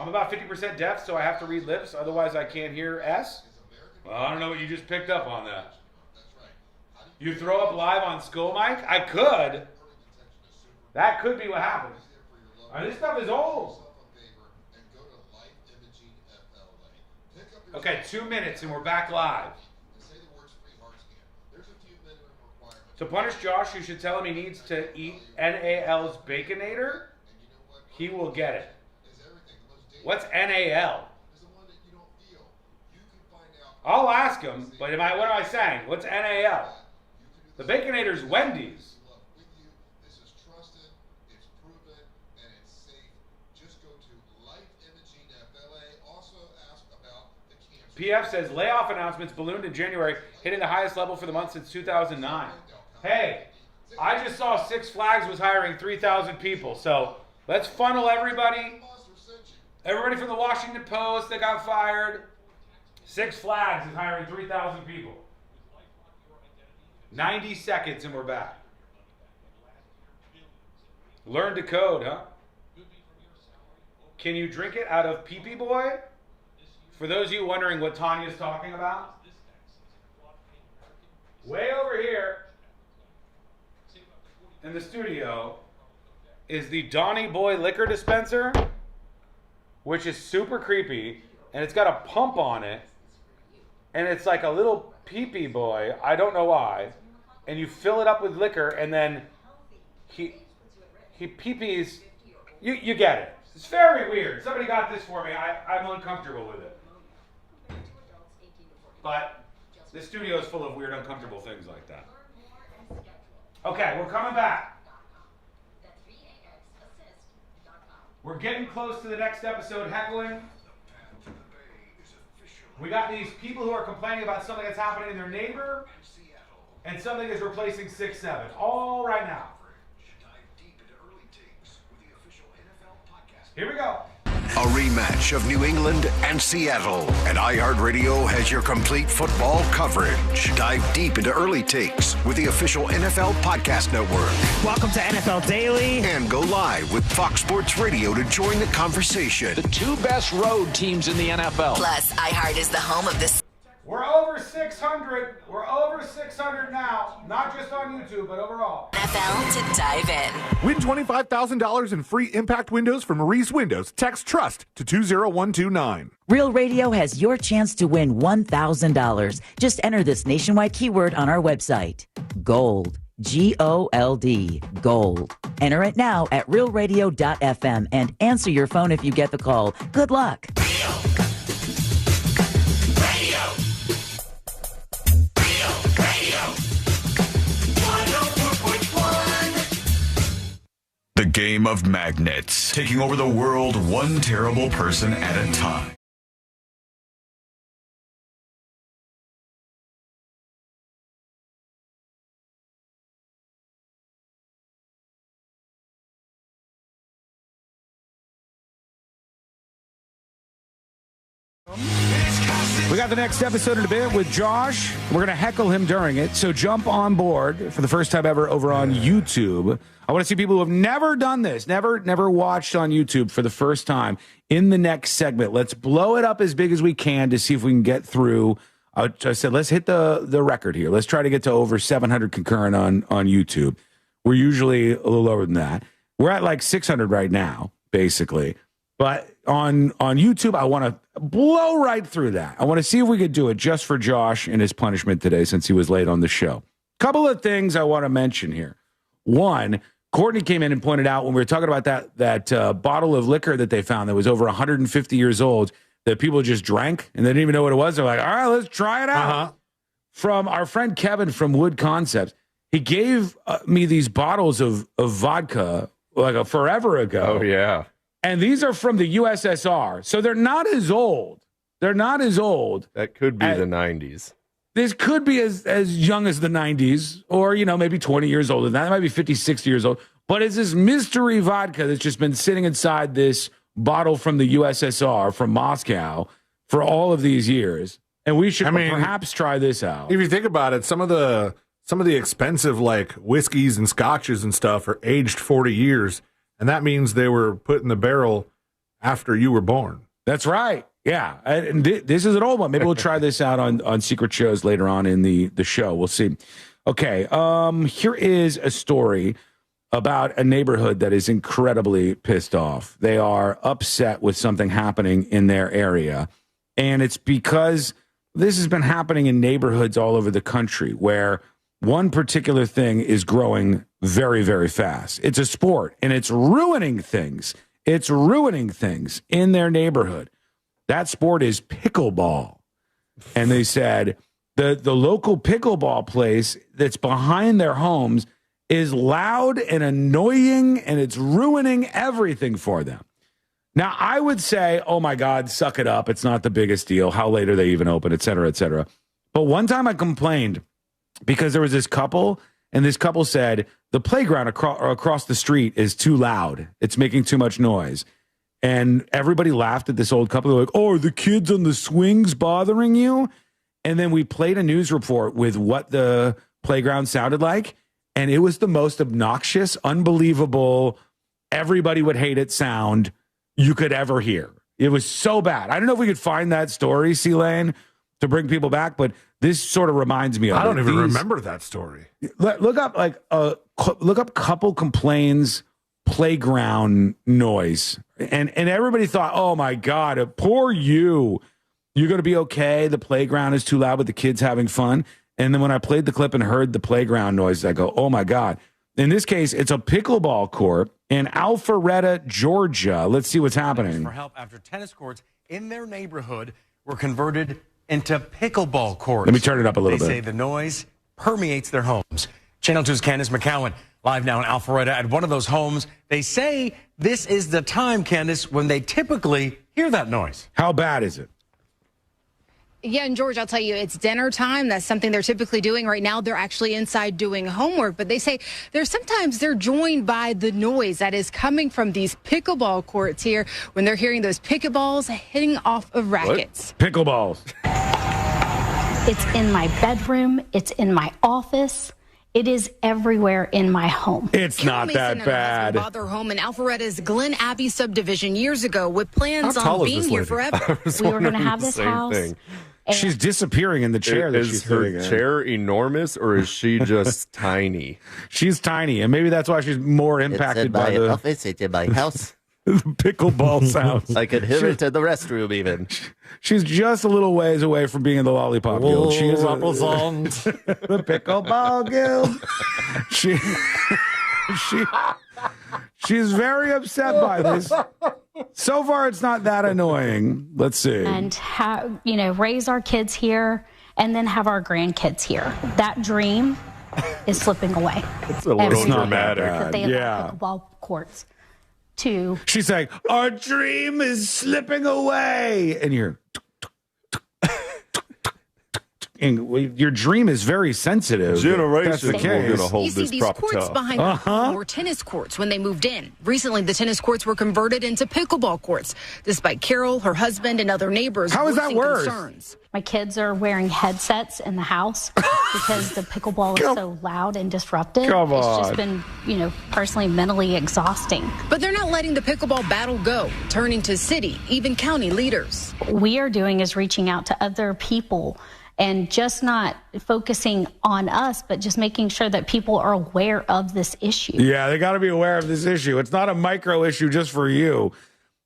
I'm about 50% deaf, so I have to read lips. Otherwise, I can't hear S. Well, I don't know what you just picked up on that. You throw up live on Skull Mike? I could. That could be what happens. This stuff is old. Okay, 2 minutes and we're back live. To punish Josh, you should tell him he needs to eat NAL's Baconator. He will get it. What's NAL? I'll ask him, but what am I saying? What's NAL? The Baconator's Wendy's. PF says layoff announcements ballooned in January, hitting the highest level for the month since 2009. Hey, I just saw Six Flags was hiring 3,000 people, so let's funnel everybody. Everybody from the Washington Post that got fired. Six Flags is hiring 3,000 people. 90 seconds and we're back. Learn to code, huh? Can you drink it out of Pee-Pee Boy? For those of you wondering what Tanya's talking about, way over here in the studio is the Donny Boy liquor dispenser, which is super creepy, and it's got a pump on it, and it's like a little pee-pee boy. I don't know why. And you fill it up with liquor, and then he pee-pees. You get it. It's very weird. Somebody got this for me. I'm uncomfortable with it. But the studio is full of weird, uncomfortable things like that. Okay, we're coming back. We're getting close to the next episode, heckling. We got these people who are complaining about something that's happening in their neighbor, and something is replacing 6-7. All right now. Here we go. A rematch of New England and Seattle. And iHeartRadio has your complete football coverage. Dive deep into early takes with the official NFL Podcast Network. Welcome to NFL Daily. And go live with Fox Sports Radio to join the conversation. The two best road teams in the NFL. Plus, iHeart is the home of this. We're over 600. We're over 600 now. Not just on YouTube, but overall. NFL to dive in. Win $25,000 in free impact windows from Maurice Windows. Text TRUST to 20129. Real Radio has your chance to win $1,000. Just enter this nationwide keyword on our website. Gold. G-O-L-D. Gold. Enter it now at realradio.fm and answer your phone if you get the call. Good luck. The game of magnets, taking over the world one terrible person at a time. We got the next episode in a bit with Josh. We're going to heckle him during it, so jump on board for the first time ever over on YouTube. I want to see people who have never done this, never watched on YouTube for the first time in the next segment. Let's blow it up as big as we can to see if we can get through. I said, let's hit the record here. Let's try to get to over 700 concurrent on YouTube. We're usually a little lower than that. We're at like 600 right now, basically. But on YouTube, I want to blow right through that. I want to see if we could do it just for Josh and his punishment today since he was late on the show. Couple of things I want to mention here. One, Courtney came in and pointed out when we were talking about that bottle of liquor that they found that was over 150 years old that people just drank and they didn't even know what it was. They're like, all right, let's try it out. Uh-huh. From our friend Kevin from Wood Concepts, he gave me these bottles of vodka like a forever ago. Oh, yeah. And these are from the USSR, so they're not as old. They're not as old. That could be the 90s. This could be as young as the 90s, or, maybe 20 years older than that. It might be 50, 60 years old. But it's this mystery vodka that's just been sitting inside this bottle from the USSR, from Moscow, for all of these years. And we should perhaps try this out. If you think about it, some of the expensive like whiskeys and scotches and stuff are aged 40 years, and that means they were put in the barrel after you were born. That's right. Yeah. And this is an old one. Maybe we'll try this out on secret shows later on in the show. We'll see. Okay. Here is a story about a neighborhood that is incredibly pissed off. They are upset with something happening in their area. And it's because this has been happening in neighborhoods all over the country where one particular thing is growing very, very fast. It's a sport, and it's ruining things. It's ruining things in their neighborhood. That sport is pickleball. And they said the local pickleball place that's behind their homes is loud and annoying, and it's ruining everything for them. Now, I would say, oh, my God, suck it up. It's not the biggest deal. How late are they even open, et cetera, et cetera. But one time I complained because there was this couple, and this couple said the playground across the street is too loud. It's making too much noise. And everybody laughed at this old couple. They're like, oh, are the kids on the swings bothering you? And then we played a news report with what the playground sounded like. And it was the most obnoxious, unbelievable, everybody would hate it sound you could ever hear. It was so bad. I don't know if we could find that story, C-Lane, to bring people back, but this sort of reminds me of it. I don't even remember that story. Look up couple complains playground noise. And everybody thought, oh my God, poor you. You're going to be okay. The playground is too loud with the kids having fun. And then when I played the clip and heard the playground noise, I go, oh my God. In this case, it's a pickleball court in Alpharetta, Georgia. Let's see what's happening. For help after tennis courts in their neighborhood were converted into pickleball courts. Let me turn it up a little bit. They say the noise permeates their homes. Channel 2's Candace McCowan live now in Alpharetta at one of those homes. They say this is the time, Candace, when they typically hear that noise. How bad is it? Yeah, and George, I'll tell you, it's dinner time. That's something they're typically doing right now. They're actually inside doing homework, but they say they're joined by the noise that is coming from these pickleball courts here when they're hearing those pickleballs hitting off of rackets. What? Pickleballs. It's in my bedroom. It's in my office. It is everywhere in my home. It's not that bad. Bought their home in Alpharetta's Glen Abbey subdivision years ago with plans on being here forever. We were going to have this house. She's disappearing in the chair that she's sitting in. Is her chair enormous, or is she just tiny? She's tiny, and maybe that's why she's more impacted by the office. It's in my house. The pickleball sounds. I could hear it in the restroom even. She's just a little ways away from being in the Lollipop Guild. She is the Pickleball Guild. She's very upset by this. So far, it's not that annoying. Let's see. And raise our kids here, and then have our grandkids here. That dream is slipping away. It's a little dramatic. That they have pickleball courts. She's like, our dream is slipping away, and you're. And your dream is very sensitive. Generations are going to hold this these courts behind were tennis courts when they moved in. Recently, the tennis courts were converted into pickleball courts, despite Carol, her husband, and other neighbors. How is that worse? Concerns. My kids are wearing headsets in the house because the pickleball is so loud and disruptive. It's just been, personally mentally exhausting. But they're not letting the pickleball battle go, turning to city, even county leaders. What we are doing is reaching out to other people and just not focusing on us, but just making sure that people are aware of this issue. Yeah, they got to be aware of this issue. It's not a micro issue just for you.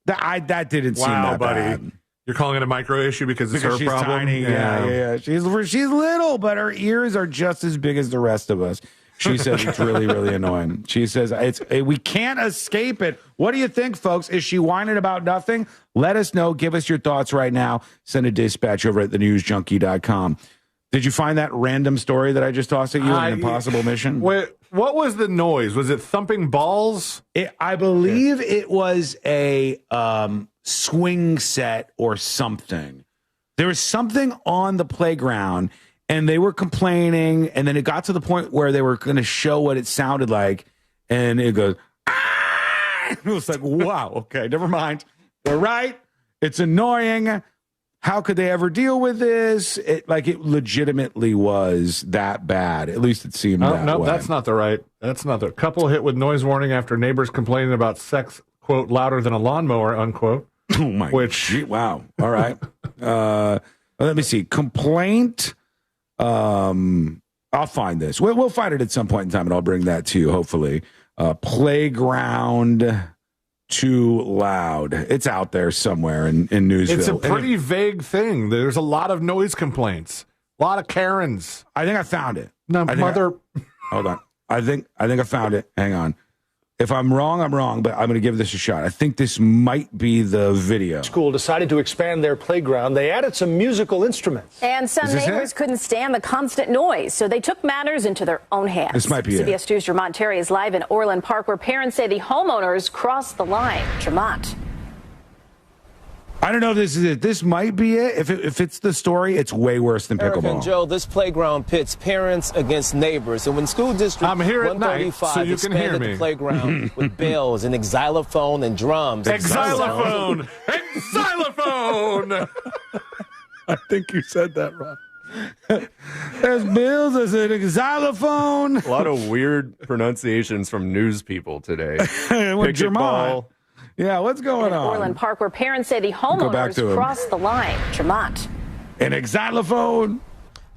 That didn't seem that bad. You're calling it a micro issue because it's her she's problem? Tiny. Yeah. She's little, but her ears are just as big as the rest of us. She says it's really, really annoying. She says we can't escape it. What do you think, folks? Is she whining about nothing? Let us know. Give us your thoughts right now. Send a dispatch over at thenewsjunkie.com. Did you find that random story that I just tossed at you? An impossible mission? Wait, what was the noise? Was it thumping balls? I believe it was a swing set or something. There was something on the playground, and they were complaining, and then it got to the point where they were going to show what it sounded like, and it goes, ah! It was like, wow, okay, never mind. They're right. It's annoying. How could they ever deal with this? It legitimately was that bad. At least it seemed that way. No, that's not the right. That's not the couple hit with noise warning after neighbors complaining about sex, quote, louder than a lawnmower, unquote. Oh, my God. Wow. All right. Let me see. Complaint. I'll find this. We'll find it at some point in time, and I'll bring that to you, hopefully. Playground too loud. It's out there somewhere in Newsville. It's a pretty vague thing. There's a lot of noise complaints. A lot of Karens. I think I found it. No, mother. Hold on. I think I found it. Hang on. If I'm wrong, I'm wrong, but I'm going to give this a shot. I think this might be the video. School decided to expand their playground. They added some musical instruments. And some neighbors couldn't stand the constant noise, so they took matters into their own hands. This might be CBS News' Jermont Terry is live in Orland Park, where parents say the homeowners crossed the line. Jermont. I don't know if this is it. This might be it. If it's the story, it's way worse than Eric pickleball. and Joe, this playground pits parents against neighbors. And when school district I'm here at night, 135 so you can hear expanded me. the playground with bells and xylophone and drums. Xylophone! Xylophone! I think you said that wrong. There's bills, there's an xylophone. A lot of weird pronunciations from news people today. Jermont. Yeah, what's going on? Orland Park, where parents say the homeowners crossed the line. Jermont. An xylophone.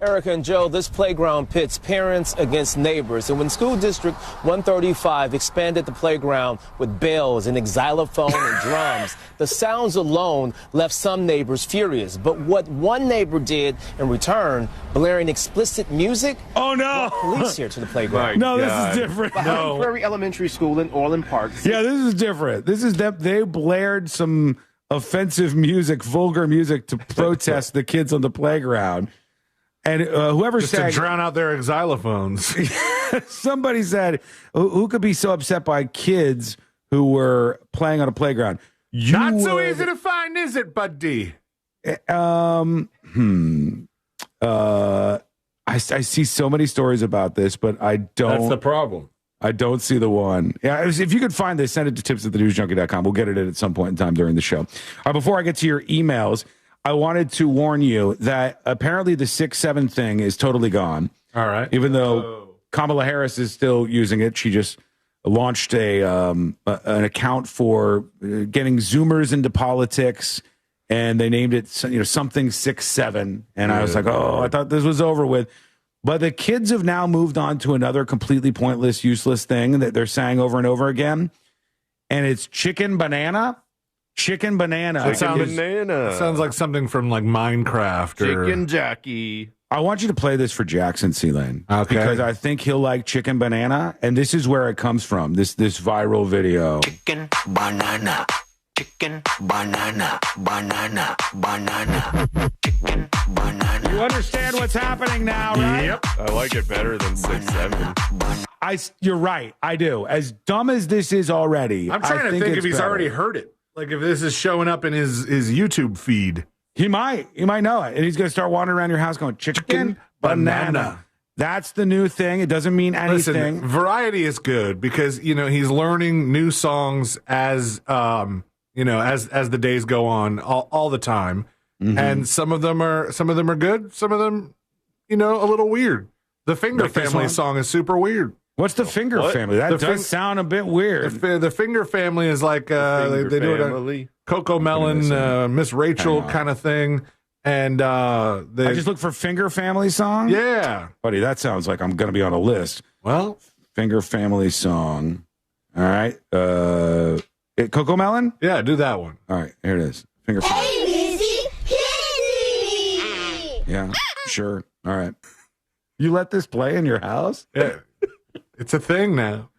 Erica and Joe, this playground pits parents against neighbors. And when school district 135 expanded the playground with bells and xylophone and drums, the sounds alone left some neighbors furious. But what one neighbor did in return, blaring explicit music, oh no, brought police here to the playground. No, this is different. No. Prairie Elementary School in Orland Park. Yeah, this is different. This is them. They blared some offensive music, vulgar music, to protest the kids on the playground. And whoever just said to drown out their xylophones. Somebody said, "Who could be so upset by kids who were playing on a playground?" Not so easy to find, is it, buddy? I see so many stories about this, but I don't. That's the problem. I don't see the one. Yeah, if you could find this, send it to tips@thenewsjunkie.com. We'll get it in at some point in time during the show. Before I get to your emails, I wanted to warn you that apparently the 6-7 thing is totally gone. All right. Even though Kamala Harris is still using it, she just launched an account for getting Zoomers into politics, and they named it something 6-7. And I was like, I thought this was over with. But the kids have now moved on to another completely pointless, useless thing that they're saying over and over again, and it's chicken banana. Chicken banana. Sounds like something from like Minecraft or Chicken Jackie. I want you to play this for Jackson C-Lane. Okay. Because I think he'll like chicken banana, and this is where it comes from, this viral video. Chicken banana. Chicken banana. Banana. Banana. Chicken banana. You understand what's happening now, right? Yep. I like it better than 6-7. You're right. I do. As dumb as this is already, I'm trying to think if he's already heard it. Like if this is showing up in his YouTube feed. He might know it. And he's going to start wandering around your house going, chicken banana. That's the new thing. It doesn't mean anything. Listen, variety is good because, he's learning new songs as the days go on all the time. Mm-hmm. And some of them are good. Some of them, a little weird. The Finger Family song is super weird. What's the Finger Family? That does sound a bit weird. The Finger Family is like they do it a Coco Melon, Miss Rachel kind of thing. And I just look for Finger Family song? Yeah. Buddy, that sounds like I'm going to be on a list. Well, Finger Family song. All right. Coco Melon? Yeah, do that one. All right, here it is. Finger Family. Hey, Lizzie, hit me. Yeah, sure. All right. You let this play in your house? Yeah. It's a thing now.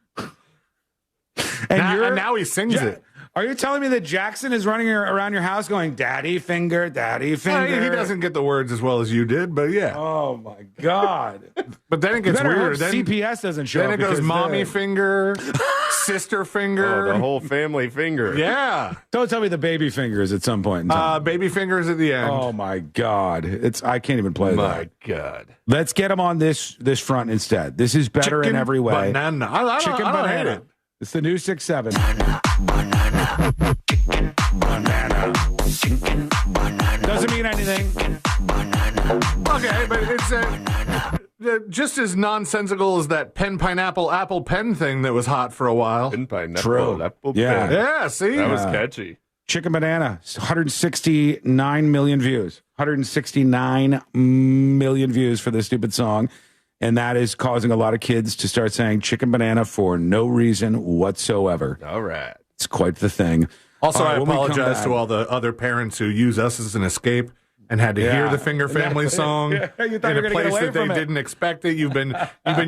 And now he sings it. Are you telling me that Jackson is running around your house going, Daddy Finger, Daddy Finger? He doesn't get the words as well as you did, but yeah. Oh, my God. But then it gets weird. Then CPS doesn't show up. Then it goes Mommy Finger, Sister Finger. Oh, the whole family finger. Yeah. Don't tell me the baby fingers at some point in time. Baby fingers at the end. Oh, my God. I can't even play that. My God. Let's get him on this front instead. This is better in every way. Banana. I don't hate it. It's the new 6-7. Banana. Chicken banana. Chicken banana. Doesn't mean anything. Okay, but it's just as nonsensical as that pen, pineapple, apple pen thing that was hot for a while. Pen, pineapple, True. apple, Yeah. pen. Yeah, see? That was catchy. Chicken banana, 169 million views. 169 million views for this stupid song. And that is causing a lot of kids to start saying chicken banana for no reason whatsoever. All right. It's quite the thing. Also, All right, I when we come apologize back- to all the other parents who use us as an escape and had to hear the Finger Family song You thought in you were a gonna get place away that they from it. didn't expect it. You've been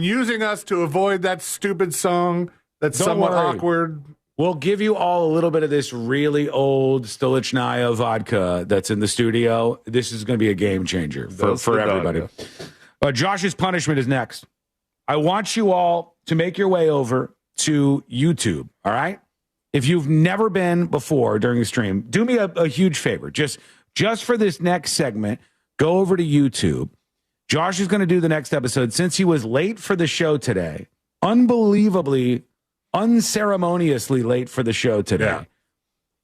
using us to avoid that stupid song that's Don't somewhat worry. awkward. We'll give you all a little bit of this really old Stolichnaya vodka that's in the studio. This is going to be a game changer for everybody. Josh's punishment is next. I want you all to make your way over to YouTube, all right? If you've never been before during the stream, do me a huge favor. Just for this next segment, go over to YouTube. Josh is going to do the next episode. Since he was late for the show today, unbelievably, unceremoniously late for the show today,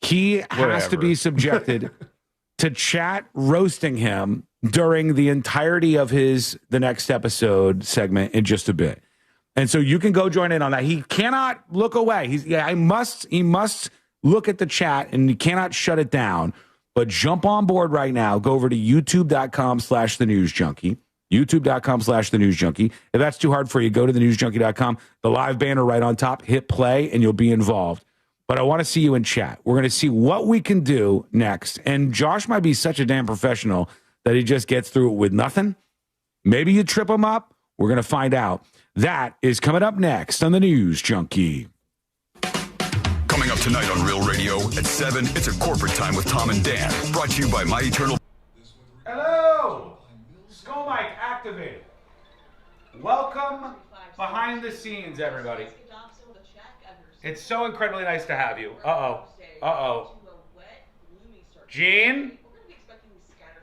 he has to be subjected to chat roasting him during the entirety of the next episode segment in just a bit. And so you can go join in on that. He cannot look away. He must look at the chat and he cannot shut it down. But jump on board right now. Go over to youtube.com/thenewsjunkie. youtube.com/thenewsjunkie. If that's too hard for you, go to thenewsjunkie.com. The live banner right on top, hit play, and you'll be involved. But I want to see you in chat. We're going to see what we can do next. And Josh might be such a damn professional that he just gets through it with nothing. Maybe you trip him up. We're going to find out. That is coming up next on the News Junkie. Coming up tonight on Real Radio at 7, it's a corporate time with Tom and Dan. Brought to you by My Eternal. Hello! Skull mic activated. Welcome behind the scenes, everybody. It's so incredibly nice to have you. Uh-oh. Gene?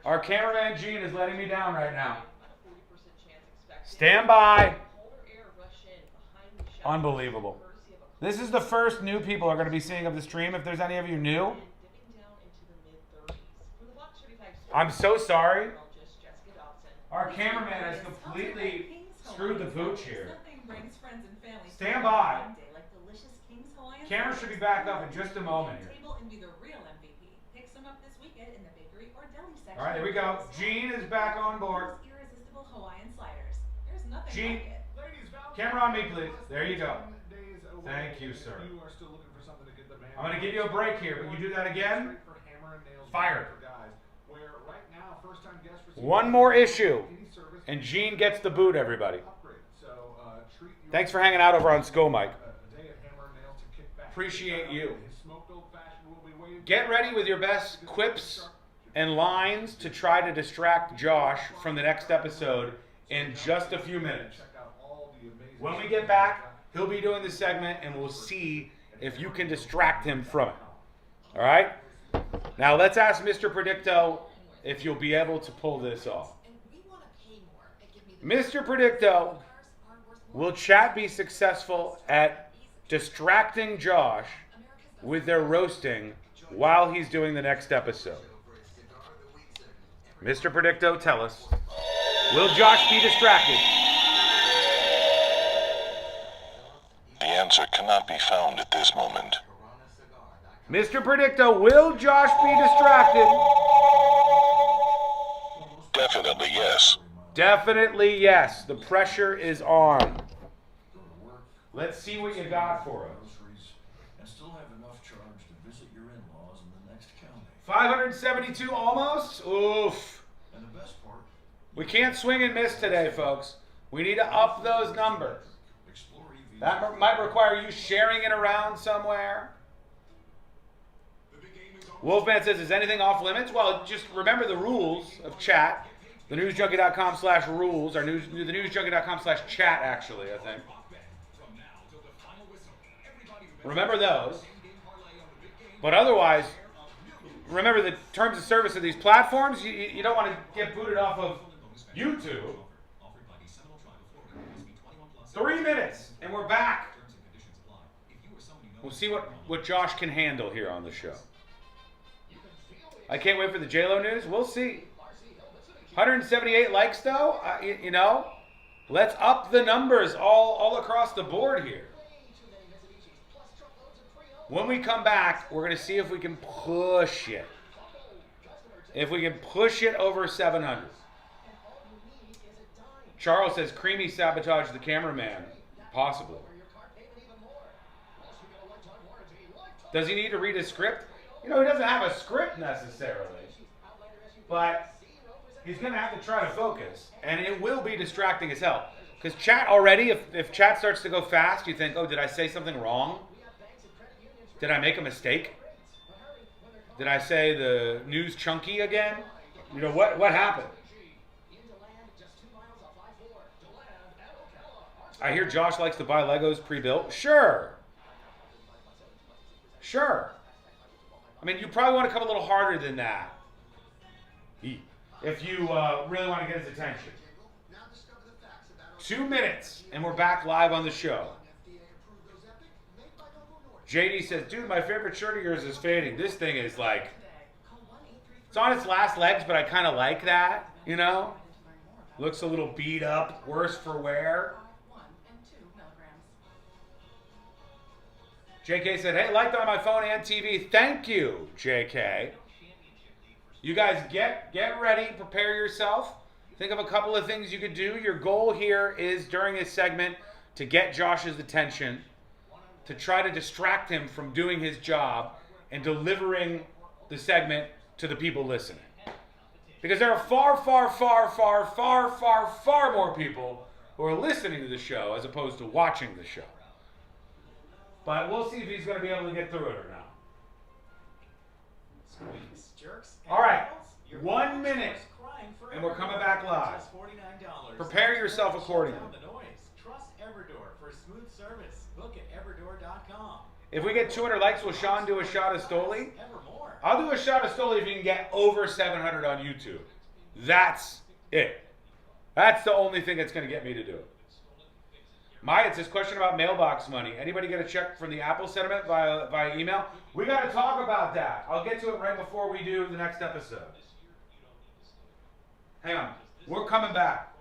Our cameraman Gene is letting me down right now. Stand by. Unbelievable. This is the first new people are going to be seeing of the stream. If there's any of you new, I'm so sorry. Our cameraman has completely screwed the pooch here. Stand by. Camera should be back up in just a moment here. All right, here we go. Gene is back on board. Gene, camera on me, please. There you go. Thank you, sir. I'm going to give you a break here, but you do that again, fired. One more issue, and Gene gets the boot, everybody. Thanks for hanging out over on Skull Mike. Appreciate you. Get ready with your best quips and lines to try to distract Josh from the next episode in just a few minutes. When we get back, he'll be doing the segment, and we'll see if you can distract him from it. All right? Now, let's ask Mr. Predicto if you'll be able to pull this off. Mr. Predicto, will chat be successful at distracting Josh with their roasting while he's doing the next episode? Mr. Predicto, tell us. Will Josh be distracted? The answer cannot be found at this moment. Mr. Predicto, will Josh be distracted? Definitely yes. Definitely yes. The pressure is on. Let's see what you got for us. And still have enough charge to visit your in-laws in the next county. 572 almost? Oof. And the best part, We can't swing and miss today, folks. We need to up those numbers. That might require you sharing it around somewhere. Wolfman says, is anything off limits? Well, just remember the rules of chat. TheNewsJunkie.com/rules, or the NewsJunkie.com/chat, actually, I think. Remember those. But otherwise, remember the terms of service of these platforms. You don't want to get booted off of YouTube. 3 minutes, and we're back. We'll see what Josh can handle here on the show. I can't wait for the J-Lo news. We'll see. 178 likes, though. You know, let's up the numbers all across the board here. When we come back, we're going to see if we can push it. If we can push it over 700. Charles says, Creamy sabotaged the cameraman. Possibly. Does he need to read his script? You know, he doesn't have a script necessarily. But he's going to have to try to focus. And it will be distracting as hell. Because chat already, if chat starts to go fast, you think, oh, did I say something wrong? Did I make a mistake? Did I say the news chunky again? You know, what happened? I hear Josh likes to buy Legos pre-built. Sure. I mean, you probably want to come a little harder than that. If you really want to get his attention. 2 minutes, and we're back live on the show. JD says, dude, my favorite shirt of yours is fading. This thing is like, it's on its last legs, but I kind of like that, you know? Looks a little beat up, worse for wear. JK said, hey, liked on my phone and TV. Thank you, JK. You guys get ready, prepare yourself. Think of a couple of things you could do. Your goal here is, during this segment, to get Josh's attention, to try to distract him from doing his job and delivering the segment to the people listening. Because there are far more people who are listening to the show as opposed to watching the show. But we'll see if he's going to be able to get through it or not. All right, 1 minute, and we're coming back live. Prepare yourself accordingly. Trust Everdoor for smooth service. Book at everdoor.com. If we get 200 likes, will Sean do a shot of Stoli? I'll do a shot of Stoli if you can get over 700 on YouTube. That's it. That's the only thing that's going to get me to do it. Maya, it's this question about mailbox money. Anybody get a check from the Apple settlement via email? We got to talk about that. I'll get to it right before we do the next episode. Hang on. We're coming back.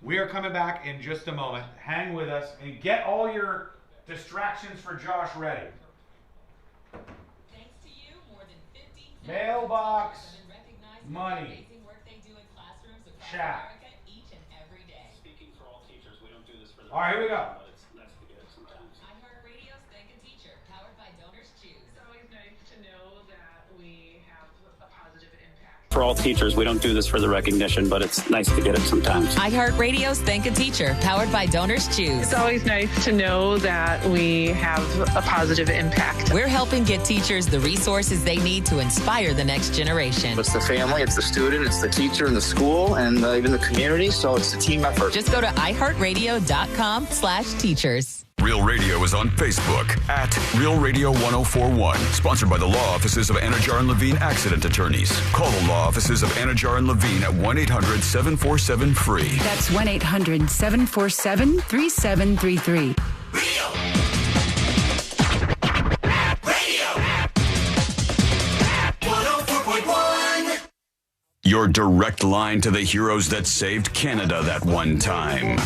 We are coming back in just a moment. Hang with us and get all your distractions for Josh ready. Thanks to you, more than 50 Mailbox money. Chat. All right, here we go. iHeartRadio's Thank a Teacher, powered by Donors Choose. It's always nice to know that we have a positive impact. For all teachers, we don't do this for the recognition, but it's nice to get it sometimes. iHeartRadio's Thank a Teacher, powered by Donors Choose. It's always nice to know that we have a positive impact. We're helping get teachers the resources they need to inspire the next generation. It's the family, it's the student, it's the teacher and the school, and even the community, so it's a team effort. Just go to iHeartRadio.com/teachers. Real Radio is on Facebook at Real Radio 1041. Sponsored by the law offices of Anajar and Levine Accident Attorneys. Call the law offices of Anajar and Levine at 1-800-747-FREE. That's 1-800-747-3733. Your direct line to the heroes that saved Canada that one time.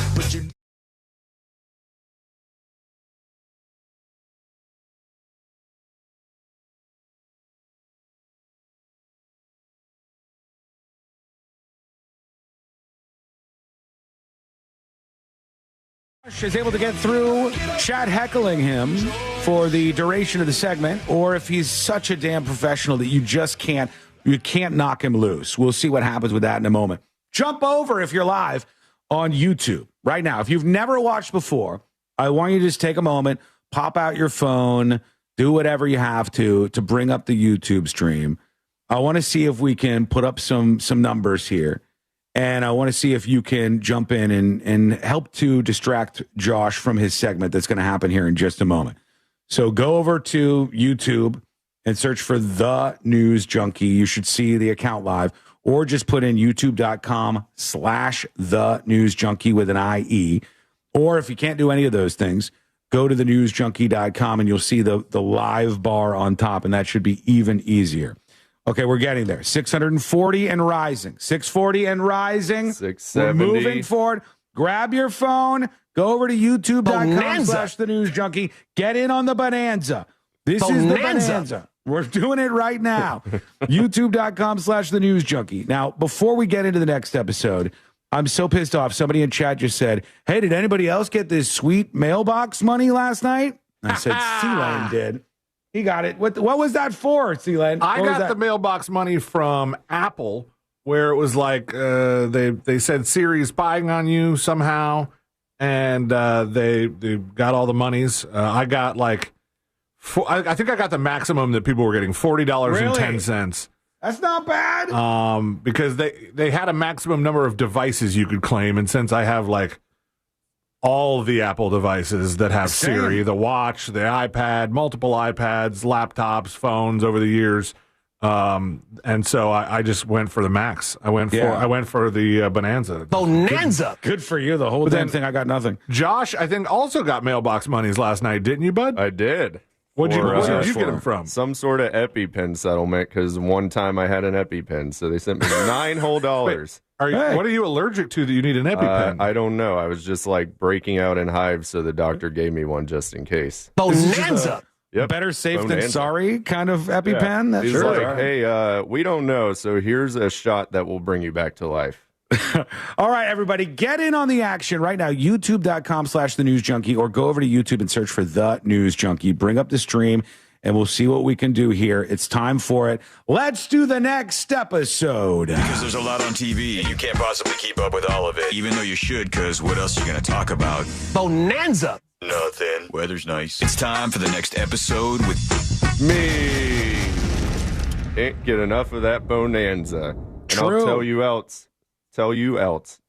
Is able to get through chat heckling him for the duration of the segment, or if he's such a damn professional that you can't knock him loose. We'll see what happens with that in a moment. Jump over if you're live on YouTube right now. If you've never watched before, I want you to just take a moment, pop out your phone, do whatever you have to bring up the YouTube stream. I want to see if we can put up some numbers here. And I want to see if you can jump in and help to distract Josh from his segment that's going to happen here in just a moment. So go over to YouTube and search for The News Junkie. You should see the account live. Or just put in youtube.com/The News Junkie with an IE. Or if you can't do any of those things, go to thenewsjunkie.com and you'll see the live bar on top, and that should be even easier. Okay, we're getting there. 640 and rising. 640 and rising. 670. We're moving forward. Grab your phone. Go over to youtube.com/thenewsjunkie. Get in on the bonanza. This is the bonanza. We're doing it right now. youtube.com/thenewsjunkie. Now, before we get into the next episode, I'm so pissed off. Somebody in chat just said, hey, did anybody else get this sweet mailbox money last night? I said, C-Lane did. He got it. What was that for, C-Lane? I got the mailbox money from Apple, where it was like they said Siri's spying on you somehow, and they got all the monies. I got like, I think I got the maximum that people were getting, $40.10. That's not bad. Because they had a maximum number of devices you could claim, and since I have like all the Apple devices that have Siri, the watch, the iPad, multiple iPads, laptops, phones over the years, and so I just went for the max. I went for the bonanza. Bonanza. Good for you. The whole damn thing. I got nothing. Josh, I think also got mailbox monies last night, didn't you, bud? I did. Where did you get them from? Some sort of EpiPen settlement, because one time I had an EpiPen, so they sent me $9 whole. Wait, what are you allergic to that you need an EpiPen? I don't know. I was just like breaking out in hives, so the doctor gave me one just in case. Bonanza. Yep. Better safe than sorry kind of EpiPen. Yeah. He's like, hey, we don't know, so here's a shot that will bring you back to life. All right, everybody, get in on the action right now. YouTube.com/thenewsjunkie, or go over to YouTube and search for The News Junkie. Bring up the stream, and we'll see what we can do here. It's time for it. Let's do the next episode. Because there's a lot on TV, and you can't possibly keep up with all of it, even though you should, because what else are you going to talk about? Bonanza. Nothing. Weather's nice. It's time for the next episode with me. Can't get enough of that bonanza. And True. I'll tell you else. You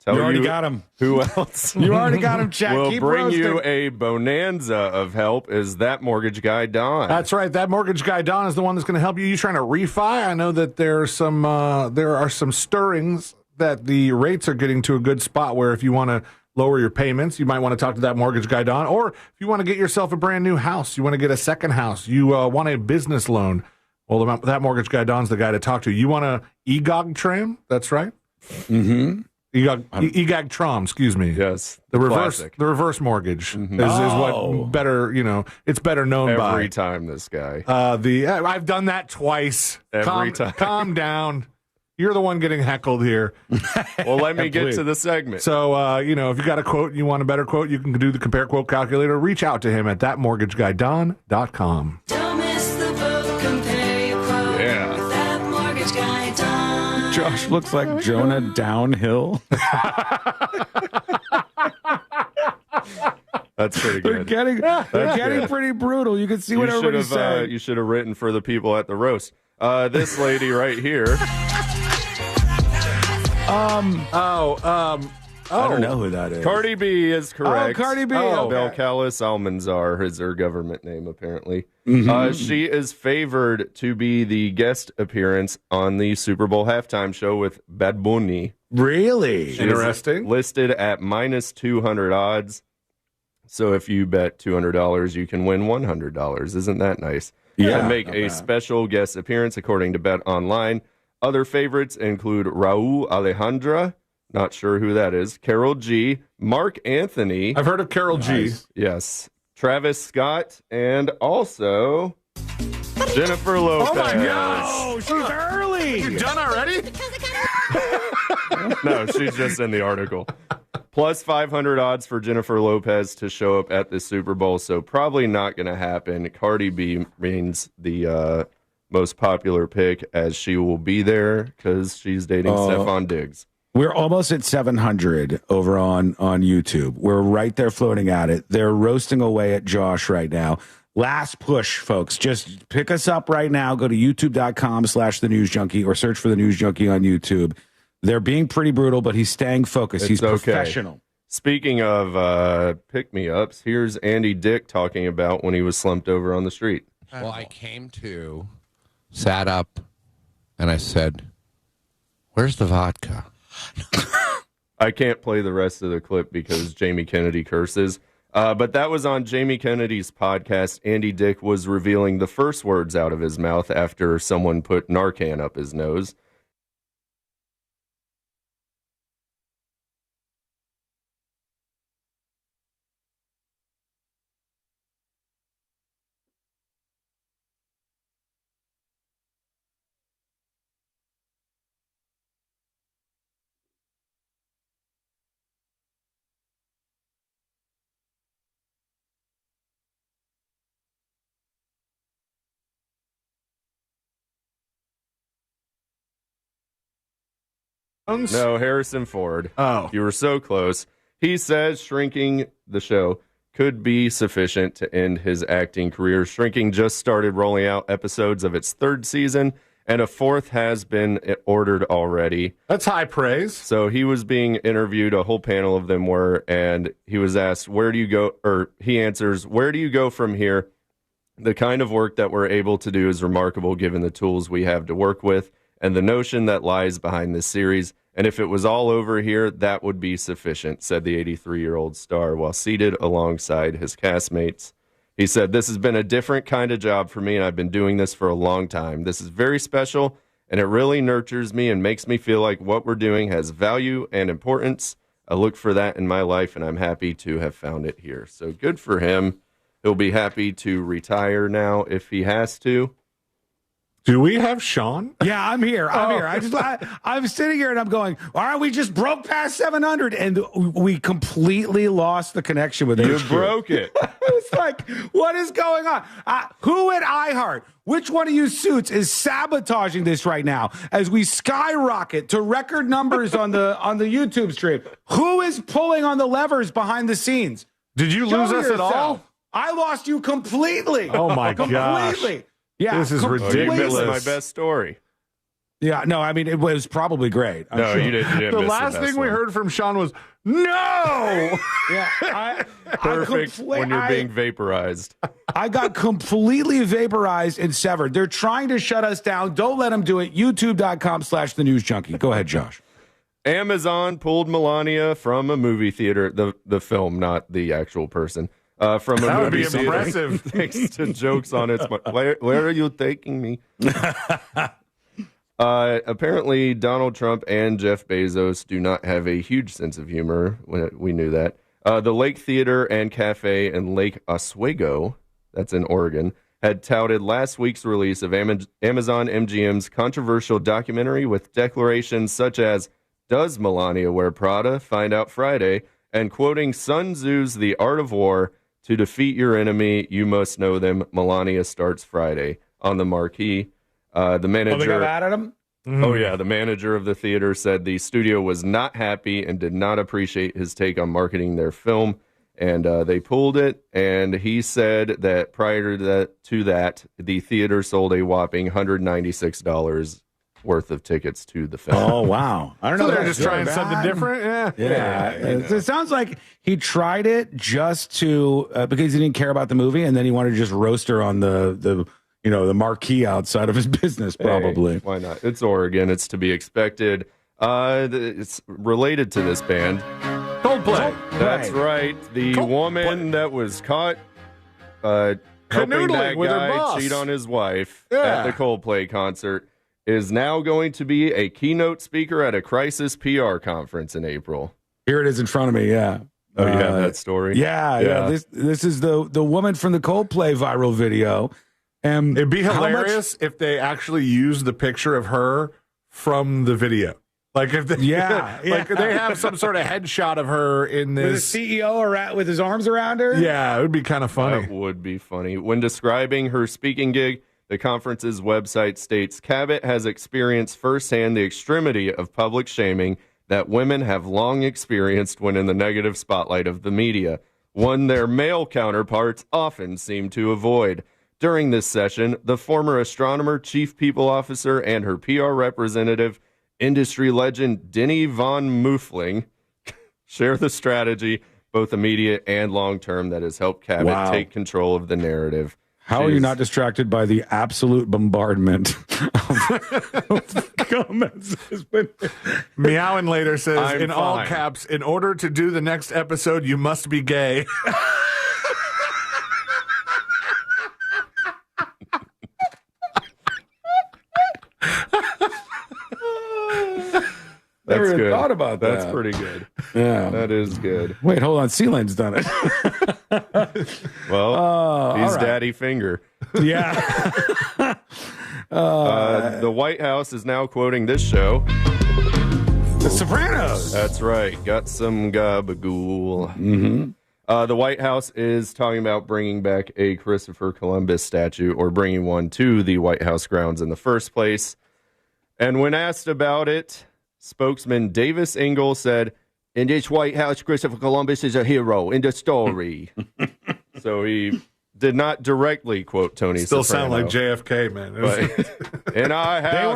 already got him. Who else? You already got him, Jack. Will Keep bring roasting. you a bonanza of help is that mortgage guy, Don. That's right. That mortgage guy, Don, is the one that's going to help you. You trying to refi? I know that there are some stirrings that the rates are getting to a good spot where if you want to lower your payments, you might want to talk to that mortgage guy, Don. Or if you want to get yourself a brand new house, you want to get a second house, you want a business loan, well, that mortgage guy, Don's the guy to talk to. You want a EGOG tram? That's right. Mm-hmm. EGOG tram, excuse me. Yes. The classic. reverse mortgage is what better, it's better known by. Every time this guy. I've done that twice. Every time. Calm down. You're the one getting heckled here. Well, let me get to the segment. So, if you got a quote and you want a better quote, you can do the compare quote calculator. Reach out to him at thatmortgageguyDon.com. Don't miss the boat, compare your quote with that mortgage guy, Don. Josh looks like Jonah downhill. That's pretty good. They're getting pretty brutal. You can see what everybody's saying. You should have written for the people at the roast. This lady right here. I don't know who that is. Cardi B is correct. Oh, Cardi B. Belcalis Almanzar is her government name, apparently. She is favored to be the guest appearance on the Super Bowl halftime show with Bad Bunny. Really? She Interesting. Listed at minus 200 odds. So if you bet $200, you can win $100. Isn't that nice? Yeah. And make a special guest appearance, according to Bet Online. Other favorites include Raul Alejandra. Not sure who that is. Karol G, Mark Anthony. I've heard of Karol G. Yes. Travis Scott, and also Jennifer Lopez. Oh my gosh! She's early. You done already? No, she's just in the article. Plus 500 odds for Jennifer Lopez to show up at the Super Bowl, so probably not going to happen. Cardi B remains the most popular pick, as she will be there because she's dating Stephon Diggs. We're almost at 700 over on YouTube. We're right there floating at it. They're roasting away at Josh right now. Last push, folks. Just pick us up right now. Go to youtube.com/thenewsjunkie or search for The News Junkie on YouTube. They're being pretty brutal, but he's staying focused. He's professional. Speaking of pick-me-ups, here's Andy Dick talking about when he was slumped over on the street. Well, I came to, sat up, and I said, "Where's the vodka?" I can't play the rest of the clip because Jamie Kennedy curses, But that was on Jamie Kennedy's podcast. Andy Dick was revealing the first words out of his mouth after someone put Narcan up his nose. No, Harrison Ford. Oh. You were so close. He says shrinking the show could be sufficient to end his acting career. Shrinking just started rolling out episodes of its third season, and a fourth has been ordered already. That's high praise. So he was being interviewed, a whole panel of them were, and he was asked, where do you go? Or he answers, where do you go from here? The kind of work that we're able to do is remarkable given the tools we have to work with and the notion that lies behind this series. And if it was all over here, that would be sufficient, said the 83-year-old star while seated alongside his castmates. He said, this has been a different kind of job for me, and I've been doing this for a long time. This is very special, and it really nurtures me and makes me feel like what we're doing has value and importance. I look for that in my life, and I'm happy to have found it here. So good for him. He'll be happy to retire now if he has to. Do we have Sean? Yeah, I'm here. I'm sitting here and I'm going, all right, we just broke past 700 and we completely lost the connection with You HQ. broke it. It's like, what is going on? Who at iHeart, which one of you suits is sabotaging this right now as we skyrocket to record numbers on the YouTube stream? Who is pulling on the levers behind the scenes? Did you lose us at all? I lost you completely. Oh, my gosh. Completely. Yeah, this is ridiculous. You missed my best story. Yeah, no, I mean, it was probably great. I'm No, sure. you didn't The miss last the best thing we one. heard from Sean was, no! Yeah, Perfect when you're being vaporized. I got completely vaporized and severed. They're trying to shut us down. Don't let them do it. YouTube.com/The News Junkie. Go ahead, Josh. Amazon pulled Melania from a movie theater, the film, not the actual person. From a That would movie be theater, impressive. thanks to jokes on its. Where are you taking me? Apparently, Donald Trump and Jeff Bezos do not have a huge sense of humor. We knew that. The Lake Theater and Cafe in Lake Oswego, that's in Oregon, had touted last week's release of Amazon MGM's controversial documentary with declarations such as, "Does Melania wear Prada? Find out Friday," and quoting Sun Tzu's The Art of War, "To defeat your enemy, you must know them. Melania starts Friday." On the marquee, the manager... they got mad at him? Oh, yeah. The manager of the theater said the studio was not happy and did not appreciate his take on marketing their film, and they pulled it. And he said that prior to that, the theater sold a whopping $196 worth of tickets to the film. Oh, wow. I don't know. So they're that's just trying bad. something different? Yeah. It sounds like he tried it just to, because he didn't care about the movie, and then he wanted to just roast her on the marquee outside of his business, probably. Hey, why not? It's Oregon. It's to be expected. It's related to this band. Coldplay. That's right. The woman that was caught helping Canoodling that with her guy boss. cheat on his wife Yeah. at the Coldplay concert is now going to be a keynote speaker at a crisis PR conference in April. Here it is in front of me, yeah. Oh, you have that story? Yeah. This is the woman from the Coldplay viral video. And it'd be hilarious if they actually used the picture of her from the video. Like if they, like they have some sort of headshot of her in With this the CEO with his arms around her? Yeah, it would be kind of funny. That would be funny. When describing her speaking gig, the conference's website states, Cabot has experienced firsthand the extremity of public shaming that women have long experienced when in the negative spotlight of the media, one their male counterparts often seem to avoid. During this session, the former astronomer, chief people officer, and her PR representative, industry legend Denny von Muffling, share the strategy, both immediate and long-term, that has helped Cabot take control of the narrative. How are you not distracted by the absolute bombardment comments has been. Meowing later says, I'm in all fine. caps, in order to do the next episode, you must be gay. That's Never even good. thought about that. That's pretty good. Yeah. That is good. Wait, hold on. Sealand's done it. Well, he's all right. Daddy Finger. Yeah. The White House is now quoting this show. The Sopranos. That's right. Got some gabagool. Mm-hmm. The White House is talking about bringing back a Christopher Columbus statue or bringing one to the White House grounds in the first place. And when asked about it, spokesman Davis Ingalls said, "In this White House, Christopher Columbus is a hero in the story." So he did not directly quote Tony Still Soprano. sound like JFK, man. But in our house...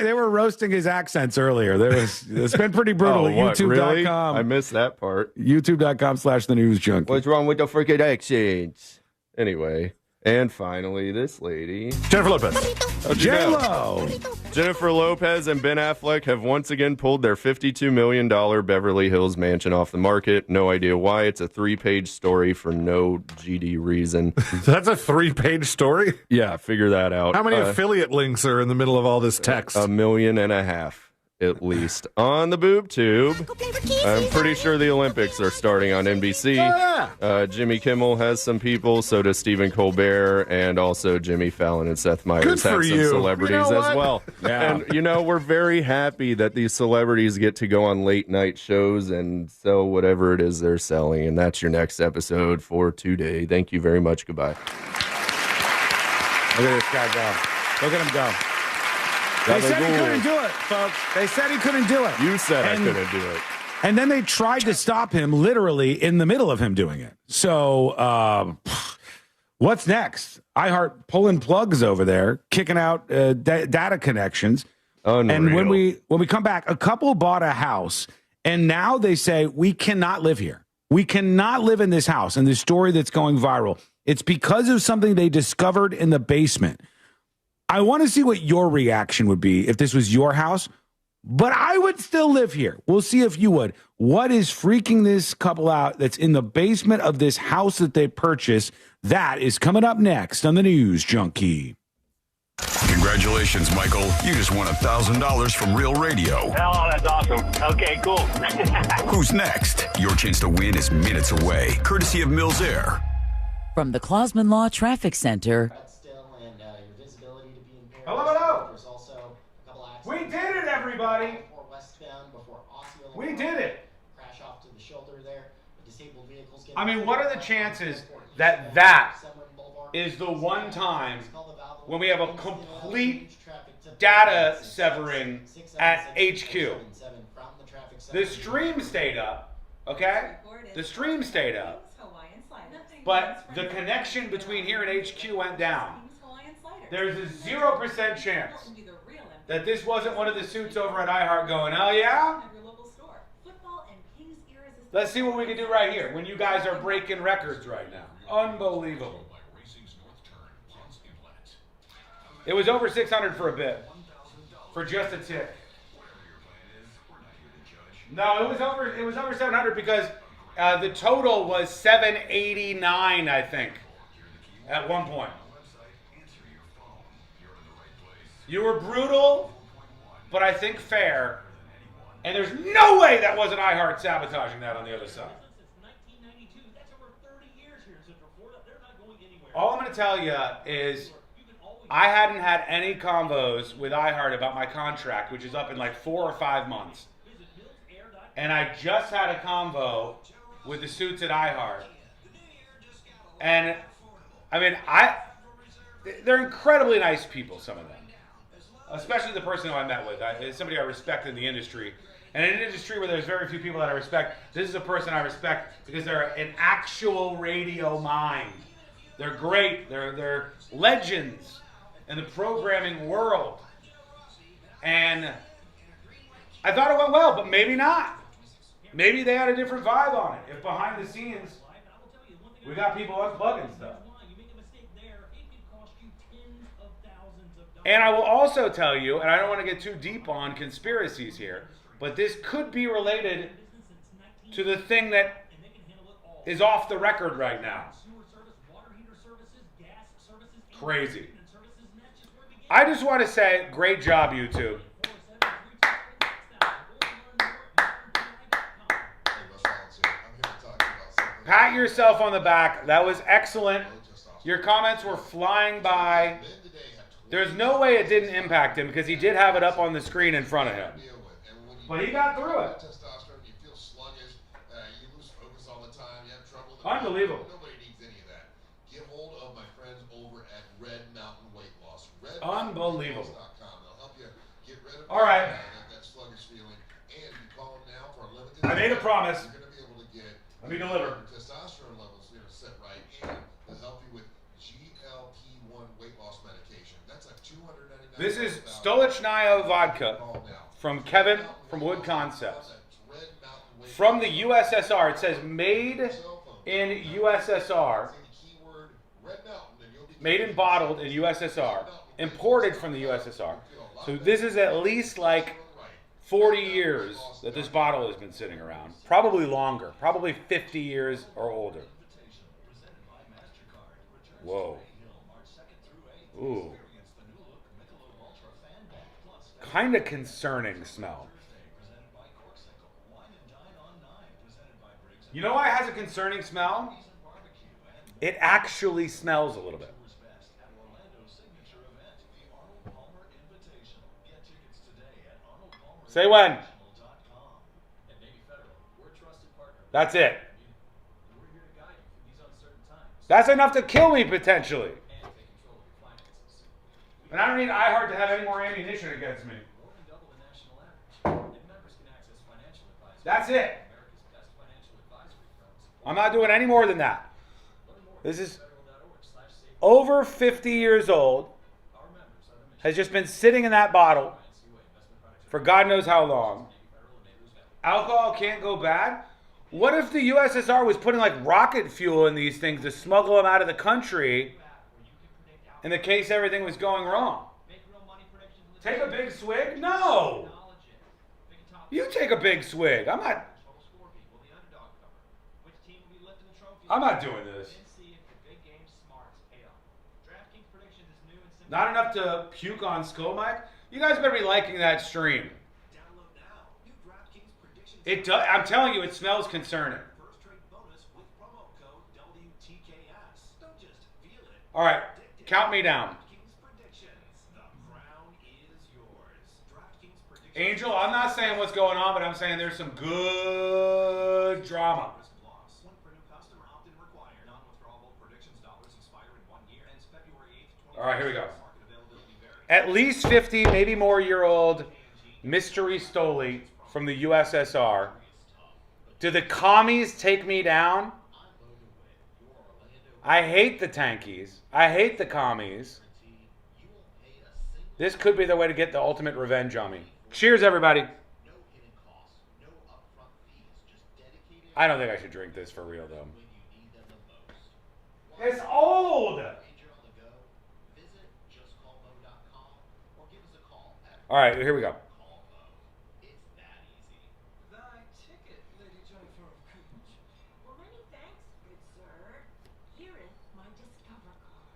They were roasting his accents earlier. It's been pretty brutal. Oh, what, YouTube.com. really? I missed that part. YouTube.com/thenewsjunkie. What's wrong with the freaking accents? Anyway, and finally, this lady. Jennifer Lopez. J-Lo. Jennifer Lopez and Ben Affleck have once again pulled their $52 million Beverly Hills mansion off the market. No idea why. It's a 3-page story for no GD reason. That's a 3-page story? Yeah, figure that out. How many affiliate links are in the middle of all this text? 1.5 million. At least on the boob tube. I'm pretty sure the Olympics are starting on NBC. Jimmy Kimmel has some people, so does Stephen Colbert, and also Jimmy Fallon and Seth Meyers have some celebrities as well. Yeah. And we're very happy that these celebrities get to go on late night shows and sell whatever it is they're selling. And that's your next episode for today. Thank you very much. Goodbye. Look at this guy go. Look at him go. They said he couldn't do it, folks. They said he couldn't do it. You said I couldn't do it. And then they tried to stop him literally in the middle of him doing it. So what's next? iHeart pulling plugs over there, kicking out data connections. Unreal. And when we come back, a couple bought a house, and now they say, we cannot live here. We cannot live in this house. And the story that's going viral, it's because of something they discovered in the basement. I want to see what your reaction would be if this was your house, but I would still live here. We'll see if you would. What is freaking this couple out that's in the basement of this house that they purchased? That is coming up next on the News Junkie. Congratulations, Michael. You just won $1,000 from Real Radio. Oh, that's awesome. Okay, cool. Who's next? Your chance to win is minutes away, courtesy of Mills Air. From the Clausman Law Traffic Center. Hello. We did it, everybody. We did it. I mean, what are the chances that is the one time when we have a complete data severing at HQ? The stream stayed up, okay? The stream stayed up. But the connection between here and HQ went down. There's a 0% chance that this wasn't one of the suits over at iHeart going, oh yeah? Let's see what we can do right here when you guys are breaking records right now. Unbelievable. It was over 600 for a bit. For just a tick. No, it was over 700 because the total was 789, I think, at one point. You were brutal, but I think fair. And there's no way that wasn't iHeart sabotaging that on the other side. All I'm going to tell you is I hadn't had any convos with iHeart about my contract, which is up in like 4 or 5 months. And I just had a convo with the suits at iHeart. And, I mean, they're incredibly nice people, some of them. Especially the person who I met with. It's somebody I respect in the industry. And in an industry where there's very few people that I respect, this is a person I respect because they're an actual radio mind. They're great. They're legends in the programming world. And I thought it went well, but maybe not. Maybe they had a different vibe on it. If behind the scenes, we got people unplugging stuff. And I will also tell you, and I don't want to get too deep on conspiracies here, but this could be related to the thing that is off the record right now. Crazy. I just want to say, great job, YouTube. Pat yourself on the back. That was excellent. Your comments were flying by. There's no way it didn't impact him because he did have it up on the screen in front of him. But he got through it. Unbelievable. Unbelievable. All right. I made a promise. Let me deliver. Testosterone levels set right, and they'll help you with GLP-1 weight loss medication. That's like $299. This is Stolichnaya vodka from Kevin from Wood Concepts. From the USSR. It says made in USSR. Made and bottled in USSR. Imported from the USSR. So this is at least like 40 years that this bottle has been sitting around. Probably longer. Probably 50 years or older. Whoa. Ooh. Kind of concerning smell. You know why it has a concerning smell? It actually smells a little bit. Say when. That's it. That's enough to kill me potentially. And I don't need iHeart to have any more ammunition against me. That's it. I'm not doing any more than that. This is over 50 years old. Has just been sitting in that bottle for God knows how long. Alcohol can't go bad. What if the USSR was putting like rocket fuel in these things to smuggle them out of the country in the case everything was going wrong? Take a big swig? No. You take a big swig. I'm not doing this. Not enough to puke on Skull Mike? You guys better be liking that stream. It does. I'm telling you, it smells concerning. All right, count me down. Angel, I'm not saying what's going on, but I'm saying there's some good drama. All right, here we go. At least 50, maybe more year old mystery Stoli from the USSR. Do the commies take me down? I hate the tankies. I hate the commies. This could be the way to get the ultimate revenge on me. Cheers, everybody. I don't think I should drink this for real, though. It's old! All right, here we go.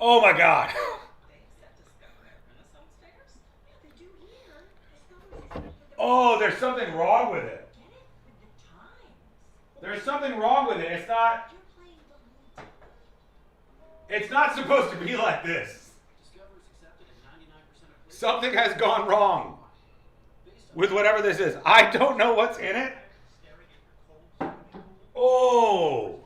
Oh my God. Oh, there's something wrong with it. There's something wrong with it. It's not supposed to be like this. Something has gone wrong with whatever this is. I don't know what's in it. Oh.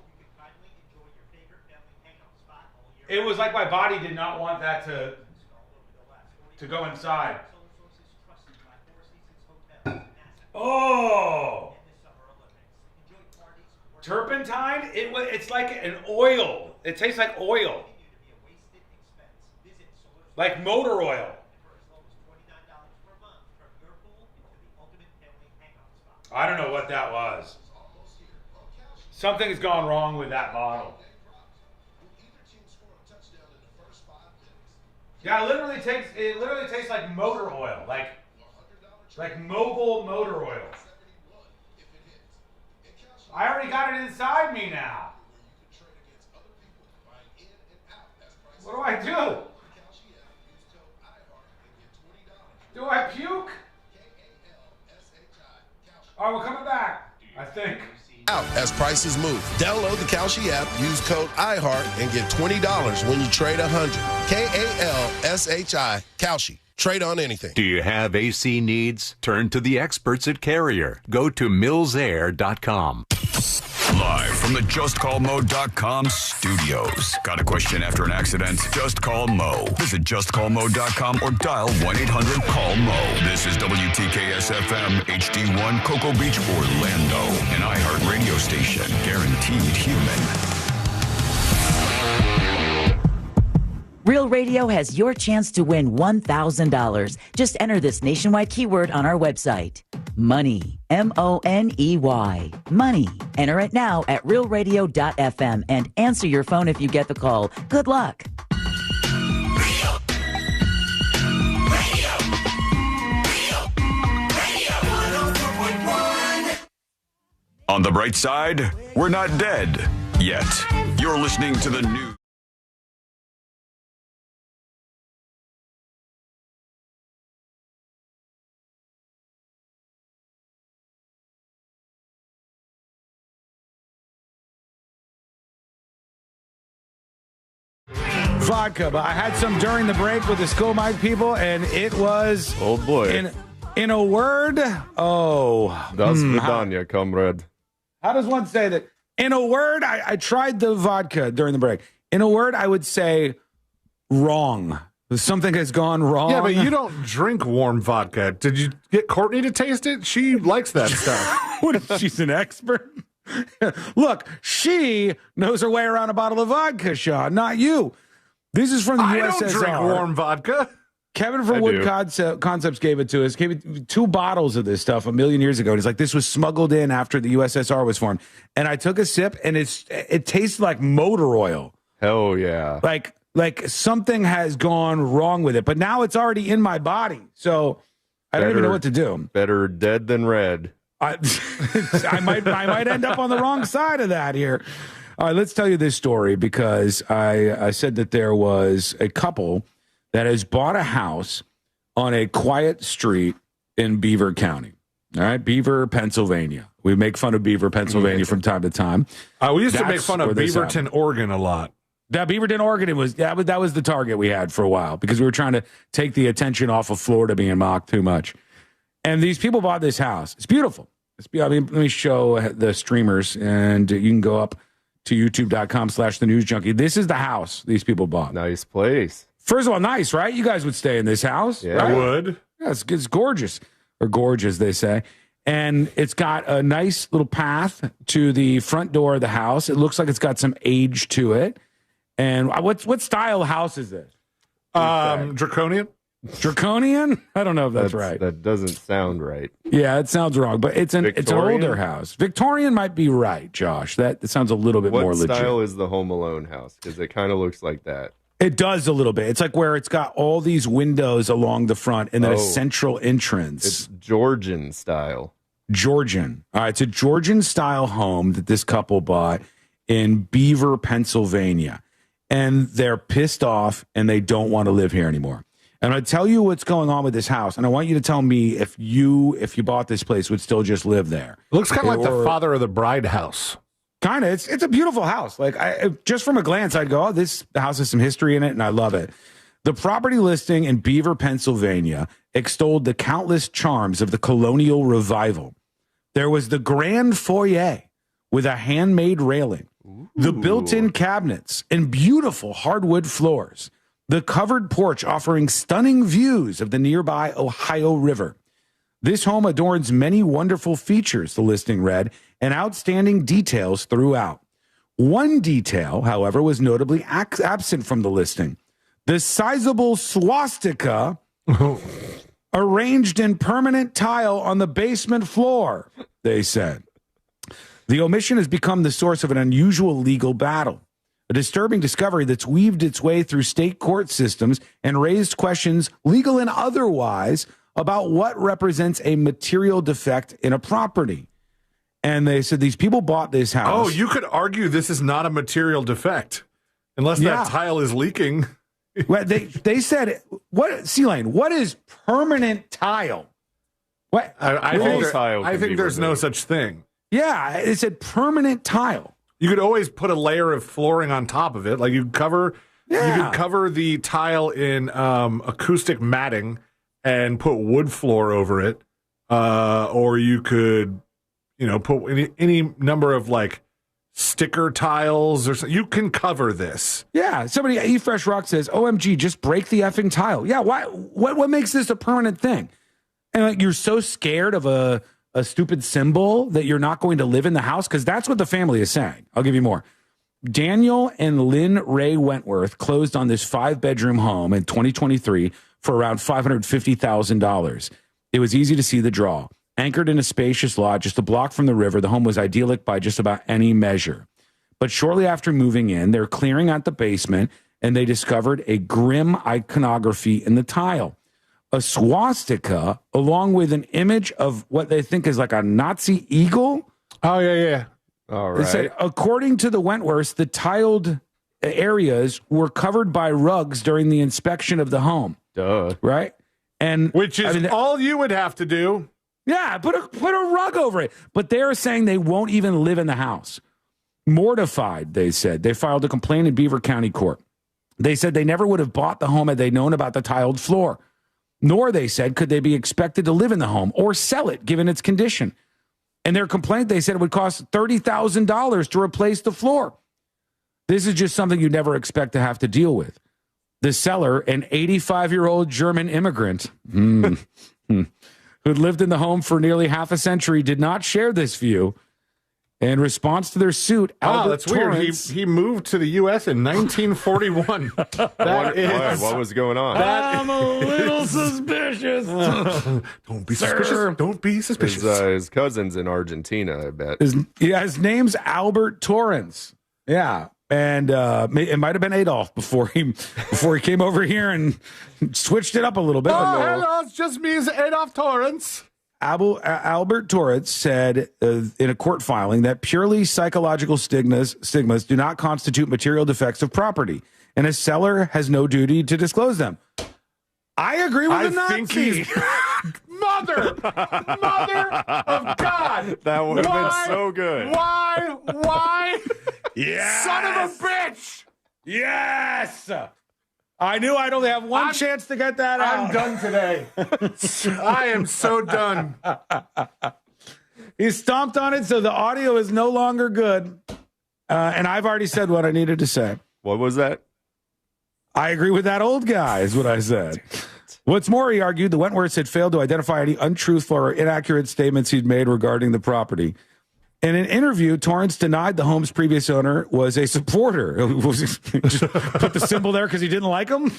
It was like my body did not want that to go inside. Oh. Turpentine? It's like an oil. It tastes like oil. Like motor oil. I don't know what that was. Something's gone wrong with that bottle. Yeah, it literally tastes like motor oil, like mobile motor oil. I already got it inside me now. What do I do? Do I puke? All right, we're coming back, I think. Out as prices move. Download the Kalshi app, use code iHeart, and get $20 when you trade 100. Kalshi. Kalshi. Trade on anything. Do you have AC needs? Turn to the experts at Carrier. Go to millsair.com. Live from the JustCallMo.com studios. Got a question after an accident? Just call Mo. Visit JustCallMo.com or dial 1-800-CALL-MO. This is WTKS-FM HD1 Cocoa Beach, Orlando. An iHeart radio station. Guaranteed human. Real Radio has your chance to win $1,000. Just enter this nationwide keyword on our website. Money. M-O-N-E-Y. Money. Enter it now at realradio.fm and answer your phone if you get the call. Good luck. On the bright side, we're not dead yet. You're listening to the news. Vodka, but I had some during the break with the Skull Mike people, and it was... Oh, boy. In a word, Das Vidania, comrade. How does one say that? In a word, I tried the vodka during the break. In a word, I would say wrong. Something has gone wrong. Yeah, but you don't drink warm vodka. Did you get Courtney to taste it? She likes that stuff. She's an expert. Look, she knows her way around a bottle of vodka, Sean, not you. This is from the USSR. I don't drink warm vodka. Kevin from Wood Concepts gave it to us. Gave it 2 bottles of this stuff a million years ago. And he's like, this was smuggled in after the USSR was formed. And I took a sip, and it tastes like motor oil. Hell yeah. Like something has gone wrong with it. But now it's already in my body. So I don't even know what to do. Better dead than red. I might end up on the wrong side of that here. All right, let's tell you this story because I said that there was a couple that has bought a house on a quiet street in Beaver County. All right, Beaver, Pennsylvania. We make fun of Beaver, Pennsylvania from time to time. We used to make fun of Beaverton, Oregon a lot. That Beaverton, Oregon, that was the target we had for a while because we were trying to take the attention off of Florida being mocked too much. And these people bought this house. It's beautiful. Let me show the streamers, and you can go up to youtube.com/thenewsjunkie. This is the house these people bought. Nice place. First of all, nice, right? You guys would stay in this house. Yeah, right? I would. Yeah, it's gorgeous, or gorgeous, they say. And it's got a nice little path to the front door of the house. It looks like it's got some age to it. And what style house is this? Draconian. Draconian? I don't know if that's right. That doesn't sound right. Yeah, it sounds wrong, but it's an older house. Victorian might be right, Josh. That sounds a little bit more legit. What style is the Home Alone house? Because it kind of looks like that. It does a little bit. It's like where it's got all these windows along the front and then a central entrance. It's Georgian style. Georgian. All right, it's a Georgian style home that this couple bought in Beaver, Pennsylvania. And they're pissed off and they don't want to live here anymore. And I tell you what's going on with this house, and I want you to tell me if you bought this place, would still just live there. It looks kind of like the Father of the Bride house. Kind of. It's a beautiful house. Like just from a glance, I'd go, the house has some history in it, and I love it. The property listing in Beaver, Pennsylvania, extolled the countless charms of the colonial revival. There was the grand foyer with a handmade railing, the built-in cabinets, and beautiful hardwood floors. The covered porch offering stunning views of the nearby Ohio River. This home adorns many wonderful features, the listing read, and outstanding details throughout. One detail, however, was notably absent from the listing. The sizable swastika arranged in permanent tile on the basement floor, they said. The omission has become the source of an unusual legal battle. A disturbing discovery that's weaved its way through state court systems and raised questions, legal and otherwise, about what represents a material defect in a property. And they said these people bought this house. Oh, you could argue this is not a material defect unless that tile is leaking. Well, they said, what, C-Lane, what is permanent tile? What? I think there's no such thing. Yeah, it said permanent tile. You could always put a layer of flooring on top of it. Like you could cover the tile in acoustic matting and put wood floor over it. Or you could, put any number of like sticker tiles or something. You can cover this. Yeah. Somebody, eFresh Rock says, OMG, just break the effing tile. Yeah. Why? What makes this a permanent thing? And like, you're so scared of a stupid symbol that you're not going to live in the house? Because that's what the family is saying. I'll give you more. Daniel and Lynn Ray Wentworth closed on this 5-bedroom home in 2023 for around $550,000. It was easy to see the draw. Anchored in a spacious lot just a block from the river, the home was idyllic by just about any measure. But shortly after moving in, they're clearing out the basement and they discovered a grim iconography in the tile. A swastika, along with an image of what they think is like a Nazi eagle. Oh, yeah. All right. They said, according to the Wentworths, the tiled areas were covered by rugs during the inspection of the home. Duh. Right? And which is all you would have to do. Yeah, put a rug over it. But they're saying they won't even live in the house. Mortified, they said. They filed a complaint in Beaver County Court. They said they never would have bought the home had they known about the tiled floor. Nor, they said, could they be expected to live in the home or sell it, given its condition. In their complaint, they said it would cost $30,000 to replace the floor. This is just something you never expect to have to deal with. The seller, an 85-year-old German immigrant who'd lived in the home for nearly half a century, did not share this view. In response to their suit, Albert that's Torrance, weird. He moved to the U.S. in 1941. What was going on? I'm a little suspicious. Don't be suspicious. Don't be suspicious. His cousin's in Argentina, I bet. His name's Albert Torrance. Yeah. And it might have been Adolf before he came over here and switched it up a little bit. Hello, it's just me, Adolf Torrance. Albert Torrance said in a court filing that purely psychological stigmas do not constitute material defects of property, and a seller has no duty to disclose them. I agree with the Nazi. Mother of God. That would have been so good. Why? Yes. Son of a bitch. Yes. I knew I'd only have one chance to get that out. I'm done today. I am so done. He stomped on it, so the audio is no longer good. And I've already said what I needed to say. What was that? I agree with that old guy, is what I said. What's more, he argued, the Wentworths had failed to identify any untruthful or inaccurate statements he'd made regarding the property. In an interview, Torrance denied the home's previous owner was a supporter. Just put the symbol there because he didn't like him?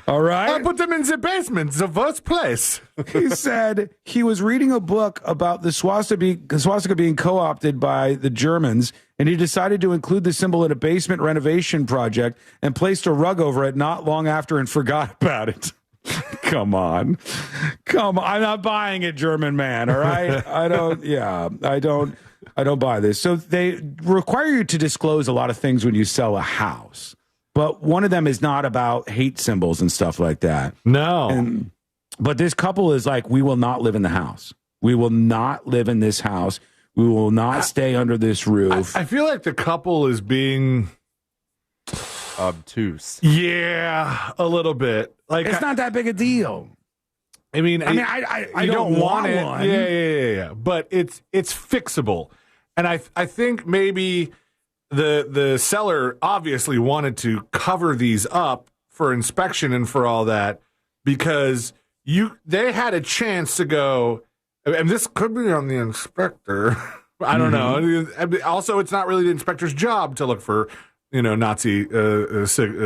All right. I put them in the basement, the worst place. He said he was reading a book about the swastika being co-opted by the Germans, and he decided to include the symbol in a basement renovation project and placed a rug over it not long after and forgot about it. Come on. I'm not buying it, German man. All right. I don't buy this. So they require you to disclose a lot of things when you sell a house, but one of them is not about hate symbols and stuff like that. No. But this couple is like, we will not live in the house. We will not live in this house. We will not stay under this roof. I feel like the couple is being obtuse. Yeah, a little bit. Like it's not that big a deal. I mean, I don't want it. one. Yeah. But it's fixable, and I think maybe the seller obviously wanted to cover these up for inspection and for all that because they had a chance to go, and this could be on the inspector. I don't know. Also, it's not really the inspector's job to look for Nazi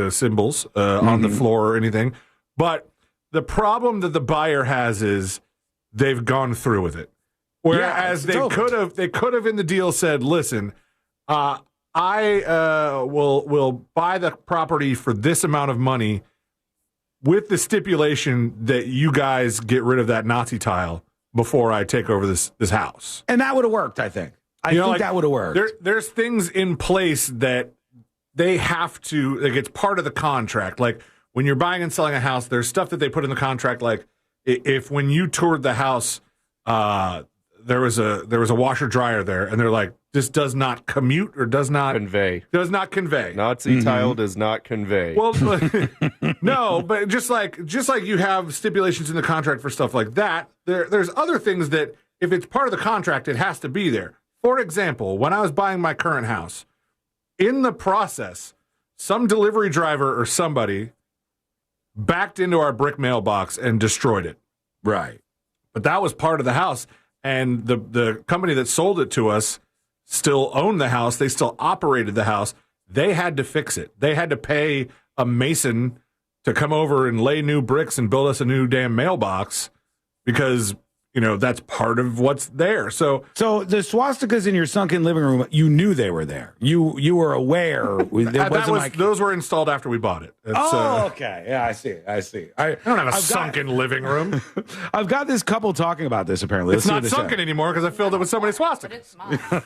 symbols on the floor or anything. But the problem that the buyer has is they've gone through with it. Whereas they could have in the deal said, listen, I will buy the property for this amount of money with the stipulation that you guys get rid of that Nazi tile before I take over this house. And that would have worked, I think. I think that would have worked. There's things in place that they have to, like, it's part of the contract. Like, when you're buying and selling a house, there's stuff that they put in the contract. Like, if when you toured the house, there was a washer dryer there, and they're like, this does not commute or does not convey. Nazi tile does not convey. Well, no, but just like you have stipulations in the contract for stuff like that, there's other things that if it's part of the contract, it has to be there. For example, when I was buying my current house, in the process, some delivery driver or somebody backed into our brick mailbox and destroyed it. Right. But that was part of the house, and the company that sold it to us still owned the house. They still operated the house. They had to fix it. They had to pay a mason to come over and lay new bricks and build us a new damn mailbox because, that's part of what's there. So the swastikas in your sunken living room, you knew they were there. You were aware. Those were installed after we bought it. Okay. Yeah, I see. I don't have a sunken living room. I've got this couple talking about this, apparently. It's not sunken anymore because I filled it with so many swastikas. But it's mine.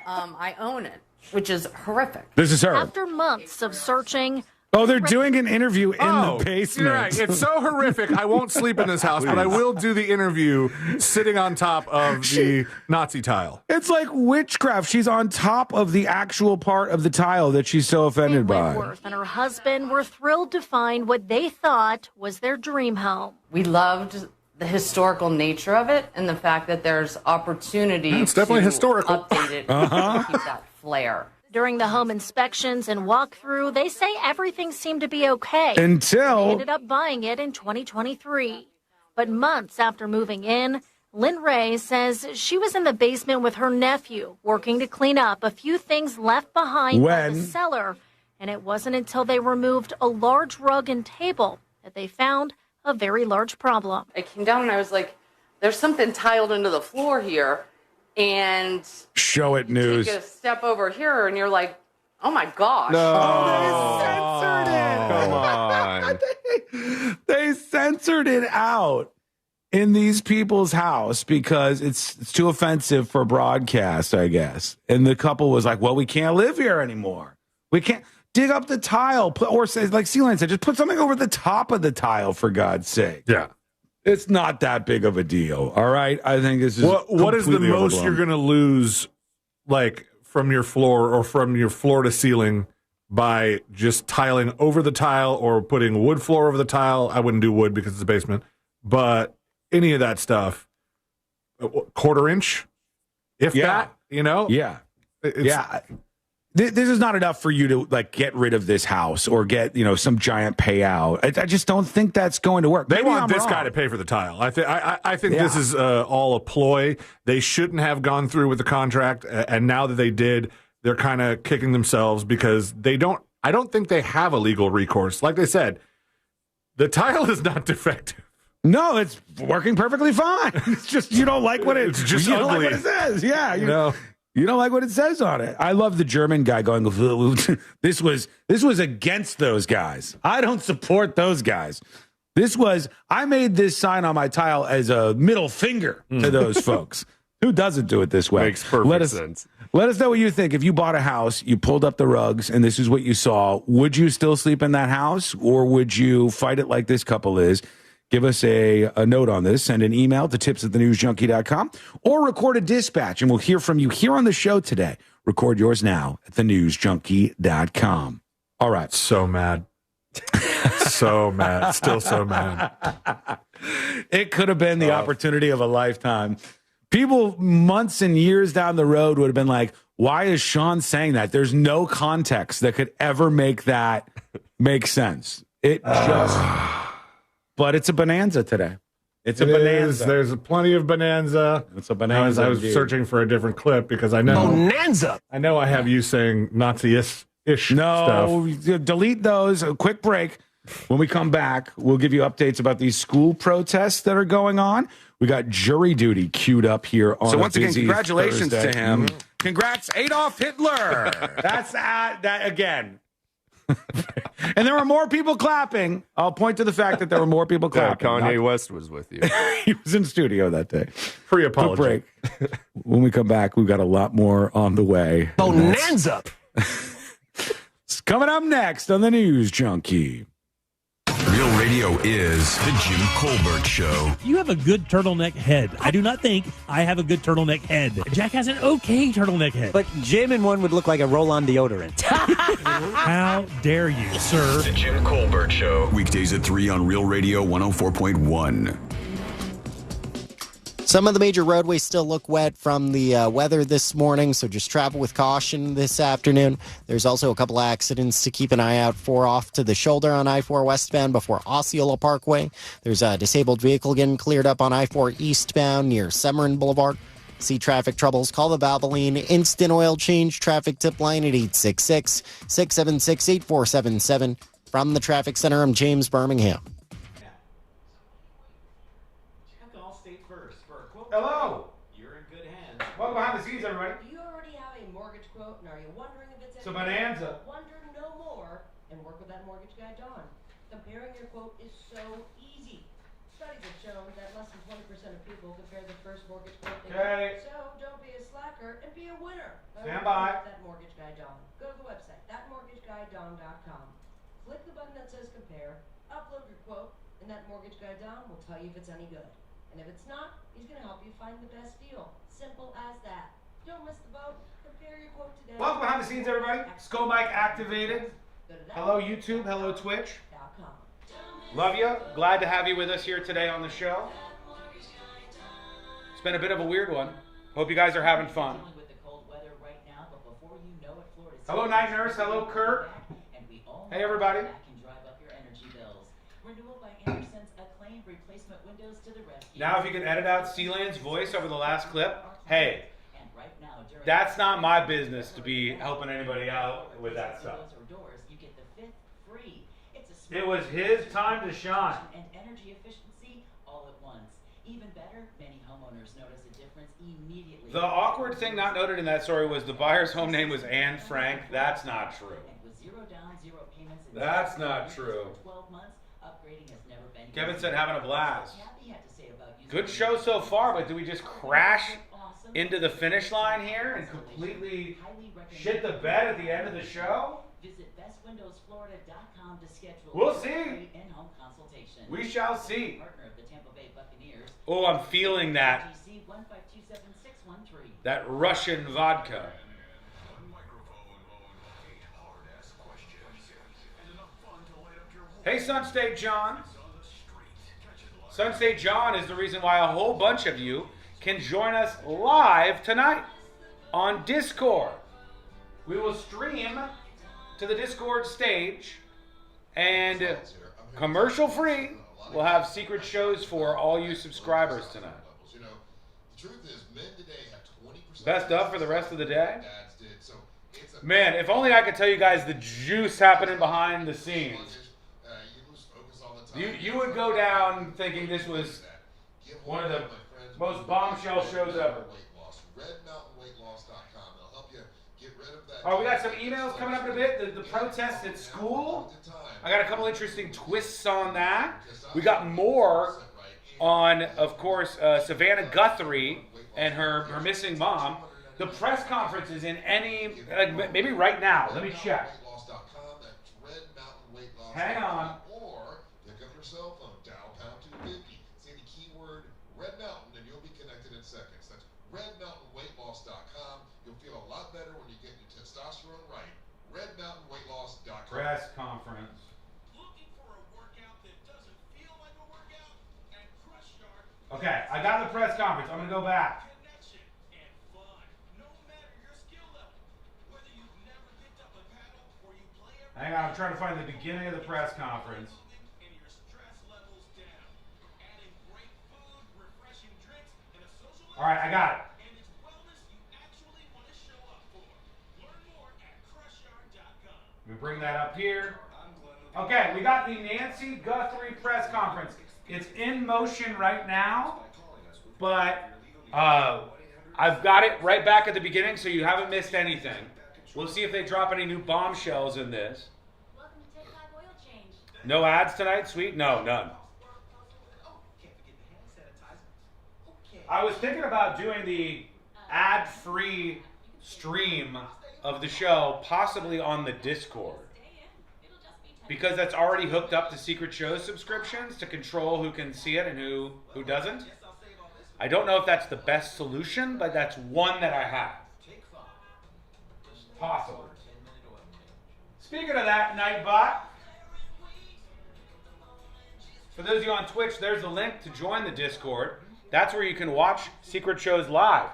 I own it, which is horrific. This is her. After months of searching... Oh, they're doing an interview in the basement. You're right. It's so horrific. I won't sleep in this house, but I will do the interview sitting on top of the Nazi tile. It's like witchcraft. She's on top of the actual part of the tile that she's so offended by. Whitworth and her husband were thrilled to find what they thought was their dream home. We loved the historical nature of it and the fact that there's opportunity it's definitely to historical. Update it and keep that flair. During the home inspections and walkthrough, they say everything seemed to be okay. Until they ended up buying it in 2023. But months after moving in, Lynn Ray says she was in the basement with her nephew, working to clean up a few things left behind by the seller. And it wasn't until they removed a large rug and table that they found a very large problem. I came down and I was like, there's something tiled into the floor here. And show it news. Take a step over here, and you're like, "Oh my gosh!" No, they censored it. Come on, they censored it out in these people's house because it's too offensive for broadcast, I guess. And the couple was like, "Well, we can't live here anymore. We can't dig up the tile, or say, like Celine said, just put something over the top of the tile for God's sake." Yeah. It's not that big of a deal, all right? I think this is what is the most you're going to lose, like, from your floor or from your floor to ceiling by just tiling over the tile or putting wood floor over the tile? I wouldn't do wood because it's a basement, but any of that stuff, quarter inch, if that, Yeah. This is not enough for you to like get rid of this house or get some giant payout. I just don't think that's going to work. They want this guy to pay for the tile. I think this is all a ploy. They shouldn't have gone through with the contract, and now that they did, they're kind of kicking themselves because they don't. I don't think they have a legal recourse. Like they said, the tile is not defective. No, it's working perfectly fine. It's just you don't like what it's just ugly. Don't like what it says. Yeah, You don't like what it says on it. I love the German guy going, this was against those guys. I don't support those guys. I made this sign on my tile as a middle finger to those folks. Who doesn't do it this way? Makes perfect sense. Let us know what you think. If you bought a house, you pulled up the rugs, and this is what you saw, would you still sleep in that house, or would you fight it like this couple is? Give us a note on this. Send an email to tips@thenewsjunkie.com or record a dispatch, and we'll hear from you here on the show today. Record yours now at thenewsjunkie.com. All right. So mad. So mad. Still so mad. It could have been the opportunity of a lifetime. People months and years down the road would have been like, why is Sean saying that? There's no context that could ever make that make sense. It just... But it's a bonanza today. It's a bonanza. There's plenty of bonanza. It's a bonanza. I was searching for a different clip because I know bonanza. I know I have you saying Nazi-ish stuff. No, delete those. A quick break. When we come back, we'll give you updates about these school protests that are going on. We got jury duty queued up here on. So once again, congratulations Thursday. to him. Congrats, Adolf Hitler. That's that again. And there were more people clapping. I'll point to the fact that there were more people clapping. Kanye West was with you. He was in studio that day. Free apology. Break. When we come back, we've got a lot more on the way. Bonanza. It's coming up next on the News Junkie. Real Radio is the Jim Colbert Show. You have a good turtleneck head. I do not think I have a good turtleneck head. Jack has an okay turtleneck head. But Jim in one would look like a roll-on deodorant. How dare you, sir? The Jim Colbert Show. Weekdays at 3 on Real Radio 104.1. Some of the major roadways still look wet from the weather this morning, so just travel with caution this afternoon. There's also a couple accidents to keep an eye out for off to the shoulder on I-4 westbound before Osceola Parkway. There's a disabled vehicle getting cleared up on I-4 eastbound near Severin Boulevard. See traffic troubles, call the Valvoline Instant Oil Change traffic tip line at 866-676-8477. From the Traffic Center, I'm James Birmingham. Hello. You're in good hands. Welcome behind the scenes, everybody. Do you already have a mortgage quote, and are you wondering if it's a bonanza? Wonder no more and work with that mortgage guy, Don. Comparing your quote is so easy. Studies have shown that less than 20% of people compare the first mortgage quote they get. So don't be a slacker and be a winner. Stand by. That mortgage guy, Don. Go to the website, thatmortgageguyDon.com. Click the button that says compare, upload your quote, and that mortgage guy, Don, will tell you if it's any good. And if it's not, he's going to help you find the best deal. Simple as that. Don't miss the boat. Compare your quote today. Welcome behind the scenes, everybody. Skull mic activated. Hello, YouTube. Hello, Twitch. Love you. Glad to have you with us here today on the show. It's been a bit of a weird one. Hope you guys are having fun. Hello, Night Nurse. Hello, Kurt. Hey, everybody. Now, if you can edit out Sealand's voice over the last clip, hey, that's not my business to be helping anybody out with that stuff. It was his time to shine. And energy efficiency all at once. Even better, many homeowners notice a difference immediately. The awkward thing not noted in that story was the buyer's home name was Anne Frank. That's not true. That's not true. 12 months, upgrading has never been. Kevin said having a blast. Good show so far, but do we just crash into the finish line here and completely shit the bed at the end of the show? Visit bestwindowsflorida.com to schedule We'll see. in-home consultation. We shall see. Partner of the Tampa Bay Buccaneers. Oh, I'm feeling that. That Russian vodka. Hey, Sun State John. Sun State John is the reason why a whole bunch of you can join us live tonight on Discord. We will stream to the Discord stage, and commercial free, we'll have secret shows for all you subscribers tonight. Best up for the rest of the day? Man, if only I could tell you guys the juice happening behind the scenes. You would go down thinking this was one of the most bombshell shows ever. Oh, we got some emails coming up in a bit. The protests at school. I got a couple interesting twists on that. We got more on, of course, Savannah Guthrie and her missing mom. The press conference is in any, maybe right now. Let me check. Hang on. Cell phone, dial #250. Say the keyword Red Mountain and you'll be connected in seconds. That's redmountainweightloss.com. You'll feel a lot better when you get your testosterone right. redmountainweightloss.com. Press conference. Looking for a workout that doesn't feel like a workout? At Crush Yard. Okay, I got the press conference. I'm going to go back. Connection and fun. No matter your skill level. Whether you've never picked up a paddle or you play every Hang on, I'm trying to find the beginning of the press conference. All right, I got it. And it's wellness you actually want to show up for. Learn more at crushyard.com. Let me bring that up here. Okay, we got the Nancy Guthrie press conference. It's in motion right now, but I've got it right back at the beginning, so you haven't missed anything. We'll see if they drop any new bombshells in this. No ads tonight, sweet? No, none. I was thinking about doing the ad-free stream of the show, possibly on the Discord. Because that's already hooked up to Secret Show subscriptions to control who can see it and who doesn't. I don't know if that's the best solution, but that's one that I have. Possible. Speaking of that, Nightbot, for those of you on Twitch, there's a link to join the Discord. That's where you can watch Secret Shows live.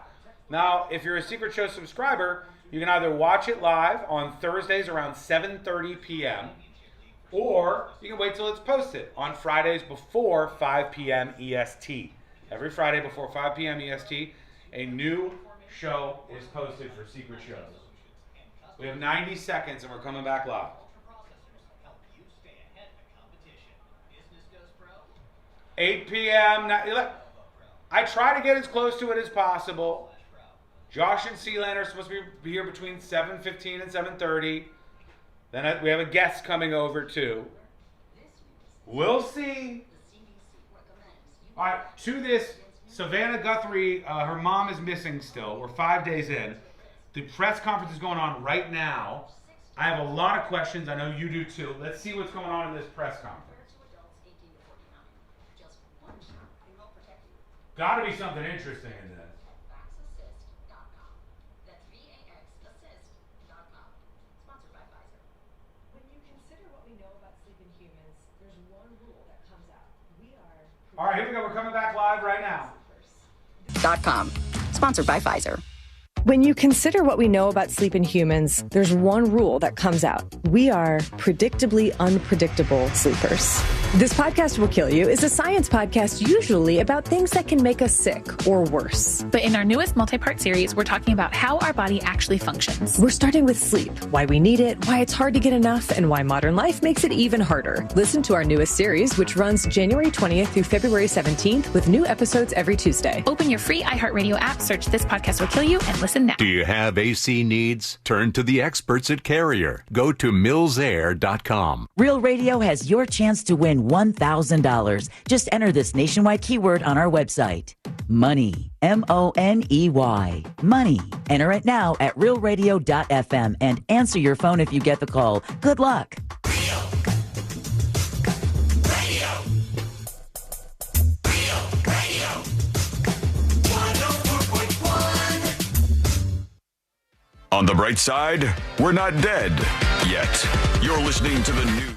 Now, if you're a Secret Show subscriber, you can either watch it live on Thursdays around 7:30 p.m., or you can wait till it's posted on Fridays before 5 p.m. EST. Every Friday before 5 p.m. EST, a new show is posted for Secret Shows. We have 90 seconds and we're coming back live. 8 p.m. I try to get as close to it as possible. Josh and Sealand are supposed to be here between 7:15 and 7:30. Then we have a guest coming over too. We'll see. All right, to this, Savannah Guthrie, her mom is missing still. We're 5 days in. The press conference is going on right now. I have a lot of questions. I know you do too. Let's see what's going on in this press conference. Got to be something interesting in this. All right, here we go. We're coming back live right now. .com. Sponsored by Pfizer. When you consider what we know about sleep in humans, there's one rule that comes out. We are predictably unpredictable sleepers. This Podcast Will Kill You is a science podcast usually about things that can make us sick or worse. But in our newest multi-part series, we're talking about how our body actually functions. We're starting with sleep, why we need it, why it's hard to get enough, and why modern life makes it even harder. Listen to our newest series, which runs January 20th through February 17th with new episodes every Tuesday. Open your free iHeartRadio app, search This Podcast Will Kill You, and listen now. Do you have AC needs? Turn to the experts at Carrier. Go to millsair.com. Real Radio has your chance to win $1,000. Just enter this nationwide keyword on our website. Money. M-O-N-E-Y. Money. Enter it now at realradio.fm and answer your phone if you get the call. Good luck. On the bright side, we're not dead yet. You're listening to the new.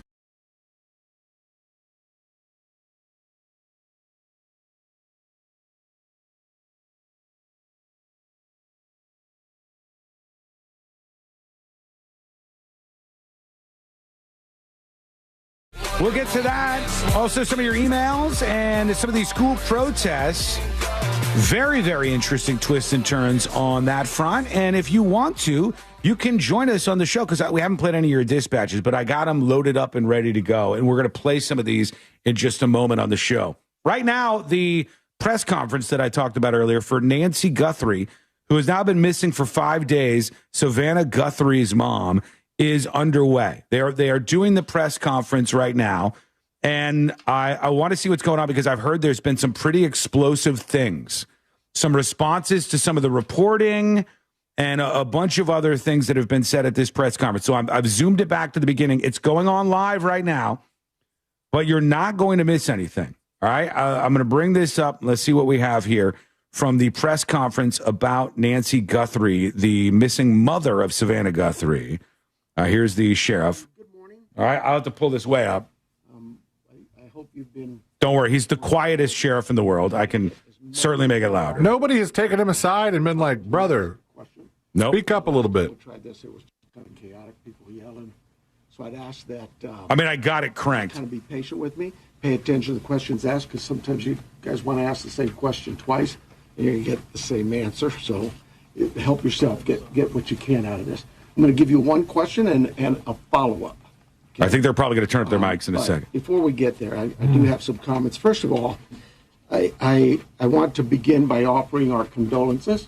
We'll get to that. Also, some of your emails and some of these school protests. Very, very interesting twists and turns on that front. And if you want to, you can join us on the show because we haven't played any of your dispatches, but I got them loaded up and ready to go. And we're going to play some of these in just a moment on the show. Right now, the press conference that I talked about earlier for Nancy Guthrie, who has now been missing for 5 days, Savannah Guthrie's mom, is underway. They are doing the press conference right now. And I want to see what's going on because I've heard there's been some pretty explosive things, some responses to some of the reporting and a bunch of other things that have been said at this press conference. So I've zoomed it back to the beginning. It's going on live right now, but you're not going to miss anything. All right. I'm going to bring this up. Let's see what we have here from the press conference about Nancy Guthrie, the missing mother of Savannah Guthrie. Here's the sheriff. Good morning. All right. I'll have to pull this way up. You've been. Don't worry, he's the quietest sheriff in the world. I can certainly make it louder. Nobody has taken him aside and been like, brother, speak up a little bit. Tried this. It was kind of chaotic, people yelling. So I'd ask that. I got it cranked. Kind of be patient with me. Pay attention to the questions asked because sometimes you guys want to ask the same question twice and you're going to get the same answer. So help yourself. Get what you can out of this. I'm going to give you one question and a follow-up. Okay. I think they're probably going to turn up their mics in a second. Before we get there, I do have some comments. First of all, I want to begin by offering our condolences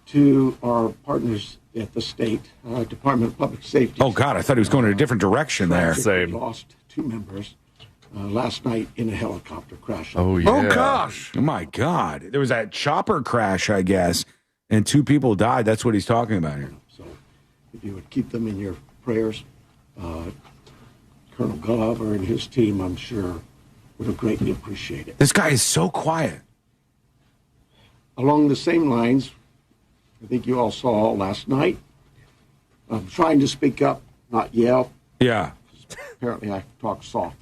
to our partners at the state Department of Public Safety. Oh, God, I thought he was going in a different direction there. We lost 2 members last night in a helicopter crash. Oh, gosh. Oh, my God. There was that chopper crash, I guess, and 2 people died. That's what he's talking about here. So if you would keep them in your prayers, Colonel Glover and his team, I'm sure, would have greatly appreciate it. This guy is so quiet. Along the same lines, I think you all saw last night, I'm trying to speak up, not yell. Yeah. Apparently I talk soft.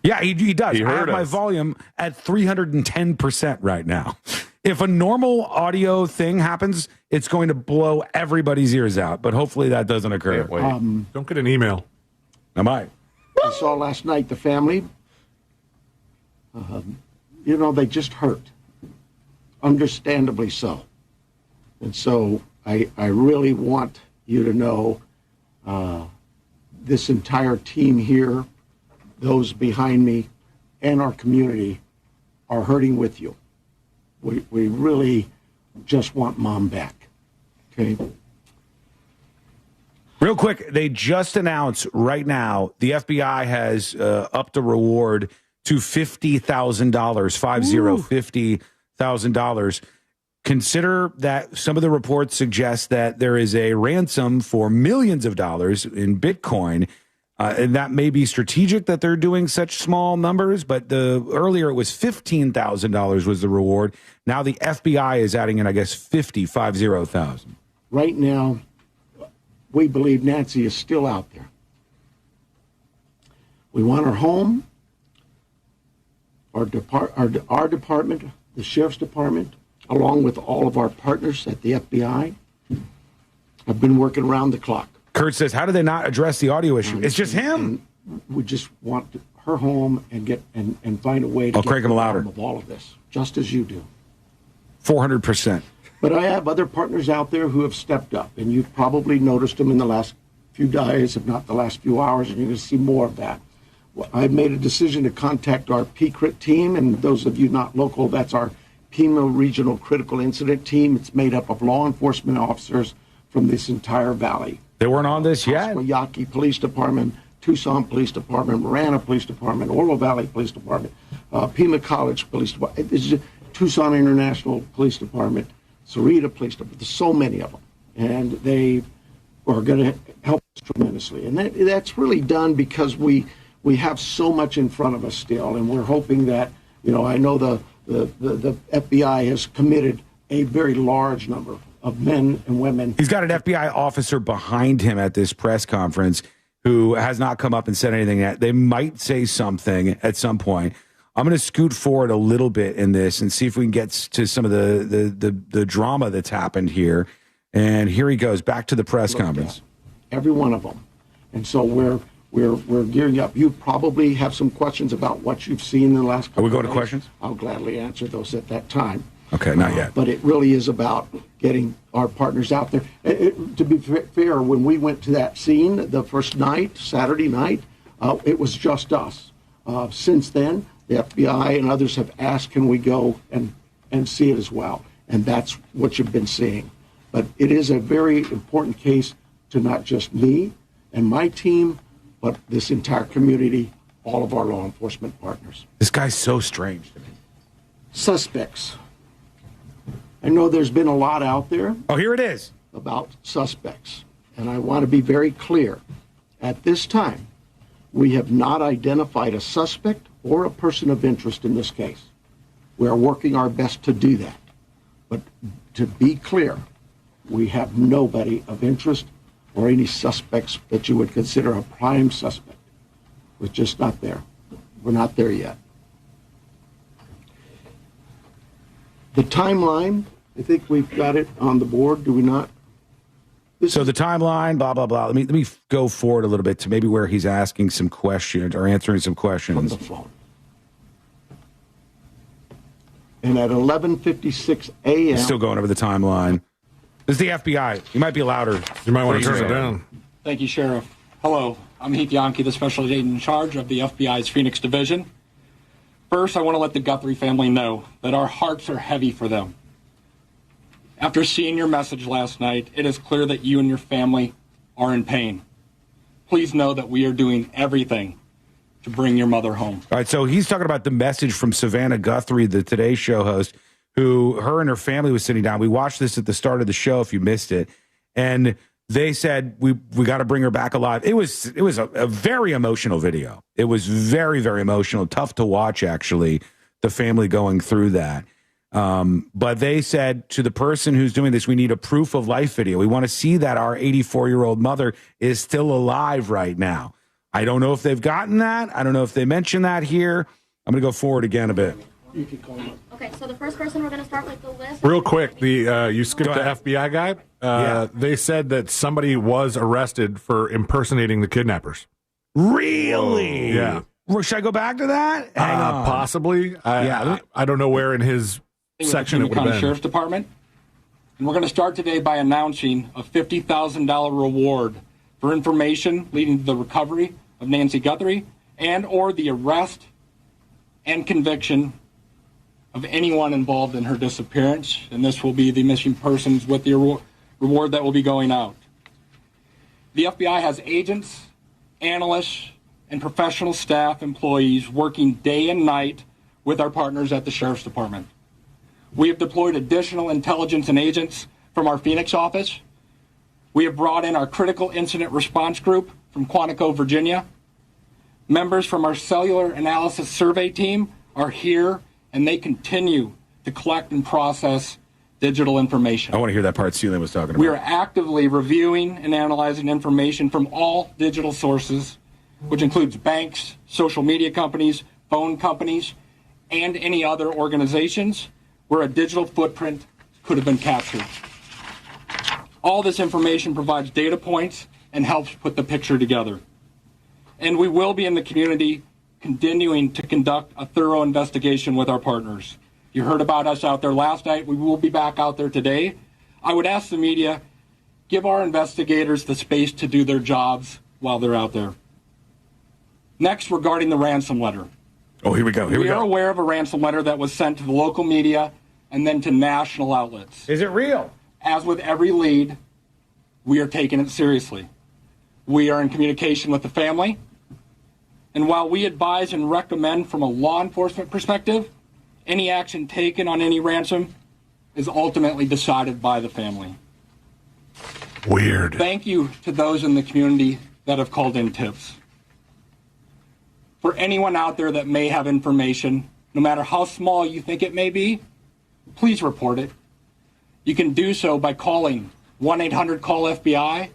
Yeah, he does. He I have heard my us. volume at 310% right now. If a normal audio thing happens, it's going to blow everybody's ears out, but hopefully that doesn't occur. Don't get an email. I might. I saw last night the family, they just hurt. Understandably so. And so I really want you to know this entire team here, those behind me, and our community are hurting with you. We really just want Mom back. Okay? Real quick, they just announced right now the FBI has upped the reward to $50,000, $50,000. Consider that some of the reports suggest that there is a ransom for millions of dollars in Bitcoin, and that may be strategic that they're doing such small numbers, but earlier it was $15,000 was the reward. Now the FBI is adding in, I guess, 50,000. Right now, we believe Nancy is still out there. We want her home. Our department, the Sheriff's Department, along with all of our partners at the FBI, have been working around the clock. Kurt says, how do they not address the audio issue? It's just him. We just want her home and get and find a way to I'll get crank him to the louder. bottom of all of this, just as you do. 400%. But I have other partners out there who have stepped up, and you've probably noticed them in the last few days, if not the last few hours, and you're going to see more of that. Well, I've made a decision to contact our PCRIT team, and those of you not local, that's our Pima Regional Critical Incident Team. It's made up of law enforcement officers from this entire valley. They weren't on this yet? Yaqui Police Department, Tucson Police Department, Marana Police Department, Oro Valley Police Department, Pima College Police Department, Tucson International Police Department, Sarita Police Department. There's so many of them, and they are going to help us tremendously. And that's really done because we have so much in front of us still, and we're hoping that, I know the FBI has committed a very large number of men and women. He's got an FBI officer behind him at this press conference who has not come up and said anything yet. They might say something at some point. I'm going to scoot forward a little bit in this and see if we can get to some of the drama that's happened here. And here he goes, back to the press conference. Every one of them. And so we're gearing up. You probably have some questions about what you've seen in the last couple Are we going of to days. questions? I'll gladly answer those at that time. Okay, not yet. But it really is about getting our partners out there. To be fair, when we went to that scene the first night, Saturday night, it was just us. Since then, the FBI and others have asked, can we go and see it as well? And that's what you've been seeing. But it is a very important case to not just me and my team, but this entire community, all of our law enforcement partners. This guy's so strange to me. Suspects. I know there's been a lot out there. Oh, here it is. About suspects. And I want to be very clear. At this time, we have not identified a suspect or a person of interest in this case. We are working our best to do that. But to be clear, we have nobody of interest or any suspects that you would consider a prime suspect. We're just not there. We're not there yet. The timeline, I think we've got it on the board, do we not? So the timeline, blah, blah, blah. Let me go forward a little bit to maybe where he's asking some questions or answering some questions. From the phone. And at 11:56 a.m. Still going over the timeline. This is the FBI. You might be louder. You might want to turn it down. Thank you, Sheriff. Hello, I'm Heath Yonke, the Special Agent in charge of the FBI's Phoenix Division. First, I want to let the Guthrie family know that our hearts are heavy for them. After seeing your message last night, it is clear that you and your family are in pain. Please know that we are doing everything to bring your mother home. All right, so he's talking about the message from Savannah Guthrie, the Today Show host, who her and her family was sitting down. We watched this at the start of the show if you missed it. And they said, we got to bring her back alive. It was a very emotional video. It was very, very emotional. Tough to watch, actually, the family going through that. But they said to the person who's doing this, we need a proof of life video. We want to see that our 84-year-old mother is still alive right now. I don't know if they've gotten that. I don't know if they mentioned that here. I'm going to go forward again a bit. You can call him. Okay, so the first person we're going to start with the list. Real quick, you skipped the FBI guy. They said that somebody was arrested for impersonating the kidnappers. Really? Yeah. Should I go back to that? Hang on. Possibly. I don't know where in his section it would have been. Sheriff's Department. And we're going to start today by announcing a $50,000 reward for information leading to the recovery of Nancy Guthrie and or the arrest and conviction of anyone involved in her disappearance. And this will be the missing persons with the reward that will be going out. The FBI has agents, analysts, and professional staff employees working day and night with our partners at the Sheriff's Department. We have deployed additional intelligence and agents from our Phoenix office. We have brought in our critical incident response group from Quantico, Virginia. Members from our cellular analysis survey team are here, and they continue to collect and process digital information. I want to hear that part Celia was talking about. We are actively reviewing and analyzing information from all digital sources, which includes banks, social media companies, phone companies, and any other organizations where a digital footprint could have been captured. All this information provides data points and helps put the picture together. And we will be in the community continuing to conduct a thorough investigation with our partners. You heard about us out there last night. We will be back out there today. I would ask the media, give our investigators the space to do their jobs while they're out there. Next, regarding the ransom letter. Oh, here we go. We are aware of a ransom letter that was sent to the local media and then to national outlets. Is it real? As with every lead, we are taking it seriously. We are in communication with the family. And while we advise and recommend from a law enforcement perspective, any action taken on any ransom is ultimately decided by the family. Weird. Thank you to those in the community that have called in tips. For anyone out there that may have information, no matter how small you think it may be, please report it. You can do so by calling 1-800-CALL-FBI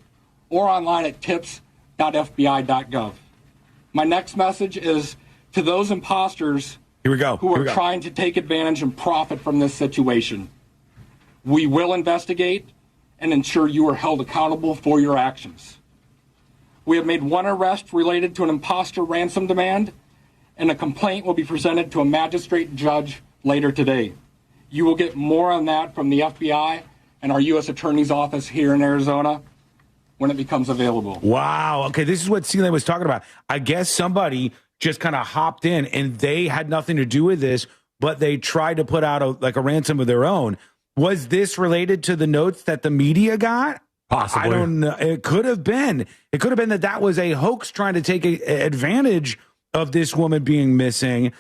or online at tips.fbi.gov. My next message is to those imposters who are trying to take advantage and profit from this situation. We will investigate and ensure you are held accountable for your actions. We have made one arrest related to an imposter ransom demand, and a complaint will be presented to a magistrate judge later today. You will get more on that from the FBI and our U.S. Attorney's Office here in Arizona when it becomes available. Wow. Okay, this is what Celia was talking about. I guess somebody just kind of hopped in, and they had nothing to do with this, but they tried to put out a ransom of their own. Was this related to the notes that the media got? Possibly. I don't know. It could have been. It could have been that was a hoax trying to take advantage of this woman being missing.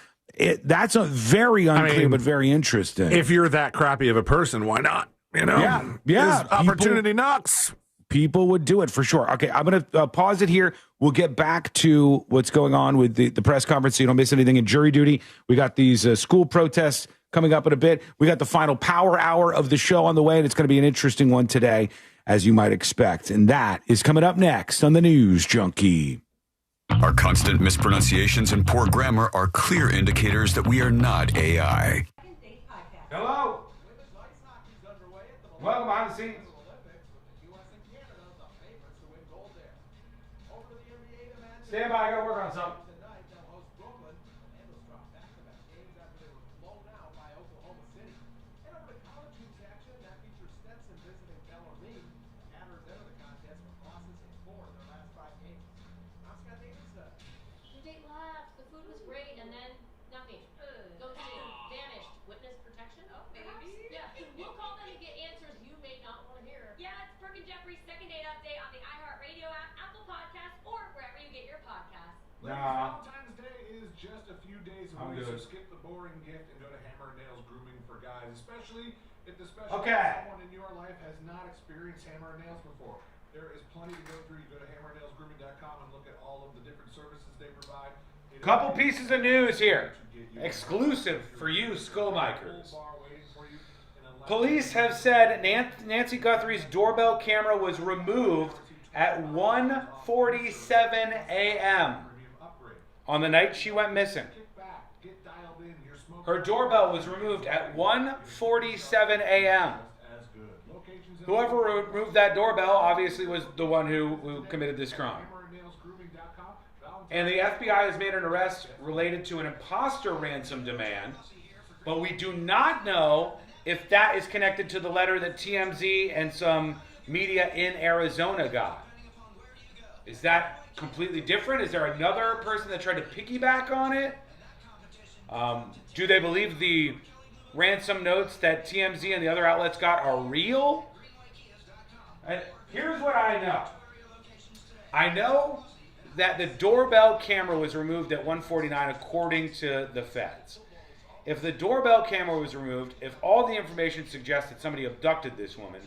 That's a very unclear, but very interesting. If you're that crappy of a person, why not? You know? Yeah. Opportunity knocks. People would do it for sure. Okay, I'm going to pause it here. We'll get back to what's going on with the press conference so you don't miss anything in jury duty. We got these school protests coming up in a bit. We got the final power hour of the show on the way, and it's going to be an interesting one today, as you might expect. And that is coming up next on the News Junkie. Our constant mispronunciations and poor grammar are clear indicators that we are not AI. Hello. Welcome behind the scenes. Stand by, I gotta work on something. We'll call them to get answers Guthrie second date update on the iHeartRadio app, Apple Podcasts, or wherever you get your podcasts. Valentine's Day is just a few days away, so good. skip the boring gift and go to Hammer & Nails Grooming for Guys, especially if the special someone in your life has not experienced Hammer & Nails before. There is plenty to go through. You go to hammernailsgrooming.com and look at all of the different services they provide. Couple pieces of news here. Exclusive for you, Skullmikers. Police have said Nancy Guthrie's doorbell camera was removed at 1:47 a.m. on the night she went missing. Her doorbell was removed at 1:47 a.m. Whoever removed that doorbell obviously was the one who committed this crime. And the FBI has made an arrest related to an imposter ransom demand, but we do not know if that is connected to the letter that TMZ and some media in Arizona got. Is that completely different? Is there another person that tried to piggyback on it? Do they believe the ransom notes that TMZ and the other outlets got are real? And here's what I know. I know that the doorbell camera was removed at 1:49 according to the feds. If the doorbell camera was removed, if all the information suggests that somebody abducted this woman,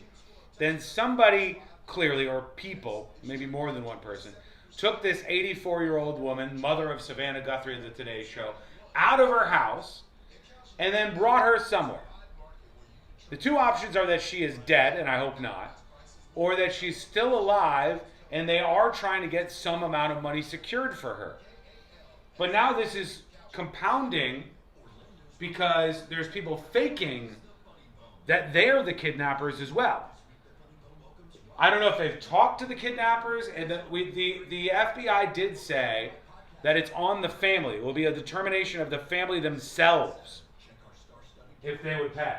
then somebody clearly, or people, maybe more than one person, took this 84-year-old woman, mother of Savannah Guthrie of the Today Show, out of her house and then brought her somewhere. The two options are that she is dead, and I hope not, or that she's still alive and they are trying to get some amount of money secured for her. But now this is compounding because there's people faking that they're the kidnappers as well. I don't know if they've talked to the kidnappers, and the FBI did say that it's on the family. It will be a determination of the family themselves if they would pay.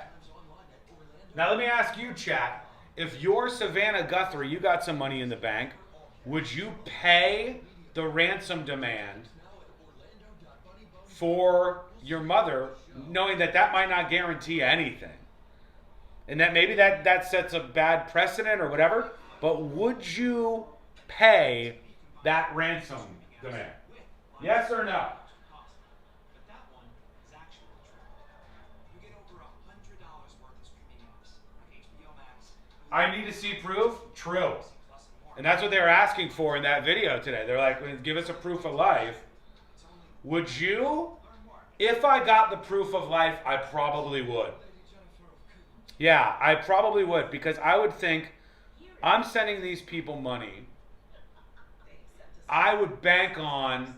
Now let me ask you, chat, if you're Savannah Guthrie, you got some money in the bank, would you pay the ransom demand for your mother, knowing that that might not guarantee anything? And that maybe that sets a bad precedent or whatever, but would you pay that ransom demand? Yes or no? I need to see proof? True. And that's what they were asking for in that video today. They're like, give us a proof of life. Would you? If I got the proof of life, I probably would. Yeah, I probably would, because I would think, I'm sending these people money. I would bank on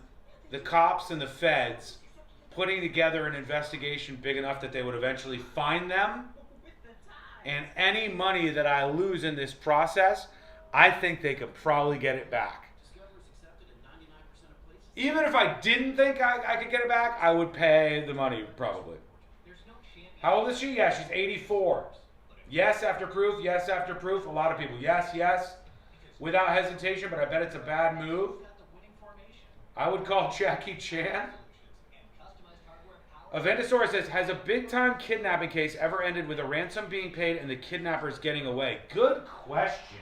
the cops and the feds putting together an investigation big enough that they would eventually find them. And any money that I lose in this process, I think they could probably get it back. Even if I didn't think I could get it back, I would pay the money probably. How old is she? Yeah, she's 84. Yes, after proof. Yes, after proof. A lot of people. Yes, yes. Without hesitation, but I bet it's a bad move. I would call Jackie Chan. Avendasaurus says, has a big-time kidnapping case ever ended with a ransom being paid and the kidnappers getting away? Good question.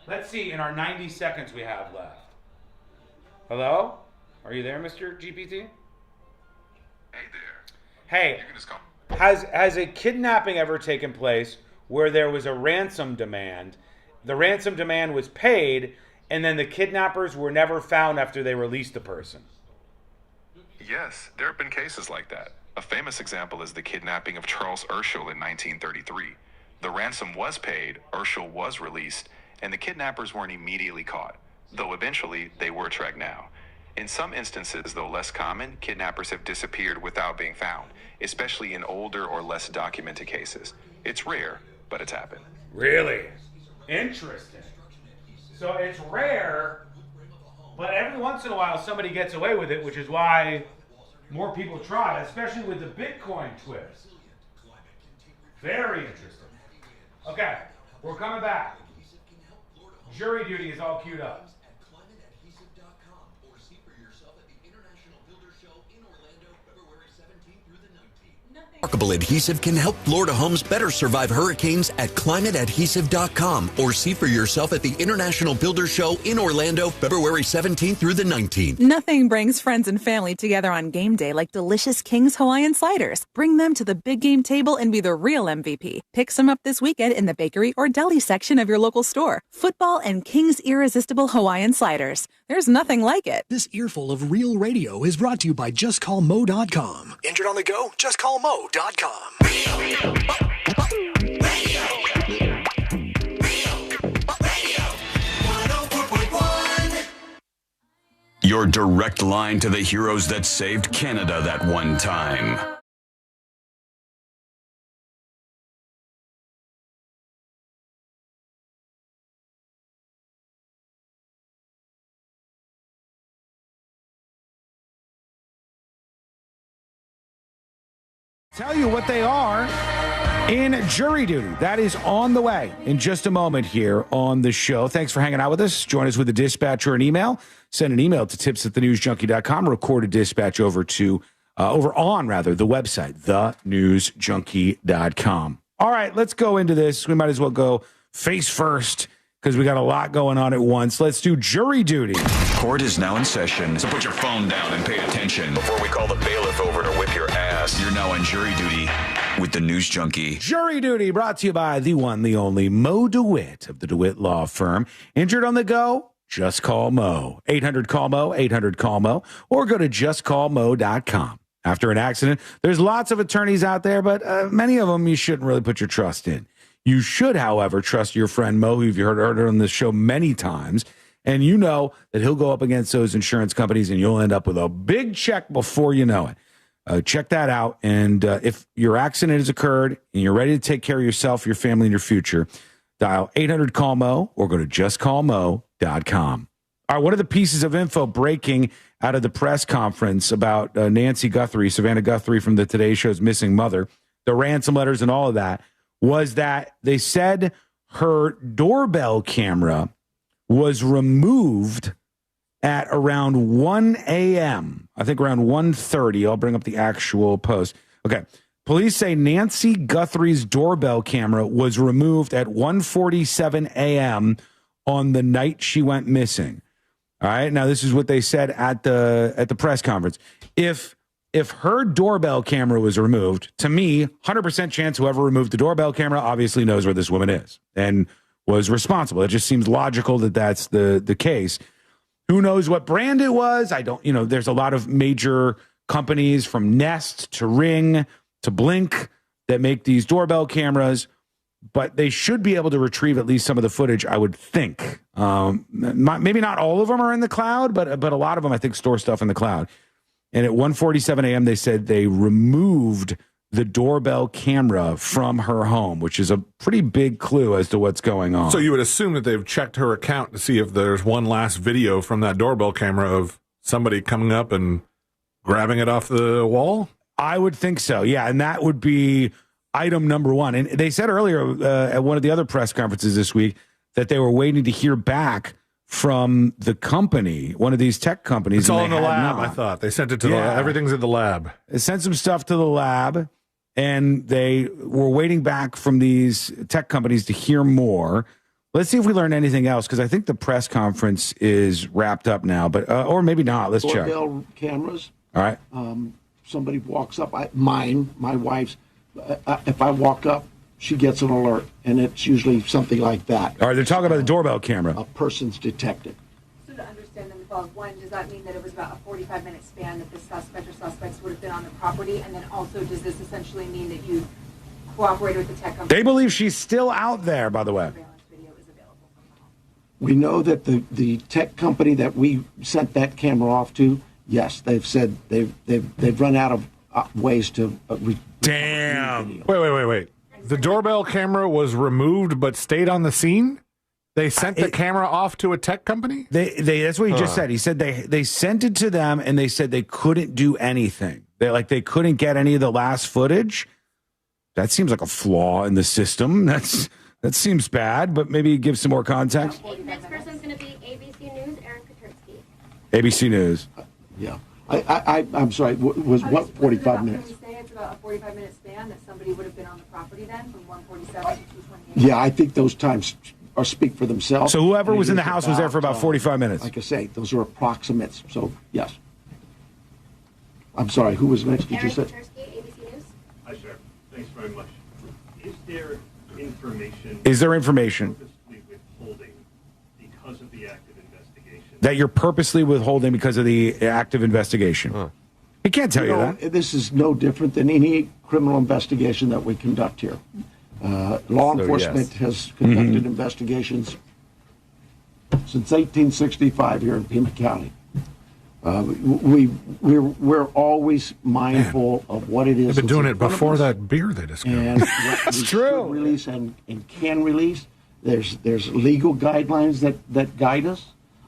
Let's see in our 90 seconds we have left. Hello? Are you there, Mr. GPT? Hey there. Hey, You can just come. has a kidnapping ever taken place where there was a ransom demand, the ransom demand was paid, and then the kidnappers were never found after they released the person? Yes, there have been cases like that. A famous example is the kidnapping of Charles Urschel in 1933. The ransom was paid, Urschel was released, and the kidnappers weren't immediately caught, though eventually they were tracked down. In some instances, though less common, kidnappers have disappeared without being found, especially in older or less documented cases. It's rare, but it's happened. Really? Interesting. So it's rare, but every once in a while somebody gets away with it, which is why more people try, especially with the Bitcoin twist. Very interesting. Okay, we're coming back. Jury duty is all queued up. remarkable adhesive can help Florida homes better survive hurricanes at climateadhesive.com or see for yourself at the International Builder Show in Orlando, February 17th through the 19th. Nothing brings friends and family together on game day like delicious King's Hawaiian sliders. Bring them to the big game table and be the real MVP. Pick some up this weekend in the bakery or deli section of your local store. Football and King's irresistible Hawaiian sliders. There's nothing like it. This earful of real radio is brought to you by JustCallMo.com. Injured on the go? JustCallMo.com. Your direct line to the heroes that saved Canada that one time. Tell you what they are in jury duty. That is on the way in just a moment here on the show. Thanks for hanging out with us. Join us with a dispatch or an email. Send an email to tips@thenewsjunkie.com. Record a dispatch over on the website, thenewsjunkie.com. All right, let's go into this. We might as well go face first because we got a lot going on at once. Let's do jury duty. Court is now in session, so put your phone down and pay attention. Before we call the bailiff over to whip your ass, you're now on jury duty with the News Junkie. Jury duty brought to you by the one, the only Mo DeWitt of the DeWitt Law Firm. Injured on the go? Just call Mo. 800-CALL-MO, 800-CALL-MO, or go to justcallmo.com. After an accident, there's lots of attorneys out there, but many of them you shouldn't really put your trust in. You should, however, trust your friend Mo, who you've heard on this show many times, and you know that he'll go up against those insurance companies and you'll end up with a big check before you know it. Check that out. And if your accident has occurred and you're ready to take care of yourself, your family, and your future, dial 800-CALL-MO or go to justcallmo.com. All right, one of the pieces of info breaking out of the press conference about Nancy Guthrie, Savannah Guthrie from the Today Show's missing mother, the ransom letters and all of that, was that they said her doorbell camera was removed at around 1 a.m. I think around 1:30. I'll bring up the actual post. Okay. Police say Nancy Guthrie's doorbell camera was removed at 1:47 a.m. on the night she went missing. All right. Now, this is what they said at the press conference. If her doorbell camera was removed, to me, 100% chance whoever removed the doorbell camera obviously knows where this woman is and was responsible. It just seems logical that that's the case. Who knows what brand it was? There's a lot of major companies from Nest to Ring to Blink that make these doorbell cameras, but they should be able to retrieve at least some of the footage, I would think. Maybe not all of them are in the cloud, but a lot of them, I think, store stuff in the cloud. And at 1:47 a.m., they said they removed the doorbell camera from her home, which is a pretty big clue as to what's going on. So you would assume that they've checked her account to see if there's one last video from that doorbell camera of somebody coming up and grabbing it off the wall? I would think so, yeah. And that would be item number one. And they said earlier at one of the other press conferences this week that they were waiting to hear back from the company, one of these tech companies. It's all in the lab, I thought. They sent it to everything's in the lab. They sent some stuff to the lab, and they were waiting back from these tech companies to hear more. Let's see if we learn anything else, because I think the press conference is wrapped up now, but or maybe not. Let's check. Doorbell cameras. All right. Somebody walks up. My wife's. If I walk up, she gets an alert, and it's usually something like that. All right, they're talking about the doorbell camera. A person's detected. So to understand them above, one, does that mean that it was about a 45-minute span that the suspect or suspects would have been on the property? And then also, does this essentially mean that you cooperated with the tech company? They believe she's still out there, by the way. We know that the tech company that we sent that camera off to, yes, they've said they've run out of ways to. Damn. Wait. The doorbell camera was removed but stayed on the scene? They sent the camera off to a tech company? That's what he just said. He said they sent it to them and they said they couldn't do anything. They couldn't get any of the last footage. That seems like a flaw in the system. That seems bad, but maybe give some more context. Next person's going to be ABC News, Aaron Katersky. ABC News. Yeah. I'm sorry. Was what 45 minutes? about a 45-minute span that somebody would have been on the property then from 147 to 228? Yeah, I think those times speak for themselves. So whoever And it was in the is house was there for about 45 minutes. Like I say, those are approximates. So, yes. I'm sorry, who was next? Did you say? ABC News. Hi, Sheriff. Thanks very much. Is there information? Purposely withholding because of the active investigation? That you're purposely withholding because of the active investigation. He can't tell you that. This is no different than any criminal investigation that we conduct here. Law enforcement has conducted investigations since 1865 here in Pima County. We're always mindful of what it is. They've been doing it before that beer they discovered. And that's true. Release and can release. There's legal guidelines that guide us,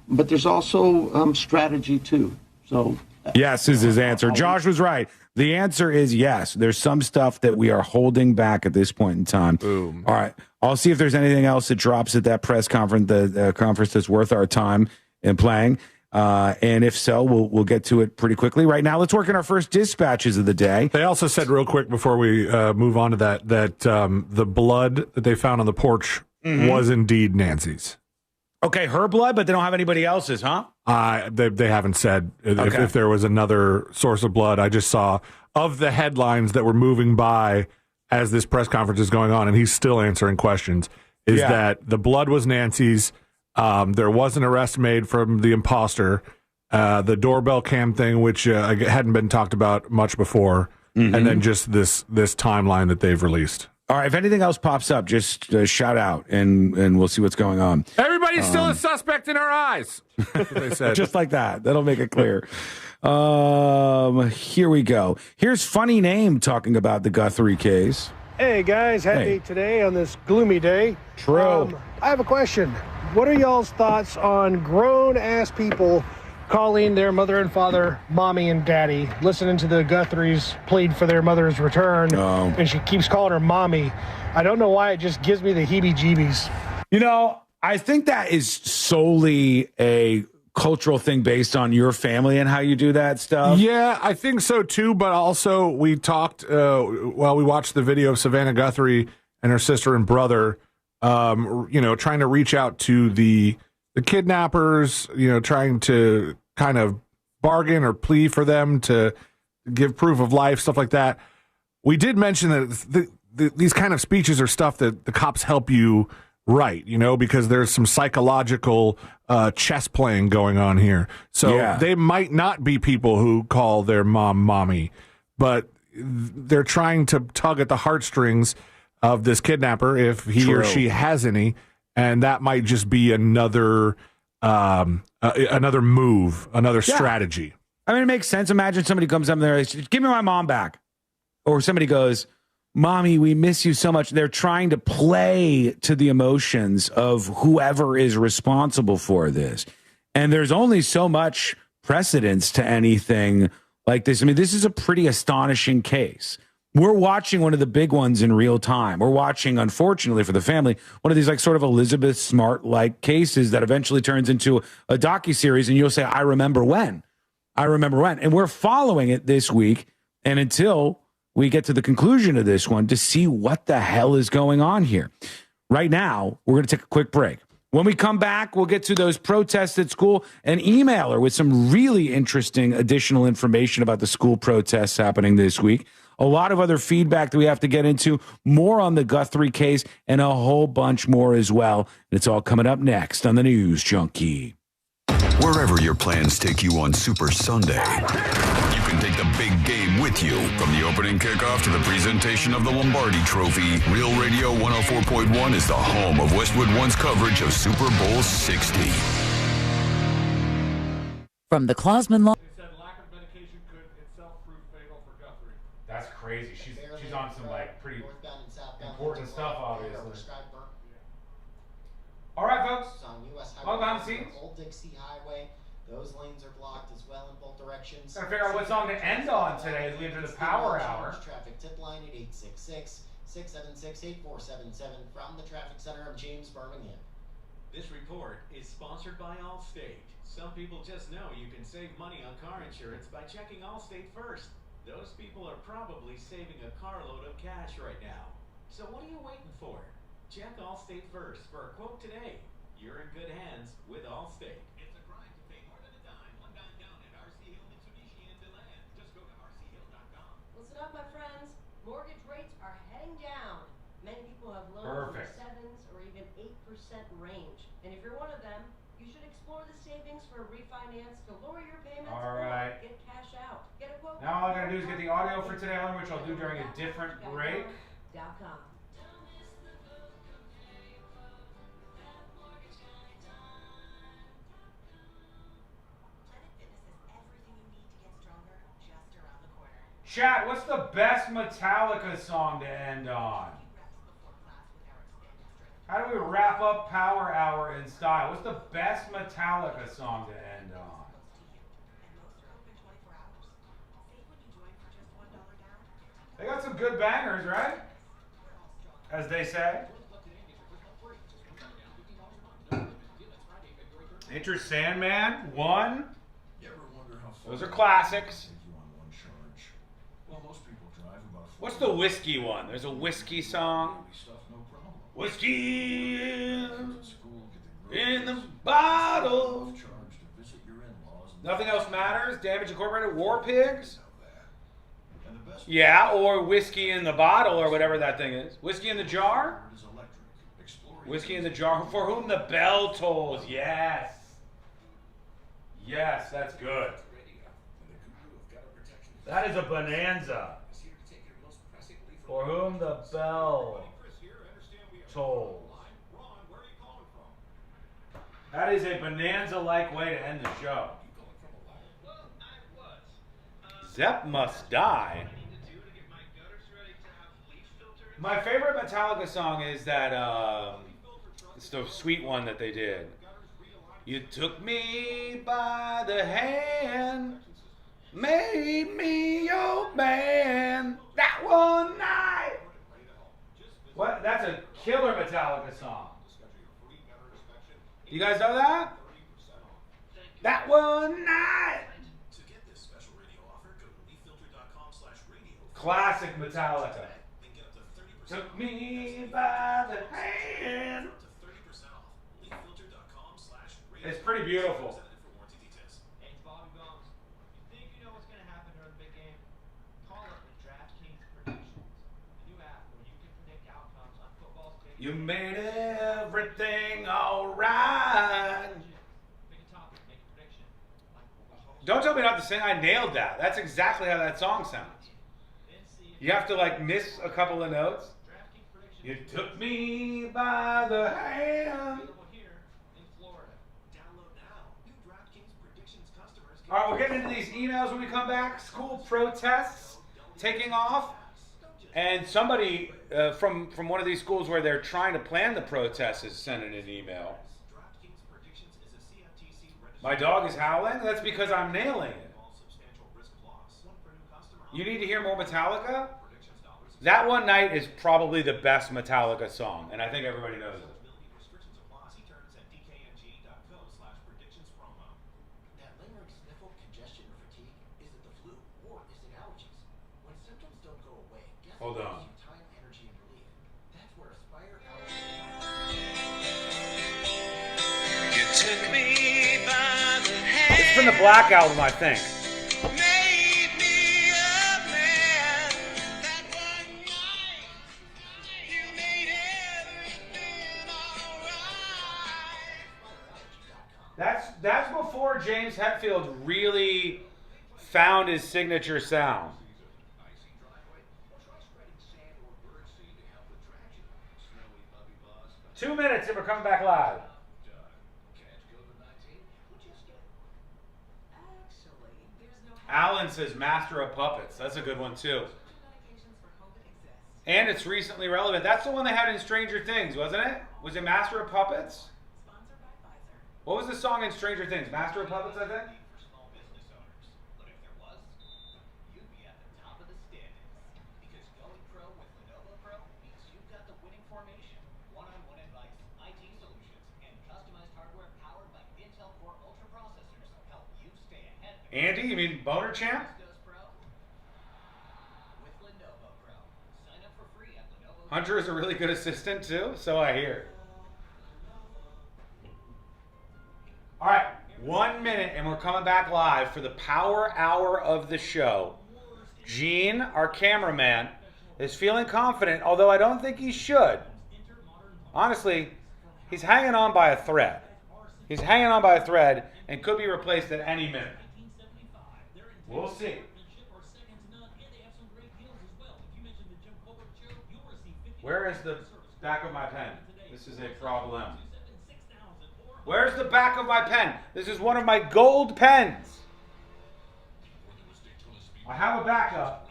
but there's also strategy too. So yes is his answer. Josh was right. The answer is yes. There's some stuff that we are holding back at this point in time. Boom. All right. I'll see if there's anything else that drops at that press conference, the conference that's worth our time in playing. And if so, we'll get to it pretty quickly. Right now, let's work on our first dispatches of the day. They also said real quick before we move on to that the blood that they found on the porch was indeed Nancy's. Okay, her blood, but they don't have anybody else's, huh? They haven't said if there was another source of blood. I just saw of the headlines that were moving by as this press conference is going on, and he's still answering questions, is that the blood was Nancy's. There was an arrest made from the imposter. The doorbell cam thing, which hadn't been talked about much before, and then just this timeline that they've released. All right, if anything else pops up, just shout out, and we'll see what's going on. Everybody's still a suspect in our eyes. That's what they said. Just like that. That'll make it clear. Here we go. Here's Funny Name talking about the Guthrie case. Hey, guys. Happy today on this gloomy day. True. I have a question. What are y'all's thoughts on grown-ass people calling their mother and father mommy and daddy, listening to the Guthries plead for their mother's return, and she keeps calling her mommy? I don't know why, it just gives me the heebie-jeebies. You know, I think that is solely a cultural thing based on your family and how you do that stuff. Yeah, I think so too, but also we talked, while we watched the video of Savannah Guthrie and her sister and brother, trying to reach out to the kidnappers, trying to kind of bargain or plea for them to give proof of life, stuff like that. We did mention that these kind of speeches are stuff that the cops help you write, because there's some psychological chess playing going on here. So they might not be people who call their mom mommy, but they're trying to tug at the heartstrings of this kidnapper if he or she has any, and that might just be another move, another strategy. I mean, it makes sense. Imagine somebody comes up there and says, "Give me my mom back," or somebody goes, "Mommy, we miss you so much." They're trying to play to the emotions of whoever is responsible for this, and there's only so much precedence to anything like this. I mean, this is a pretty astonishing case. We're watching one of the big ones in real time. We're watching, unfortunately for the family, one of these like sort of Elizabeth Smart-like cases that eventually turns into a docuseries, and you'll say, I remember when. And we're following it this week, and until we get to the conclusion of this one to see what the hell is going on here. Right now, we're going to take a quick break. When we come back, we'll get to those protests at school and email her with some really interesting additional information about the school protests happening this week. A lot of other feedback that we have to get into, more on the Guthrie case, and a whole bunch more as well. And it's all coming up next on the News Junkie. Wherever your plans take you on Super Sunday, you can take the big game with you. From the opening kickoff to the presentation of the Lombardi Trophy, Real Radio 104.1 is the home of Westwood One's coverage of Super Bowl 60. From the Clausman Law. That's crazy. She's on some like pretty important stuff, obviously. All right, folks. Welcome on the scenes. Old Dixie Highway. Those lanes are blocked as well in both directions. Trying to figure out what song to end on today as we enter the power hour. Traffic tip line at 866-676-8477 from the traffic center of James, Birmingham. This report is sponsored by Allstate. Some people just know you can save money on car insurance by checking Allstate first. Those people are probably saving a carload of cash right now. So what are you waiting for? Check Allstate first for a quote today. You're in good hands with Allstate. It's a crime to pay more than a dime. One dime down at RC Hill Mitsubishi in DeLand. Just go to rchill.com. Listen up, my friends. Mortgage rates are heading down. Many people have loans in the 7s or even 8% range. And if you're one of them, you should explore the savings for a refinance to lower your payments All right. or get cash out. Get a quote. Now all I gotta do is get the audio for today on, which I'll do during a different break. .com. Chat, what's the best Metallica song to end on? How do we wrap up Power Hour in style? What's the best Metallica song to end on? They got some good bangers, right? As they say. Enter Sandman, 1. Those are classics. What's the whiskey one? There's a whiskey song. Whiskey in the bottle. Nothing else matters. Damage Incorporated. War Pigs. Yeah, or whiskey in the bottle, or whatever that thing is. Whiskey in the jar. Whiskey in the jar. For whom the bell tolls. Yes. Yes, that's good. That is a bonanza. For whom the bell tolls. That is a bonanza-like way to end the show. Zepp Must Die. My favorite Metallica song is that, it's the sweet one that they did. You took me by the hand, made me your man, that one night. What? That's a killer Metallica song. You guys know that? That one night. Classic Metallica. Took me by the hand. It's pretty beautiful. Hey, Bobby Bones. You think you know what's going to happen during the big game? Call up the DraftKings Predictions, the new app where you can predict outcomes on football's big. You made everything alright. Pick a topic, make a prediction. Don't tell me not to sing. I nailed that. That's exactly how that song sounds. You have to like miss a couple of notes. You took me by the hand. All right, we're getting into these emails when we come back. School protests taking off. And somebody from one of these schools where they're trying to plan the protests is sending an email. My dog is howling? That's because I'm nailing it. You need to hear more Metallica? That One Night is probably the best Metallica song, and I think everybody knows it. Hold on. It's from the Black Album, I think. That's before James Hetfield really found his signature sound. Two minutes and we're coming back live. Alan says Master of Puppets. That's a good one too. And it's recently relevant. That's the one they had in Stranger Things, wasn't it? Was it Master of Puppets? What was the song in Stranger Things? Master of Puppets, I think? Andy, you mean Boner Champ? Hunter is a really good assistant, too, so I hear. All right, 1 minute, and we're coming back live for the power hour of the show. Gene, our cameraman, is feeling confident, although I don't think he should. Honestly, he's hanging on by a thread. He's hanging on by a thread and could be replaced at any minute. We'll see. Where is the back of my pen? This is a problem. Where's the back of my pen? This is one of my gold pens. I have a backup.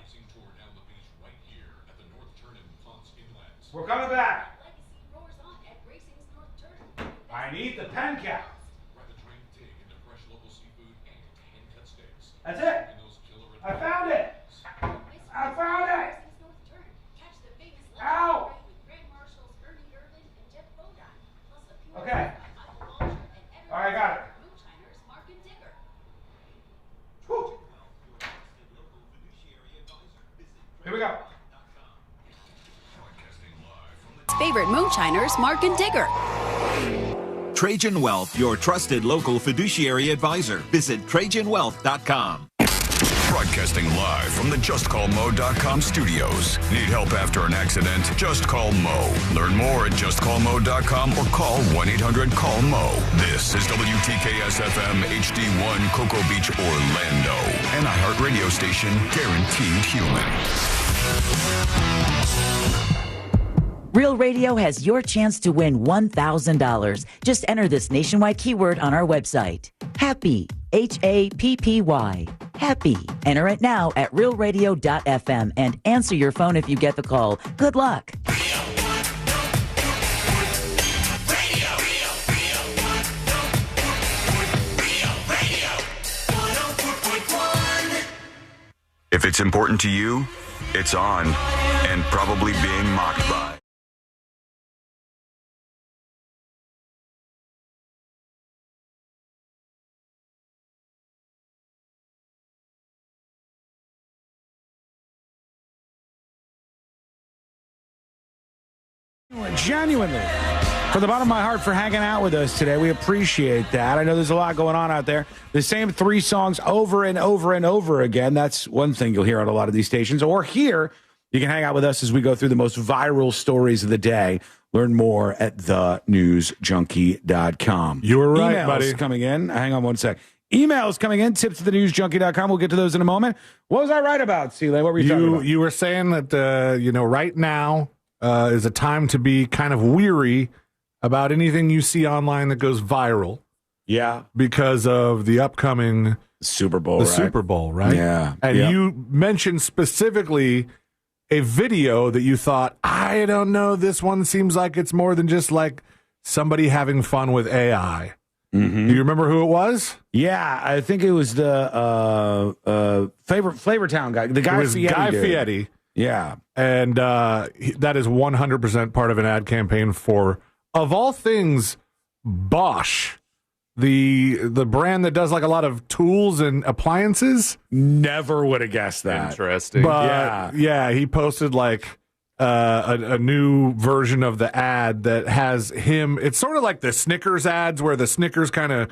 We're coming back. I need the pen cap. That's it. I found it. I found it. Ow. Okay. All right, I got it. Whew. Here we go. Favorite moonshiners, Mark and Digger. Trajan Wealth, your trusted local fiduciary advisor. Visit TrajanWealth.com. Broadcasting live from the JustCallMo.com studios. Need help after an accident? Just call Mo. Learn more at JustCallMo.com or call 1-800-CALL-MO. This is WTKS-FM HD1 Cocoa Beach, Orlando. An iHeart radio station guaranteed human. Real Radio has your chance to win $1,000. Just enter this nationwide keyword on our website. Happy. Happy. Happy. Enter it now at realradio.fm and answer your phone if you get the call. Good luck. If it's important to you, it's on and probably being mocked by. Genuinely, from the bottom of my heart, for hanging out with us today. We appreciate that. I know there's a lot going on out there. The same 3 songs over and over and over again. That's one thing you'll hear on a lot of these stations. Or here, you can hang out with us as we go through the most viral stories of the day. Learn more at thenewsjunkie.com. You were right, Emails buddy. Coming in. Hang on one sec. Emails coming in. Tips at thenewsjunkie.com. We'll get to those in a moment. What was I right about, Celie? What were you talking about? You were saying that, right now is a time to be kind of weary about anything you see online that goes viral. Yeah. Because of the upcoming Super Bowl, Super Bowl, right? Yeah. And yeah. you mentioned specifically a video that you thought, I don't know, this one seems like it's more than just like somebody having fun with AI. Mm-hmm. Do you remember who it was? Yeah, I think it was the Flavortown guy. The guy it was Fieri. Guy dude. Fieri. Yeah. And that is 100% part of an ad campaign for, of all things, Bosch, the brand that does like a lot of tools and appliances. Never would have guessed that. Interesting. But yeah, he posted like a new version of the ad that has him. It's sort of like the Snickers ads where the Snickers kind of,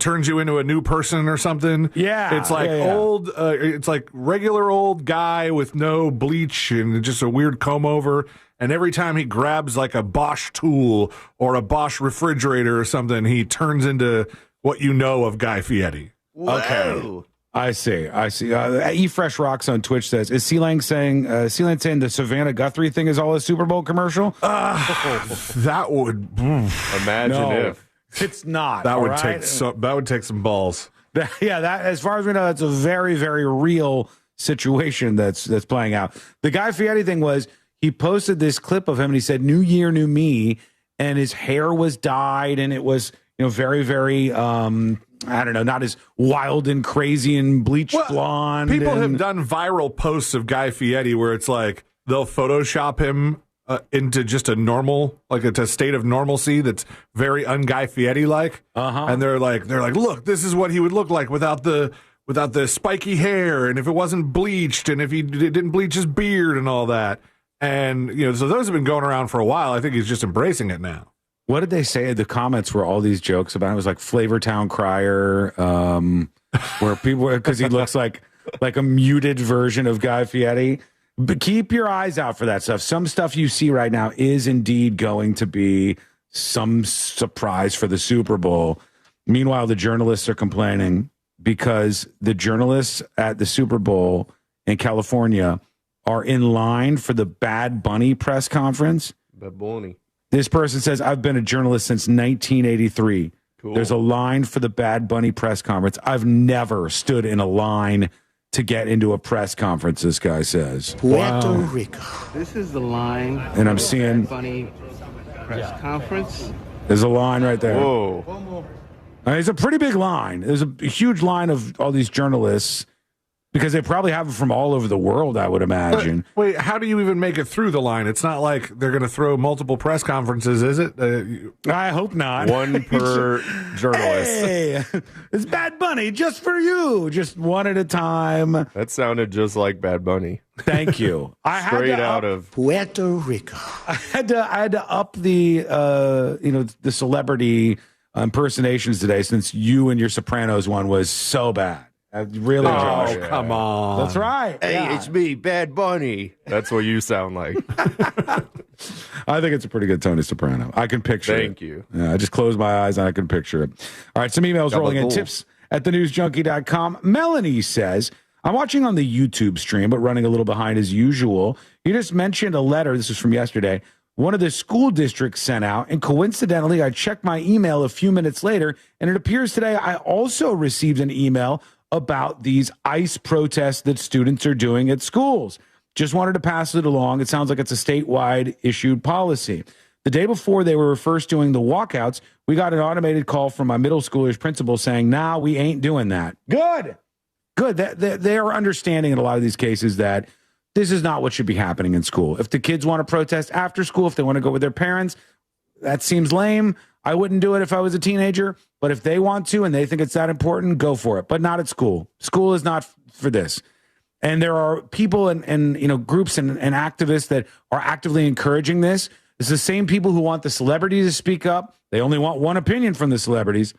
turns you into a new person or something. Yeah. It's like old, it's like regular old guy with no bleach and just a weird comb over. And every time he grabs like a Bosch tool or a Bosch refrigerator or something, he turns into what you know of Guy Fieri. Okay. I see. eFresh Rocks on Twitch says, is C-Lang saying the Savannah Guthrie thing is all a Super Bowl commercial? That would imagine if it's not. That would right? take some balls. That as far as we know, that's a very, very real situation that's playing out. The Guy Fieri thing was he posted this clip of him and he said, "New year, new me," and his hair was dyed and it was very, very I don't know, not as wild and crazy and bleached blonde. People have done viral posts of Guy Fieri where it's like they'll Photoshop him into just a normal, like a state of normalcy that's very un-Guy Fieri-like. And they're like, look, this is what he would look like without the spiky hair, and if it wasn't bleached, and if he didn't bleach his beard and all that. And, so those have been going around for a while. I think he's just embracing it now. What did they say? The comments were all these jokes about it. It was like Flavortown Crier, where people, because he looks like a muted version of Guy Fieri. But keep your eyes out for that stuff. Some stuff you see right now is indeed going to be some surprise for the Super Bowl. Meanwhile, the journalists are complaining because the journalists at the Super Bowl in California are in line for the Bad Bunny press conference. Bad Bunny. This person says, I've been a journalist since 1983. Cool. There's a line for the Bad Bunny press conference. I've never stood in a line to get into a press conference, this guy says. Puerto Rico. This is the line. And I'm seeing Bad Bunny press conference. There's a line right there. Whoa. It's a pretty big line. There's a huge line of all these journalists because they probably have them from all over the world, I would imagine. Wait, how do you even make it through the line? It's not like they're going to throw multiple press conferences, is it? I hope not. One per journalist. Hey, it's Bad Bunny just for you. Just one at a time. That sounded just like Bad Bunny. Thank you. Straight out of Puerto Rico. I had to up the the celebrity impersonations today since you and your Sopranos one was so bad. Really? Come on. That's right. Hey, it's me, Bad Bunny. That's what you sound like. I think it's a pretty good Tony Soprano. I can picture it. Thank you. Yeah, I just close my eyes and I can picture it. All right, some emails rolling in. Tips at thenewsjunkie.com. Melanie says, I'm watching on the YouTube stream, but running a little behind as usual. You just mentioned a letter. This was from yesterday. One of the school districts sent out, and coincidentally, I checked my email a few minutes later, and it appears today I also received an email about these ICE protests that students are doing at schools. Just wanted to pass it along. It sounds like it's a statewide issued policy. The day before they were first doing the walkouts, we got an automated call from my middle schooler's principal saying, nah, we ain't doing that. Good. They are understanding in a lot of these cases that this is not what should be happening in school. If the kids want to protest after school, if they want to go with their parents, that seems lame. I wouldn't do it if I was a teenager, but if they want to and they think it's that important, go for it, but not at school. School is not for this. And there are people and groups and activists that are actively encouraging this. It's the same people who want the celebrities to speak up. They only want one opinion from the celebrities,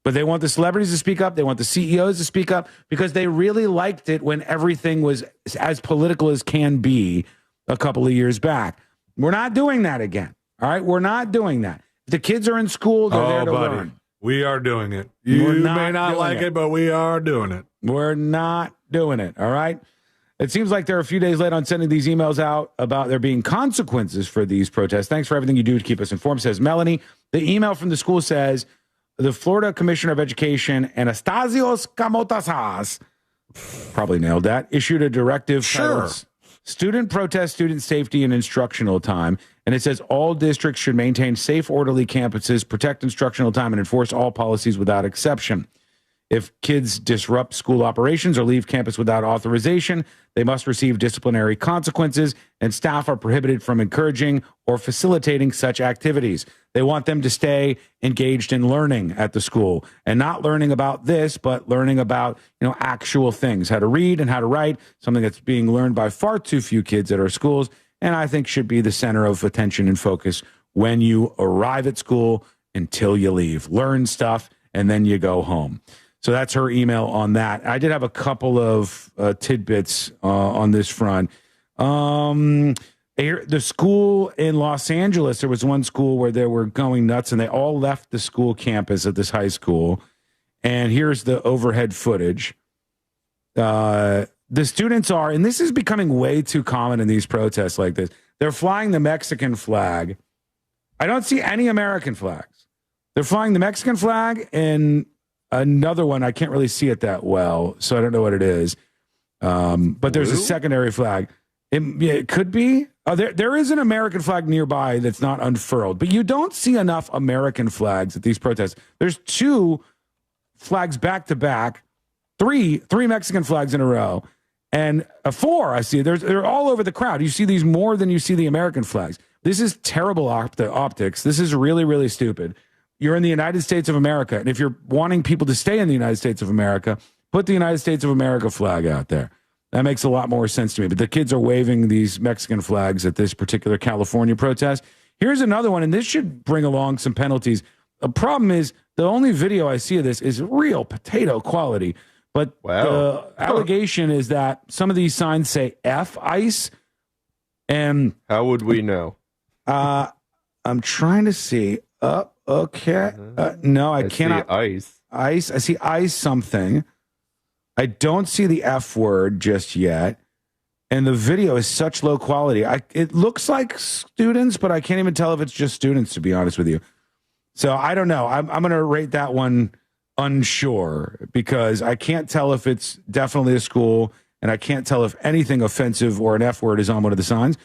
but they want the celebrities to speak up. They want the CEOs to speak up because they really liked it when everything was as political as can be a couple of years back. We're not doing that again. All right, we're not doing that. If the kids are in school, they're there to learn. We are doing it. You may not like it, but we are doing it. We're not doing it, all right? It seems like they're a few days late on sending these emails out about there being consequences for these protests. Thanks for everything you do to keep us informed, says Melanie. The email from the school says, the Florida Commissioner of Education, Anastasios Kamotasas, probably nailed that, issued a directive titled Student Protest, Student Safety, and Instructional Time. And it says all districts should maintain safe, orderly campuses, protect instructional time, and enforce all policies without exception. If kids disrupt school operations or leave campus without authorization, they must receive disciplinary consequences, and staff are prohibited from encouraging or facilitating such activities. They want them to stay engaged in learning at the school and not learning about this, but learning about, actual things, how to read and how to write, something that's being learned by far too few kids at our schools, and I think should be the center of attention and focus when you arrive at school until you leave. Learn stuff, and then you go home. So that's her email on that. I did have a couple of tidbits on this front. The school in Los Angeles, there was one school where they were going nuts, and they all left the school campus at this high school. And here's the overhead footage. The students are, and this is becoming way too common in these protests like this, they're flying the Mexican flag. I don't see any American flags. They're flying the Mexican flag and another one, I can't really see it that well, so I don't know what it is. But there's a secondary flag. It could be. There is an American flag nearby that's not unfurled, but you don't see enough American flags at these protests. There's two flags back to back, three Mexican flags in a row, and four I see. They're all over the crowd. You see these more than you see the American flags. This is terrible optics. This is really, really stupid. You're in the United States of America, and if you're wanting people to stay in the United States of America, put the United States of America flag out there. That makes a lot more sense to me. But the kids are waving these Mexican flags at this particular California protest. Here's another one, and this should bring along some penalties. The problem is the only video I see of this is real potato quality. But the allegation is that some of these signs say F ICE. And how would we know? I'm trying to see. Okay. No, I cannot. See ICE. ICE. I see ICE something. I don't see the F word just yet. And the video is such low quality. It looks like students, but I can't even tell if it's just students, to be honest with you. So I don't know. I'm going to rate that one unsure because I can't tell if it's definitely a school, and I can't tell if anything offensive or an F word is on one of the signs.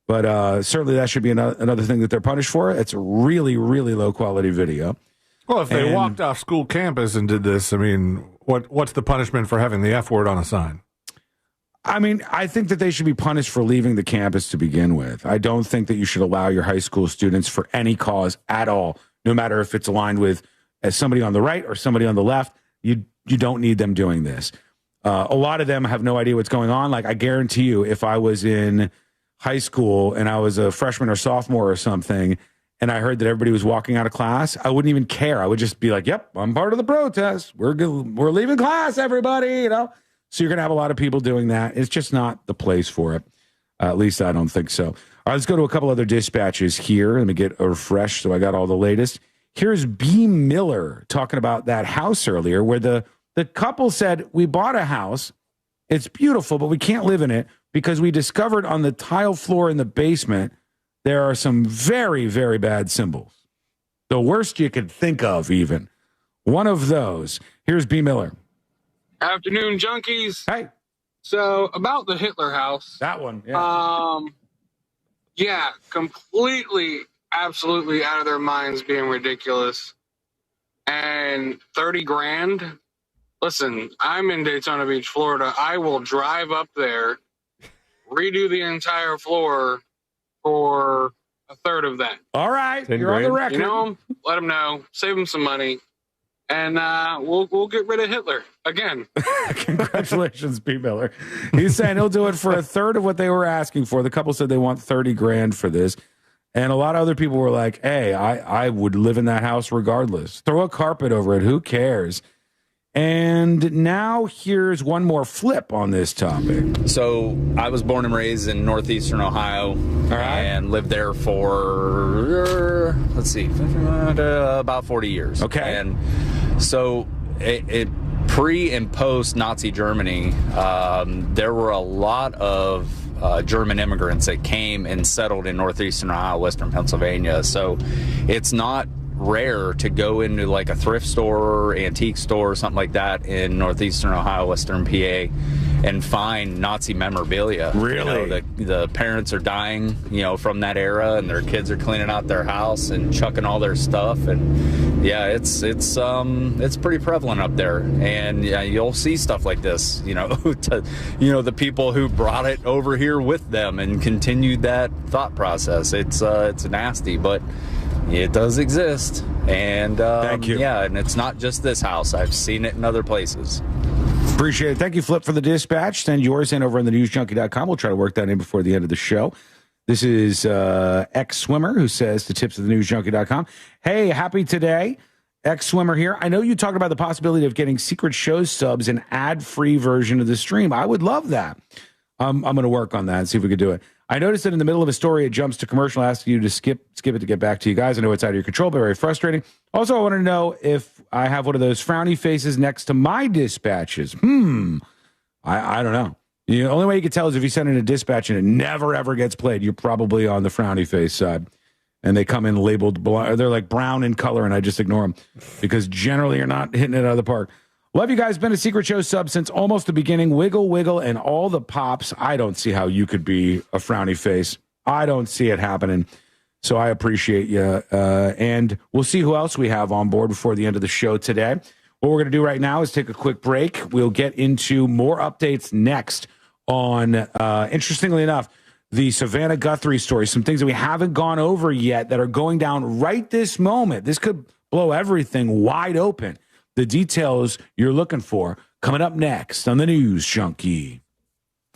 But certainly that should be another thing that they're punished for. It's a really, really low quality video. Well, if they walked off school campus and did this, I mean, what's the punishment for having the F word on a sign? I mean, I think that they should be punished for leaving the campus to begin with. I don't think that you should allow your high school students for any cause at all, no matter if it's aligned with somebody on the right or somebody on the left. You don't need them doing this. A lot of them have no idea what's going on. Like, I guarantee you, if I was in high school and I was a freshman or sophomore or something, and I heard that everybody was walking out of class, I wouldn't even care. I would just be like, yep, I'm part of the protest. We're leaving class, everybody, you know? So you're going to have a lot of people doing that. It's just not the place for it. At least I don't think so. All right, let's go to a couple other dispatches here. Let me get a refresh so I got all the latest. Here's B. Miller talking about that house earlier where the couple said, we bought a house. It's beautiful, but we can't live in it because we discovered on the tile floor in the basement there are some very, very bad symbols. The worst you could think of, even. One of those. Here's B. Miller. Afternoon, junkies. Hey. So, about the Hitler house. That one, yeah. Yeah, completely, absolutely out of their minds being ridiculous. And 30 grand? Listen, I'm in Daytona Beach, Florida. I will drive up there, redo the entire floor for a third of that. All right, you're on the record. You know, let them know, save them some money, and we'll get rid of Hitler again. Congratulations, B. Miller. He's saying he'll do it for a third of what they were asking for. The couple said they want 30 grand for this. And a lot of other people were like, hey, I would live in that house regardless. Throw a carpet over it. Who cares? And now here's one more flip on this topic. So I was born and raised in northeastern Ohio and lived there for, about 40 years. Okay. And so it pre and post Nazi Germany, there were a lot of German immigrants that came and settled in northeastern Ohio, western Pennsylvania. So it's not rare to go into like a thrift store or antique store or something like that in northeastern Ohio, western PA, and find Nazi memorabilia. Really? You know, the parents are dying, you know, from that era, and their kids are cleaning out their house and chucking all their stuff. And yeah, it's pretty prevalent up there. And yeah, you'll see stuff like this, you know, the people who brought it over here with them and continued that thought process. It's nasty, but it does exist. And thank you. Yeah, and it's not just this house. I've seen it in other places. Appreciate it. Thank you, Flip, for the dispatch. Send yours in over on the newsjunkie.com. We'll try to work that in before the end of the show. This is ex-swimmer who says to tips at the newsjunkie.com, hey, happy today. Ex-swimmer here. I know you talked about the possibility of getting secret show subs and ad-free version of the stream. I would love that. I'm going to work on that and see if we could do it. I noticed that in the middle of a story, it jumps to commercial, asking you to skip it to get back to you guys. I know it's out of your control, but very frustrating. Also, I want to know if I have one of those frowny faces next to my dispatches. I don't know. The only way you can tell is if you send in a dispatch and it never, ever gets played, you're probably on the frowny face side. And they come in labeled, they're like brown in color, and I just ignore them because generally you're not hitting it out of the park. Love you guys. Been a secret show sub since almost the beginning. Wiggle, wiggle, and all the pops. I don't see how you could be a frowny face. I don't see it happening. So I appreciate you. And we'll see who else we have on board before the end of the show today. What we're going to do right now is take a quick break. We'll get into more updates next on, interestingly enough, the Savannah Guthrie story. Some things that we haven't gone over yet that are going down right this moment. This could blow everything wide open. The details you're looking for coming up next on the News Junkie.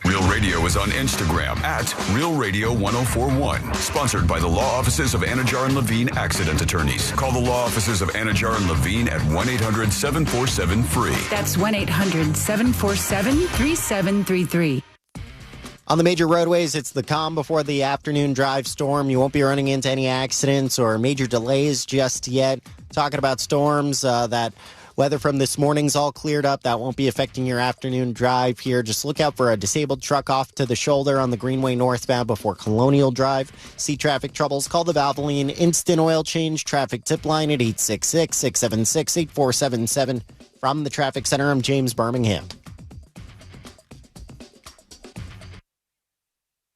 Real Radio is on Instagram at Real Radio 1041. Sponsored by the law offices of Anajar and Levine Accident Attorneys. Call the law offices of Anajar and Levine at 1-800-747-FREE. That's 1-800-747-3733. On the major roadways, it's the calm before the afternoon drive storm. You won't be running into any accidents or major delays just yet. Talking about storms, that weather from this morning's all cleared up. That won't be affecting your afternoon drive here. Just look out for a disabled truck off to the shoulder on the Greenway northbound before Colonial Drive. See traffic troubles? Call the Valvoline Instant Oil Change Traffic Tip Line at 866-676-8477. From the Traffic Center, I'm James Birmingham.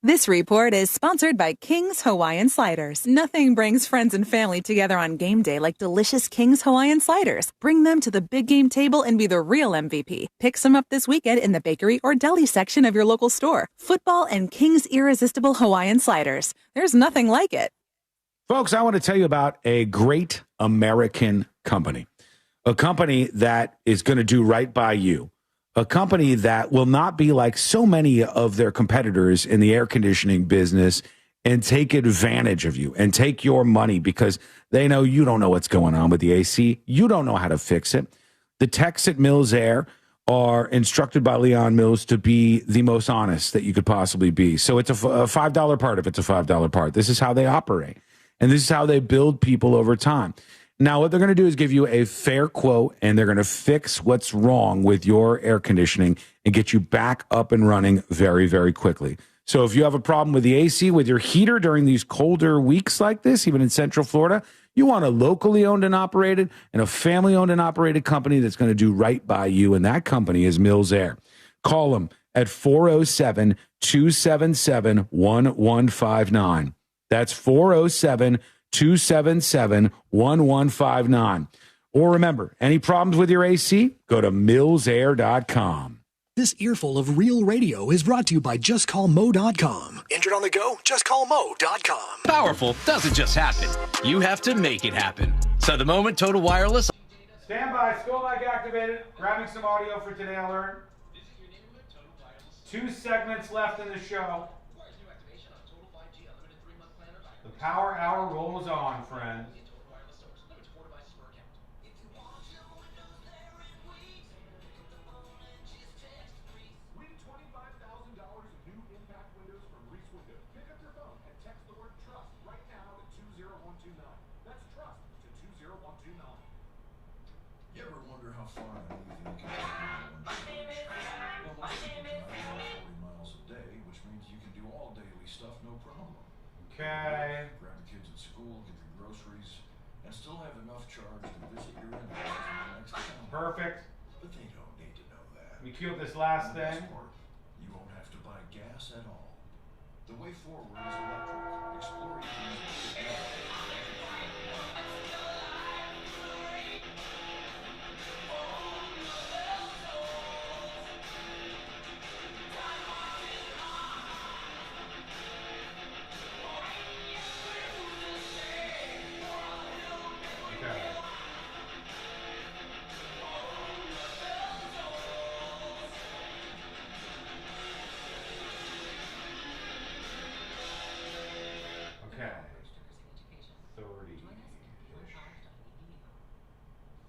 This report is sponsored by King's Hawaiian Sliders. Nothing brings friends and family together on game day like delicious King's Hawaiian Sliders. Bring them to the big game table and be the real MVP. Pick some up this weekend in the bakery or deli section of your local store. Football and King's Irresistible Hawaiian Sliders. There's nothing like it. Folks, I want to tell you about a great American company. A company that is going to do right by you. A company that will not be like so many of their competitors in the air conditioning business and take advantage of you and take your money because they know you don't know what's going on with the AC. You don't know how to fix it. The techs at Mills Air are instructed by Leon Mills to be the most honest that you could possibly be. So it's a $5 part if it's a $5 part. This is how they operate. And this is how they build people over time. Now, what they're going to do is give you a fair quote, and they're going to fix what's wrong with your air conditioning and get you back up and running very, very quickly. So if you have a problem with the AC, with your heater during these colder weeks like this, even in Central Florida, you want a locally owned and operated and a family owned and operated company that's going to do right by you, and that company is Mills Air. Call them at 407-277-1159. That's 407-277-1159. Or remember, any problems with your AC, go to millsair.com. This earful of Real Radio is brought to you by JustCallMo.com. Injured on the go? JustCallMo.com. Powerful doesn't just happen. You have to make it happen. So the moment Total Wireless... Stand by, Skull Mic activated. Grabbing some audio for Today Alert. 2 segments left in the show. The Power Hour rolls on, friends. You ever wonder how far an EV can take you? Well, most people can ride 40 miles a day, which means you can do all daily stuff, no problem. Okay. Grab the kids at school, get your groceries, and still have enough charge to visit your in-laws in the next town. Perfect. But they don't need to know that. We queued this last The thing. best part, you won't have to buy gas at all. The way forward is electric. Explore EVs. Okay. 30.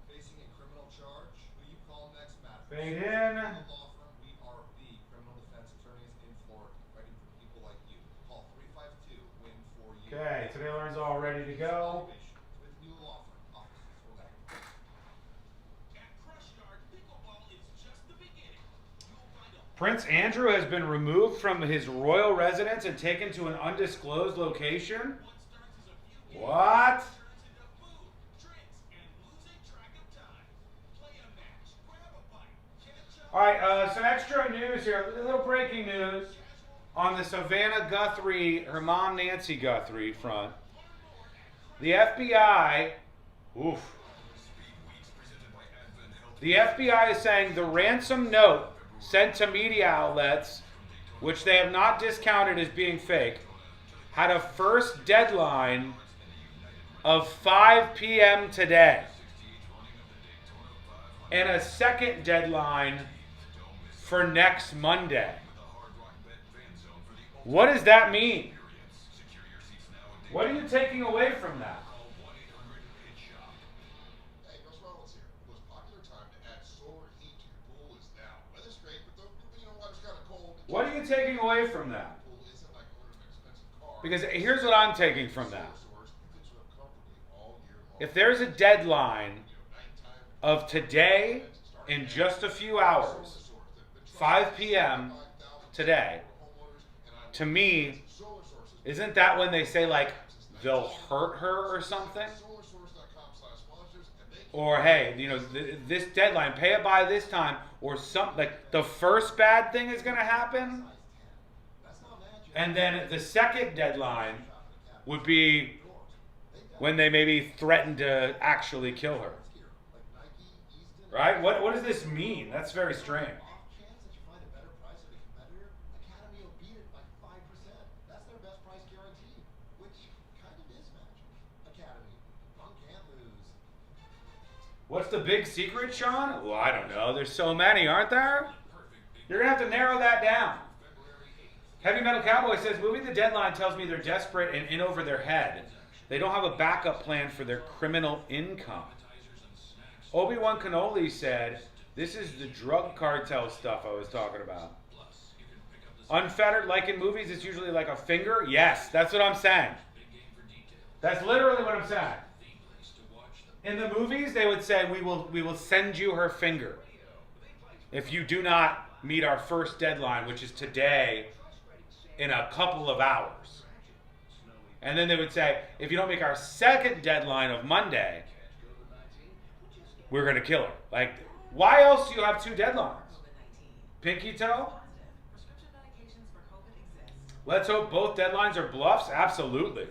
Facing a criminal charge? Who you call next matters. Fade in. Law firm, we are the criminal defense attorneys in Florida, fighting for people like you. Call 352-WIN-4U. Okay, Today Alert's all ready to go. With new law firm offices. Hold that. Prince Andrew has been removed from his royal residence and taken to an undisclosed location? What? All right, some extra news here. A little breaking news on the Savannah Guthrie, her mom Nancy Guthrie front. The FBI, The FBI is saying the ransom note sent to media outlets, which they have not discounted as being fake, had a first deadline of 5 p.m. today and a second deadline for next Monday. What does that mean? What are you taking away from that? What are you taking away from that? Because here's what I'm taking from that. If there's a deadline of today in just a few hours, 5 p.m. today, to me, isn't that when they say, like, they'll hurt her or something? Or, hey, you know, this deadline, pay it by this time, or something. Like, the first bad thing is going to happen, and then the second deadline would be when they maybe threaten to actually kill her. Right? What does this mean? That's very strange. What's the big secret, Sean? Well, I don't know. There's so many, aren't there? You're going to have to narrow that down. Heavy Metal Cowboy says, moving the deadline tells me they're desperate and in over their head. They don't have a backup plan for their criminal income. Obi-Wan Kenobi said, this is the drug cartel stuff I was talking about. Unfettered, like in movies, it's usually like a finger. Yes, that's what I'm saying. That's literally what I'm saying. In the movies, they would say, we will send you her finger if you do not meet our first deadline, which is today, in a couple of hours. And then they would say, if you don't make our second deadline of Monday, we're going to kill her. Like, why else do you have two deadlines? Pinky toe? Let's hope both deadlines are bluffs. Absolutely.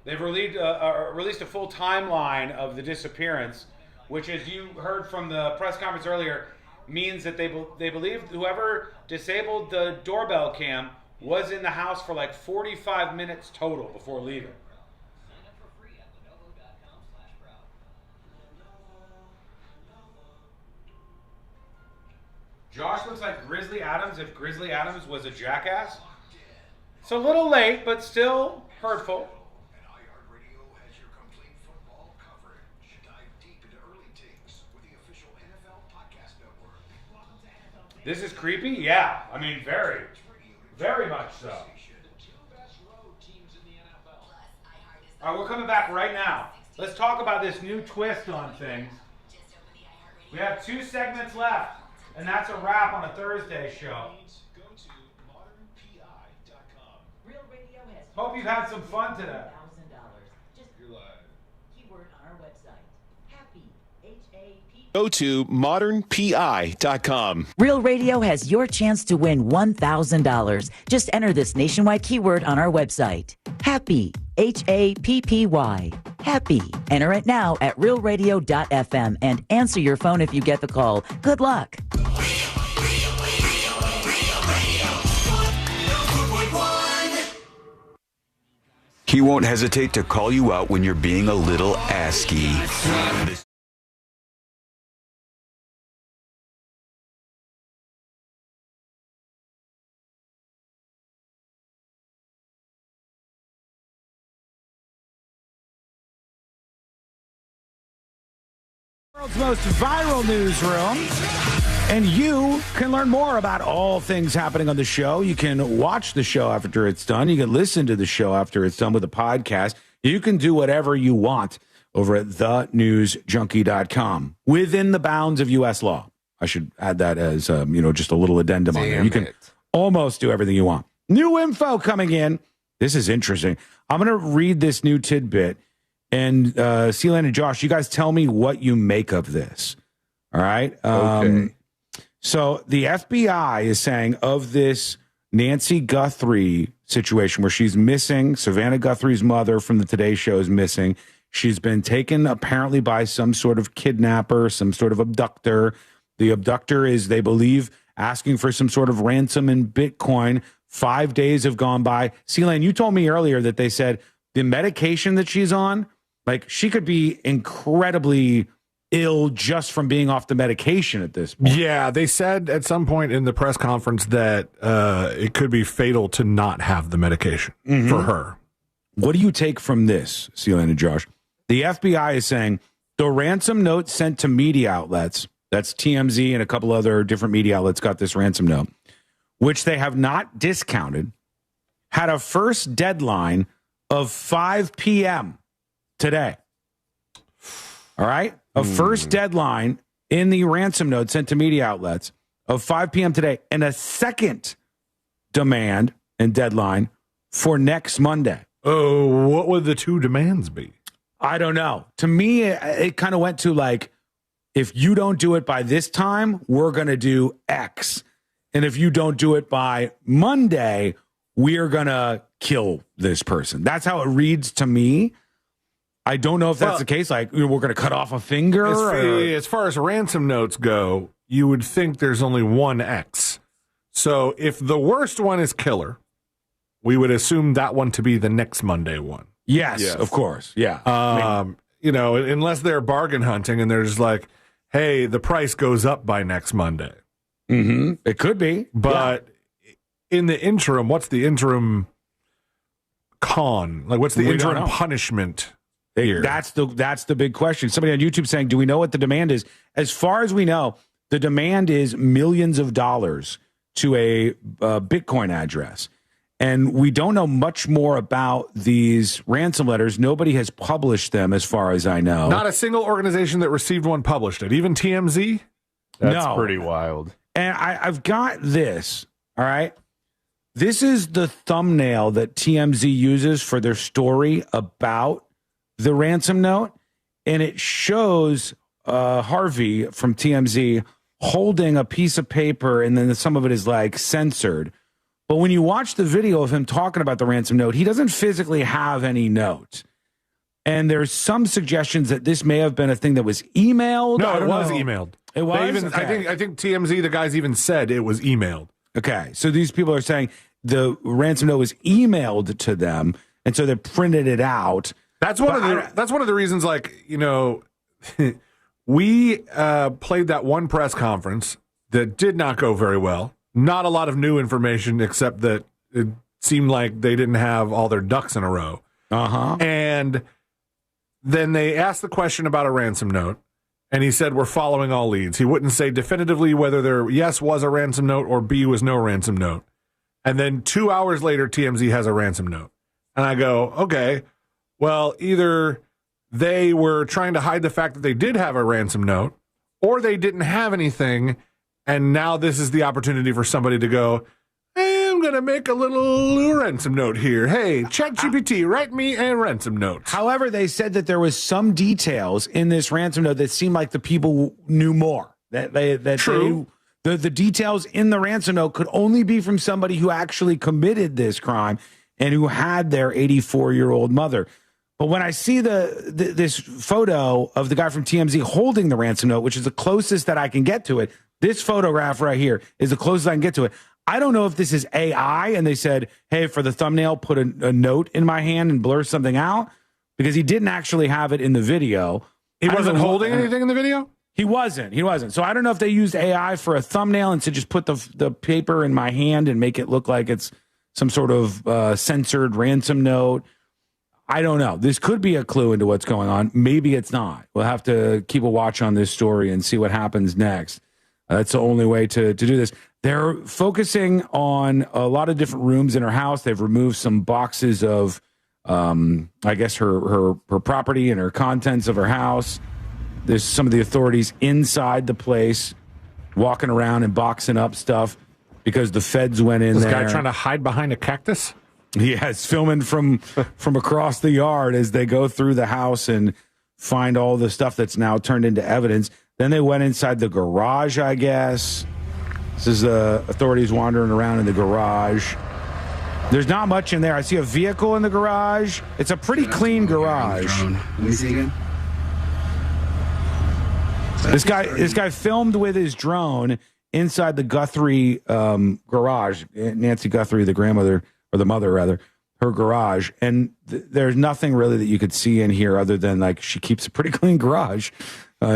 They've released a full timeline of the disappearance, which, as you heard from the press conference earlier, means that they believe whoever disabled the doorbell cam was in the house for like 45 minutes total before leaving. Josh looks like Grizzly Adams if Grizzly Adams was a jackass. It's a little late, but still hurtful. This is creepy? Yeah. I mean, very, very much so. All right, we're coming back right now. Let's talk about this new twist on things. We have 2 segments left, and that's a wrap on a Thursday show. Hope you've had some fun today. Go to modernpi.com. Real Radio has your chance to win $1,000. Just enter this nationwide keyword on our website. Happy, Happy. Happy. Enter it now at realradio.fm and answer your phone if you get the call. Good luck. He won't hesitate to call you out when you're being a little asky. World's most viral newsroom, and you can learn more about all things happening on the show. You can watch the show after it's done. You can listen to the show after it's done with a podcast. You can do whatever you want over at thenewsjunkie.com within the bounds of U.S. law. I should add that as just a little addendum on there. You can almost do everything you want. New info coming in. This is interesting. I'm going to read this new tidbit. And Sealand and Josh, you guys tell me what you make of this. All right? Okay. So the FBI is saying of this Nancy Guthrie situation where she's missing, Savannah Guthrie's mother from the Today Show is missing. She's been taken apparently by some sort of kidnapper, some sort of abductor. The abductor is, they believe, asking for some sort of ransom in Bitcoin. 5 days have gone by. Sealand, you told me earlier that they said the medication that she's on, like she could be incredibly ill just from being off the medication at this point. Yeah, they said at some point in the press conference that it could be fatal to not have the medication for her. What do you take from this, Sealand and Josh? The FBI is saying the ransom note sent to media outlets, that's TMZ and a couple other different media outlets got this ransom note, which they have not discounted, had a first deadline of 5 p.m. today. All right? A first deadline in the ransom note sent to media outlets of 5 p.m. today, and a second demand and deadline for next Monday. Oh, what would the two demands be? I don't know. To me, it kind of went to like, if you don't do it by this time, we're going to do X. And if you don't do it by Monday, we are going to kill this person. That's how it reads to me. I don't know if that's the case. Like, we're going to cut off a finger. As far as ransom notes go, you would think there's only one X. So if the worst one is killer, we would assume that one to be the next Monday one. Yes. Of course. Yeah. You know, unless they're bargain hunting and they're just like, hey, the price goes up by next Monday. Mm-hmm. It could be. But in the interim, what's the interim con? Like, what's the interim punishment here? That's the big question. Somebody on YouTube saying, do we know what the demand is? As far as we know, the demand is millions of dollars to a Bitcoin address. And we don't know much more about these ransom letters. Nobody has published them, as far as I know. Not a single organization that received one published it. Even TMZ? That's pretty wild. And I've got this, all right? This is the thumbnail that TMZ uses for their story about the ransom note. And it shows Harvey from TMZ holding a piece of paper, and then some of it is like censored. But when you watch the video of him talking about the ransom note, he doesn't physically have any note. And there's some suggestions that this may have been a thing that was emailed. No, it was emailed. It was? I think TMZ, the guys even said it was emailed. Okay. So these people are saying the ransom note was emailed to them, and so they printed it out. That's one of the reasons, like, you know, we played that one press conference that did not go very well. Not a lot of new information, except that it seemed like they didn't have all their ducks in a row. And then they asked the question about a ransom note, and he said, we're following all leads. He wouldn't say definitively whether there, yes, was a ransom note or B, was no ransom note. And then 2 hours later, TMZ has a ransom note. And I go, okay, well, either they were trying to hide the fact that they did have a ransom note, or they didn't have anything. And now this is the opportunity for somebody to go, hey, I'm going to make a little ransom note here. Hey, ChatGPT, write me a ransom note. However, they said that there was some details in this ransom note that seemed like the people knew more. True. The details in the ransom note could only be from somebody who actually committed this crime and who had their 84-year-old mother. But when I see this photo of the guy from TMZ holding the ransom note, which is the closest that I can get to it, this photograph right here is the closest I can get to it. I don't know if this is AI and they said, hey, for the thumbnail, put a note in my hand and blur something out, because he didn't actually have it in the video. He wasn't holding anything in the video? He wasn't. So I don't know if they used AI for a thumbnail and said, just put the paper in my hand and make it look like it's some sort of censored ransom note. I don't know. This could be a clue into what's going on. Maybe it's not. We'll have to keep a watch on this story and see what happens next. That's the only way to do this. They're focusing on a lot of different rooms in her house. They've removed some boxes of, I guess, her property and her contents of her house. There's some of the authorities inside the place walking around and boxing up stuff because the feds went in there. This guy trying to hide behind a cactus? Yeah, it's filming from across the yard as they go through the house and find all the stuff that's now turned into evidence. Then they went inside the garage, I guess. This is authorities wandering around in the garage. There's not much in there. I see a vehicle in the garage. It's a pretty clean garage. Let me see again. This guy filmed with his drone inside the Guthrie garage. Nancy Guthrie, the grandmother, or the mother rather, her garage, and there's nothing really that you could see in here other than like she keeps a pretty clean garage.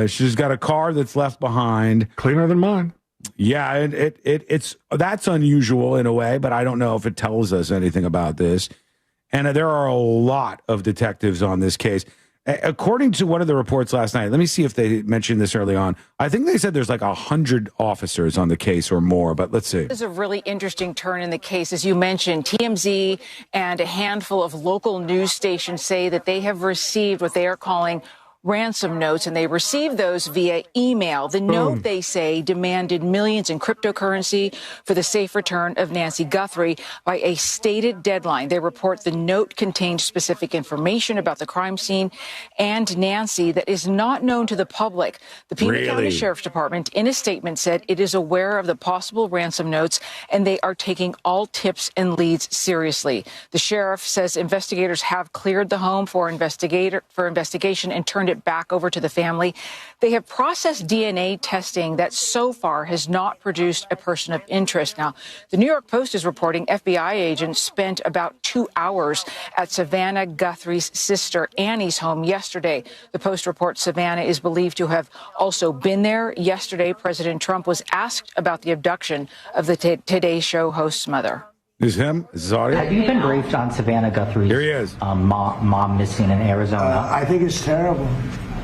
She's got a car that's left behind, cleaner than mine. Yeah, it's that's unusual in a way, but I don't know if it tells us anything about this. And there are a lot of detectives on this case. According to one of the reports last night, let me see if they mentioned this early on. I think they said there's like 100 officers on the case or more, but let's see. This is a really interesting turn in the case. As you mentioned, TMZ and a handful of local news stations say that they have received what they are calling ransom notes, and they received those via email. The note, they say, demanded millions in cryptocurrency for the safe return of Nancy Guthrie by a stated deadline. They report the note contained specific information about the crime scene and Nancy that is not known to the public. The Pima County Sheriff's Department, in a statement, said it is aware of the possible ransom notes, and they are taking all tips and leads seriously. The sheriff says investigators have cleared the home for investigation and turned it back over to the family. They have processed DNA testing that so far has not produced a person of interest. Now, the New York Post is reporting FBI agents spent about 2 hours at Savannah Guthrie's sister Annie's home yesterday. The Post reports Savannah is believed to have also been there. Yesterday, President Trump was asked about the abduction of the Today Show host's mother. Is him? Is his audio? Have you been briefed on Savannah Guthrie's Here he is. Mom missing in Arizona? I think it's terrible.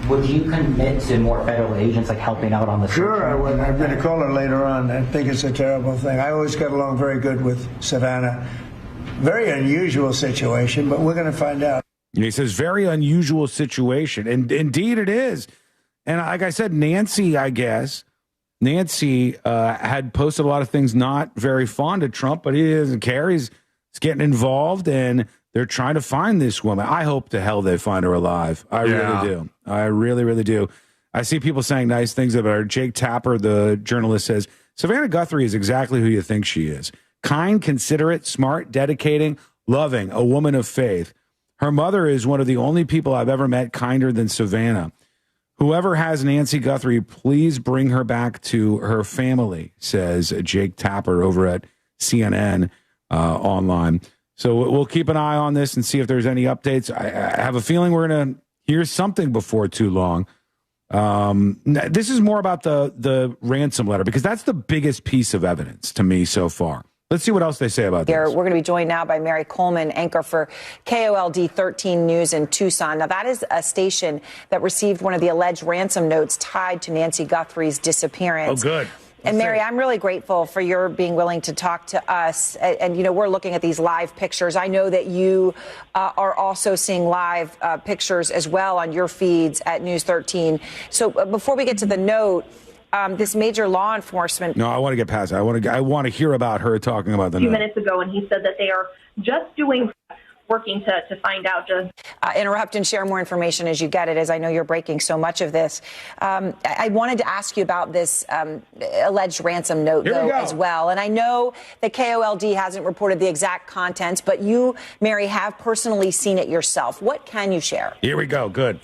Would you commit to more federal agents like helping out on the Sure, I would. I'm going to call her later on. I think it's a terrible thing. I always got along very good with Savannah. Very unusual situation, but we're going to find out. And he says, very unusual situation. And indeed it is. And like I said, Nancy had posted a lot of things not very fond of Trump, but he doesn't care. He's getting involved, and they're trying to find this woman. I hope to hell they find her alive. I really do. I really, really do. I see people saying nice things about her. Jake Tapper, the journalist, says, Savannah Guthrie is exactly who you think she is. Kind, considerate, smart, dedicating, loving, a woman of faith. Her mother is one of the only people I've ever met kinder than Savannah. Whoever has Nancy Guthrie, please bring her back to her family, says Jake Tapper over at CNN online. So we'll keep an eye on this and see if there's any updates. I have a feeling we're going to hear something before too long. This is more about the ransom letter, because that's the biggest piece of evidence to me so far. Let's see what else they say about this. We're going to be joined now by Mary Coleman, anchor for KOLD 13 News in Tucson. Now, that is a station that received one of the alleged ransom notes tied to Nancy Guthrie's disappearance. Oh, good. And Mary, I'm really grateful for your being willing to talk to us. And you know, we're looking at these live pictures. I know that you are also seeing live pictures as well on your feeds at News 13. So before we get to the note, this major law enforcement. No, I want to get past that. I want to hear about her talking about the a few minutes ago, and he said that they are just working to find out. Interrupt and share more information as you get it, as I know you're breaking so much of this. I wanted to ask you about this alleged ransom note, though, as well. And I know that KOLD hasn't reported the exact contents, but you, Mary, have personally seen it yourself. What can you share? Here we go. Good.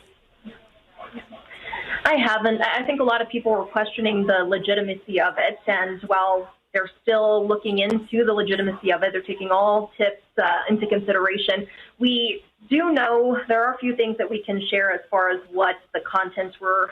I haven't. I think a lot of people were questioning the legitimacy of it, and while they're still looking into the legitimacy of it, they're taking all tips into consideration. We do know there are a few things that we can share as far as what the contents were.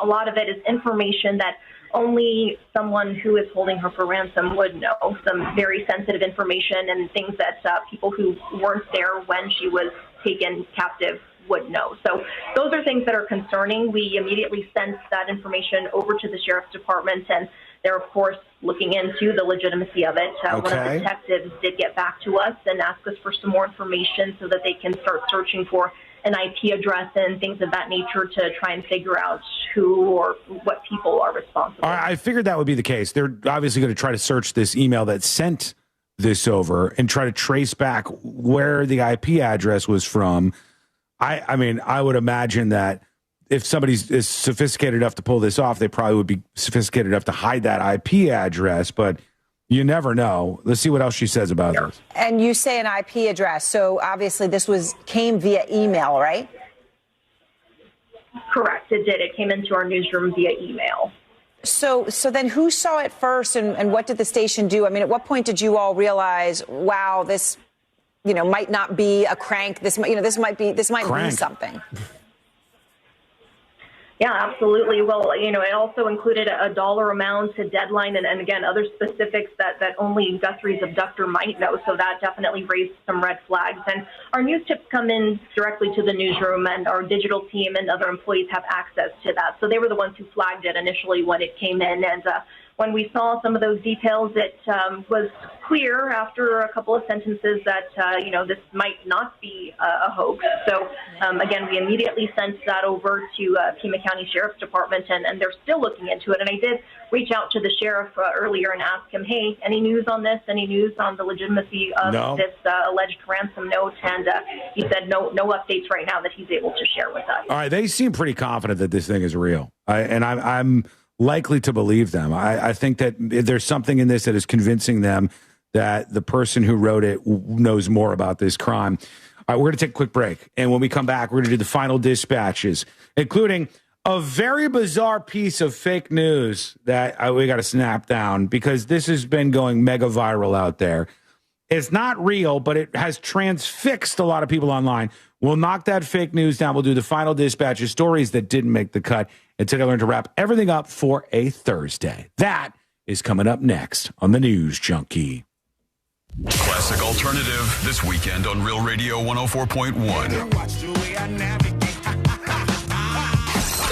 A lot of it is information that only someone who is holding her for ransom would know, some very sensitive information and things that people who weren't there when she was taken captive would know. So those are things that are concerning. We immediately sent that information over to the Sheriff's Department, and they're, of course, looking into the legitimacy of it. One of the detectives did get back to us and ask us for some more information so that they can start searching for an IP address and things of that nature to try and figure out who or what people are responsible. I figured that would be the case. They're obviously going to try to search this email that sent this over and try to trace back where the IP address was from. I mean, I would imagine that if somebody is sophisticated enough to pull this off, they probably would be sophisticated enough to hide that IP address, but you never know. Let's see what else she says about this. And you say an IP address, so obviously this came via email, right? Correct, it did. It came into our newsroom via email. So then who saw it first, and what did the station do? I mean, at what point did you all realize, wow, this might not be a crank. This might be something. Yeah, absolutely. Well, it also included a dollar amount, a deadline, and again, other specifics that only Guthrie's abductor might know. So that definitely raised some red flags. And our news tips come in directly to the newsroom, and our digital team and other employees have access to that. So they were the ones who flagged it initially when it came in. And when we saw some of those details, it was clear after a couple of sentences that, this might not be a hoax. So, again, we immediately sent that over to Pima County Sheriff's Department, and they're still looking into it. And I did reach out to the sheriff earlier and ask him, hey, any news on this? Any news on the legitimacy of this alleged ransom note? And he said no updates right now that he's able to share with us. All right, they seem pretty confident that this thing is real. I'm likely to believe them. I think that there's something in this that is convincing them that the person who wrote it knows more about this crime. All right, we're going to take a quick break. And when we come back, we're going to do the final dispatches, including a very bizarre piece of fake news that we got to snap down because this has been going mega viral out there. It's not real, but it has transfixed a lot of people online. We'll knock that fake news down. We'll do the final dispatches, stories that didn't make the cut, and today I learned to wrap everything up for a Thursday. That is coming up next on the News Junkie. Classic Alternative this weekend on Real Radio 104.1.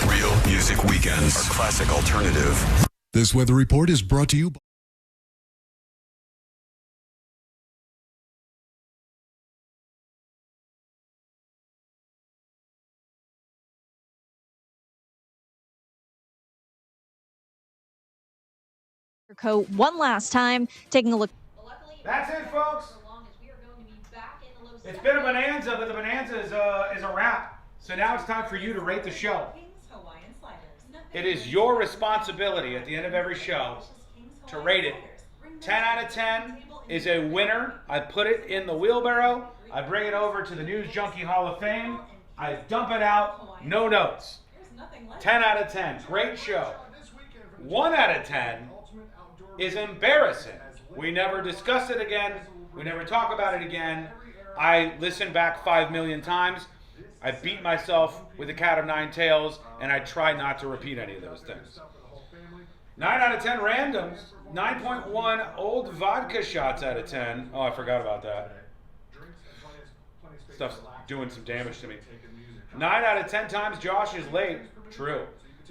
Real Music Weekends are Classic Alternative. This weather report is brought to you by coat one last time, taking a look. That's it, folks. It's been a bonanza, but the bonanza is a wrap. So now it's time for you to rate the show. It is your responsibility at the end of every show to rate it. 10 out of 10 is a winner. I put it in the wheelbarrow. I bring it over to the News Junkie Hall of Fame. I dump it out. No notes. 10 out of 10. Great show. 1 out of 10 is embarrassing. We never discuss it again. We never talk about it again. I listened back 5 million times. I beat myself with a cat of 9 tails, and I try not to repeat any of those things. 9 out of 10 randoms. 9.1 old vodka shots out of 10. Oh, I forgot about that. Stuff's doing some damage to me. 9 out of 10 times Josh is late. True.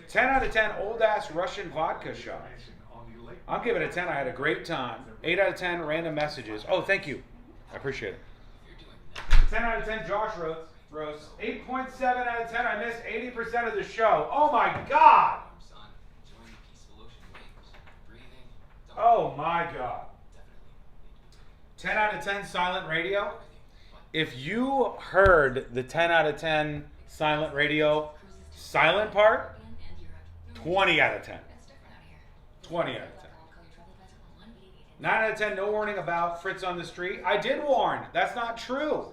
10 out of 10 old-ass Russian vodka shots. I'm giving it a 10. I had a great time. 8 out of 10 random messages. Oh, thank you. I appreciate it. 10 out of 10 Josh roast. 8.7 out of 10. I missed 80% of the show. Oh, my God. Oh, my God. 10 out of 10 silent radio. If you heard the 10 out of 10 silent radio silent part, 20 out of 10. 20 out of 10. 9 out of 10, no warning about Fritz on the street. I did warn. That's not true.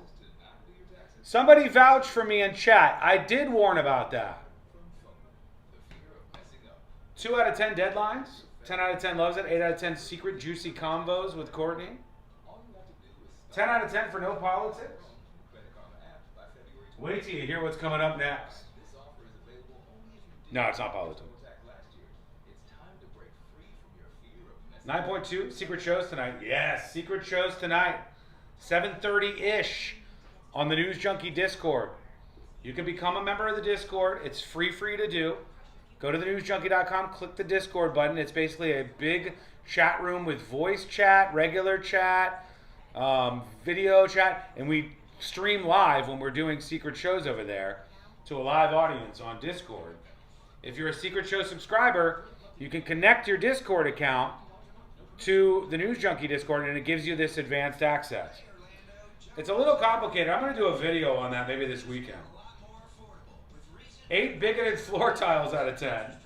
Somebody vouch for me in chat. I did warn about that. 2 out of 10 deadlines. 10 out of 10 loves it. 8 out of 10 secret juicy combos with Courtney. 10 out of 10 for no politics. Wait till you hear what's coming up next. No, it's not politics. 9.2, secret shows tonight. Yes, secret shows tonight. 7:30-ish on the News Junkie Discord. You can become a member of the Discord. It's free for you to do. Go to thenewsjunkie.com, click the Discord button. It's basically a big chat room with voice chat, regular chat, video chat, and we stream live when we're doing secret shows over there to a live audience on Discord. If you're a secret show subscriber, you can connect your Discord account to the News Junkie Discord, and it gives you this advanced access. It's a little complicated. I'm going to do a video on that maybe this weekend. 8 bigoted floor tiles out of 10.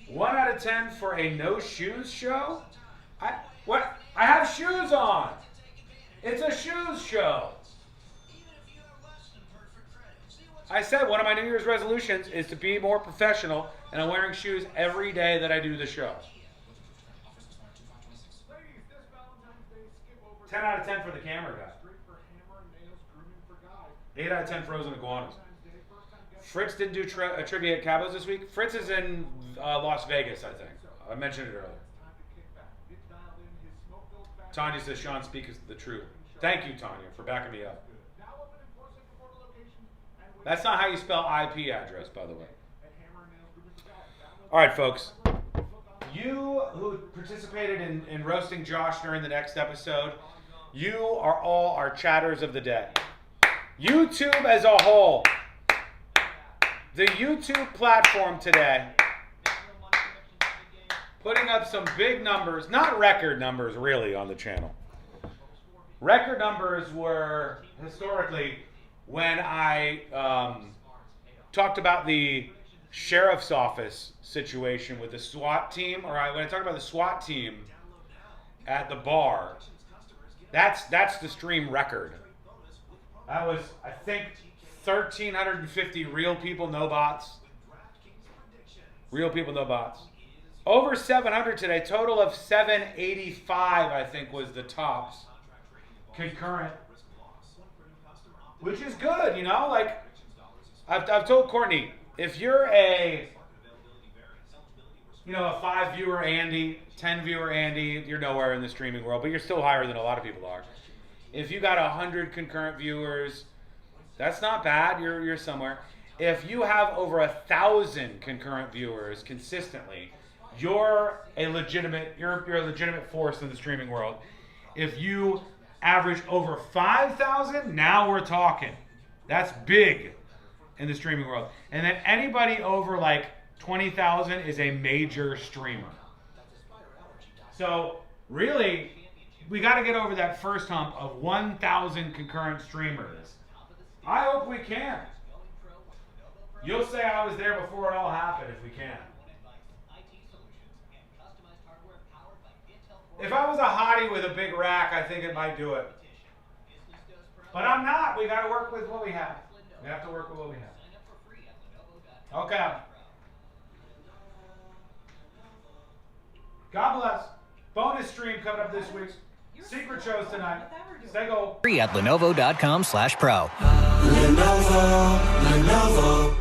1 out of 10 for a no shoes show? I have shoes on. It's a shoes show. I said one of my New Year's resolutions is to be more professional, and I'm wearing shoes every day that I do the show. 10 out of 10 for the camera guy. 8 out of 10 frozen iguanas. Fritz didn't do a trivia at Cabos this week. Fritz is in Las Vegas, I think. I mentioned it earlier. Tanya says Sean speaks the truth. Thank you, Tanya, for backing me up. That's not how you spell IP address, by the way. All right, folks. You who participated in roasting Josh during the next episode, you are all our chatters of the day. YouTube as a whole. The YouTube platform today, putting up some big numbers, not record numbers really on the channel. Record numbers were historically when I talked about the sheriff's office situation with the SWAT team, or when I talked about the SWAT team at the bar. That's the stream record. That was, I think, 1,350 real people, no bots. Real people, no bots. Over 700 today. Total of 785, I think, was the tops. Concurrent. Which is good, you know? Like, I've told Courtney, if you're a 5-viewer Andy, 10-viewer Andy, you're nowhere in the streaming world, but you're still higher than a lot of people are. If you got 100 concurrent viewers, that's not bad. You're somewhere. If you have over 1,000 concurrent viewers consistently, you're a legitimate force in the streaming world. If you average over 5,000, now we're talking. That's big in the streaming world. And then anybody over like 20,000 is a major streamer. So really, we got to get over that first hump of 1,000 concurrent streamers. I hope we can. You'll say I was there before it all happened if we can. If I was a hottie with a big rack, I think it might do it. But I'm not. We got to work with what we have. We have to work with what we have. Okay. God bless. Bonus stream coming up this week. Secret shows tonight. Stay gold. Free at Lenovo.com/pro. Lenovo.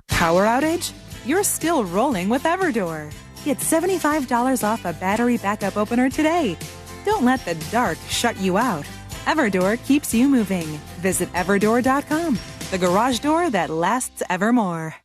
Power outage? You're still rolling with Everdoor. Get $75 off a battery backup opener today. Don't let the dark shut you out. Everdoor keeps you moving. Visit Everdoor.com, the garage door that lasts evermore.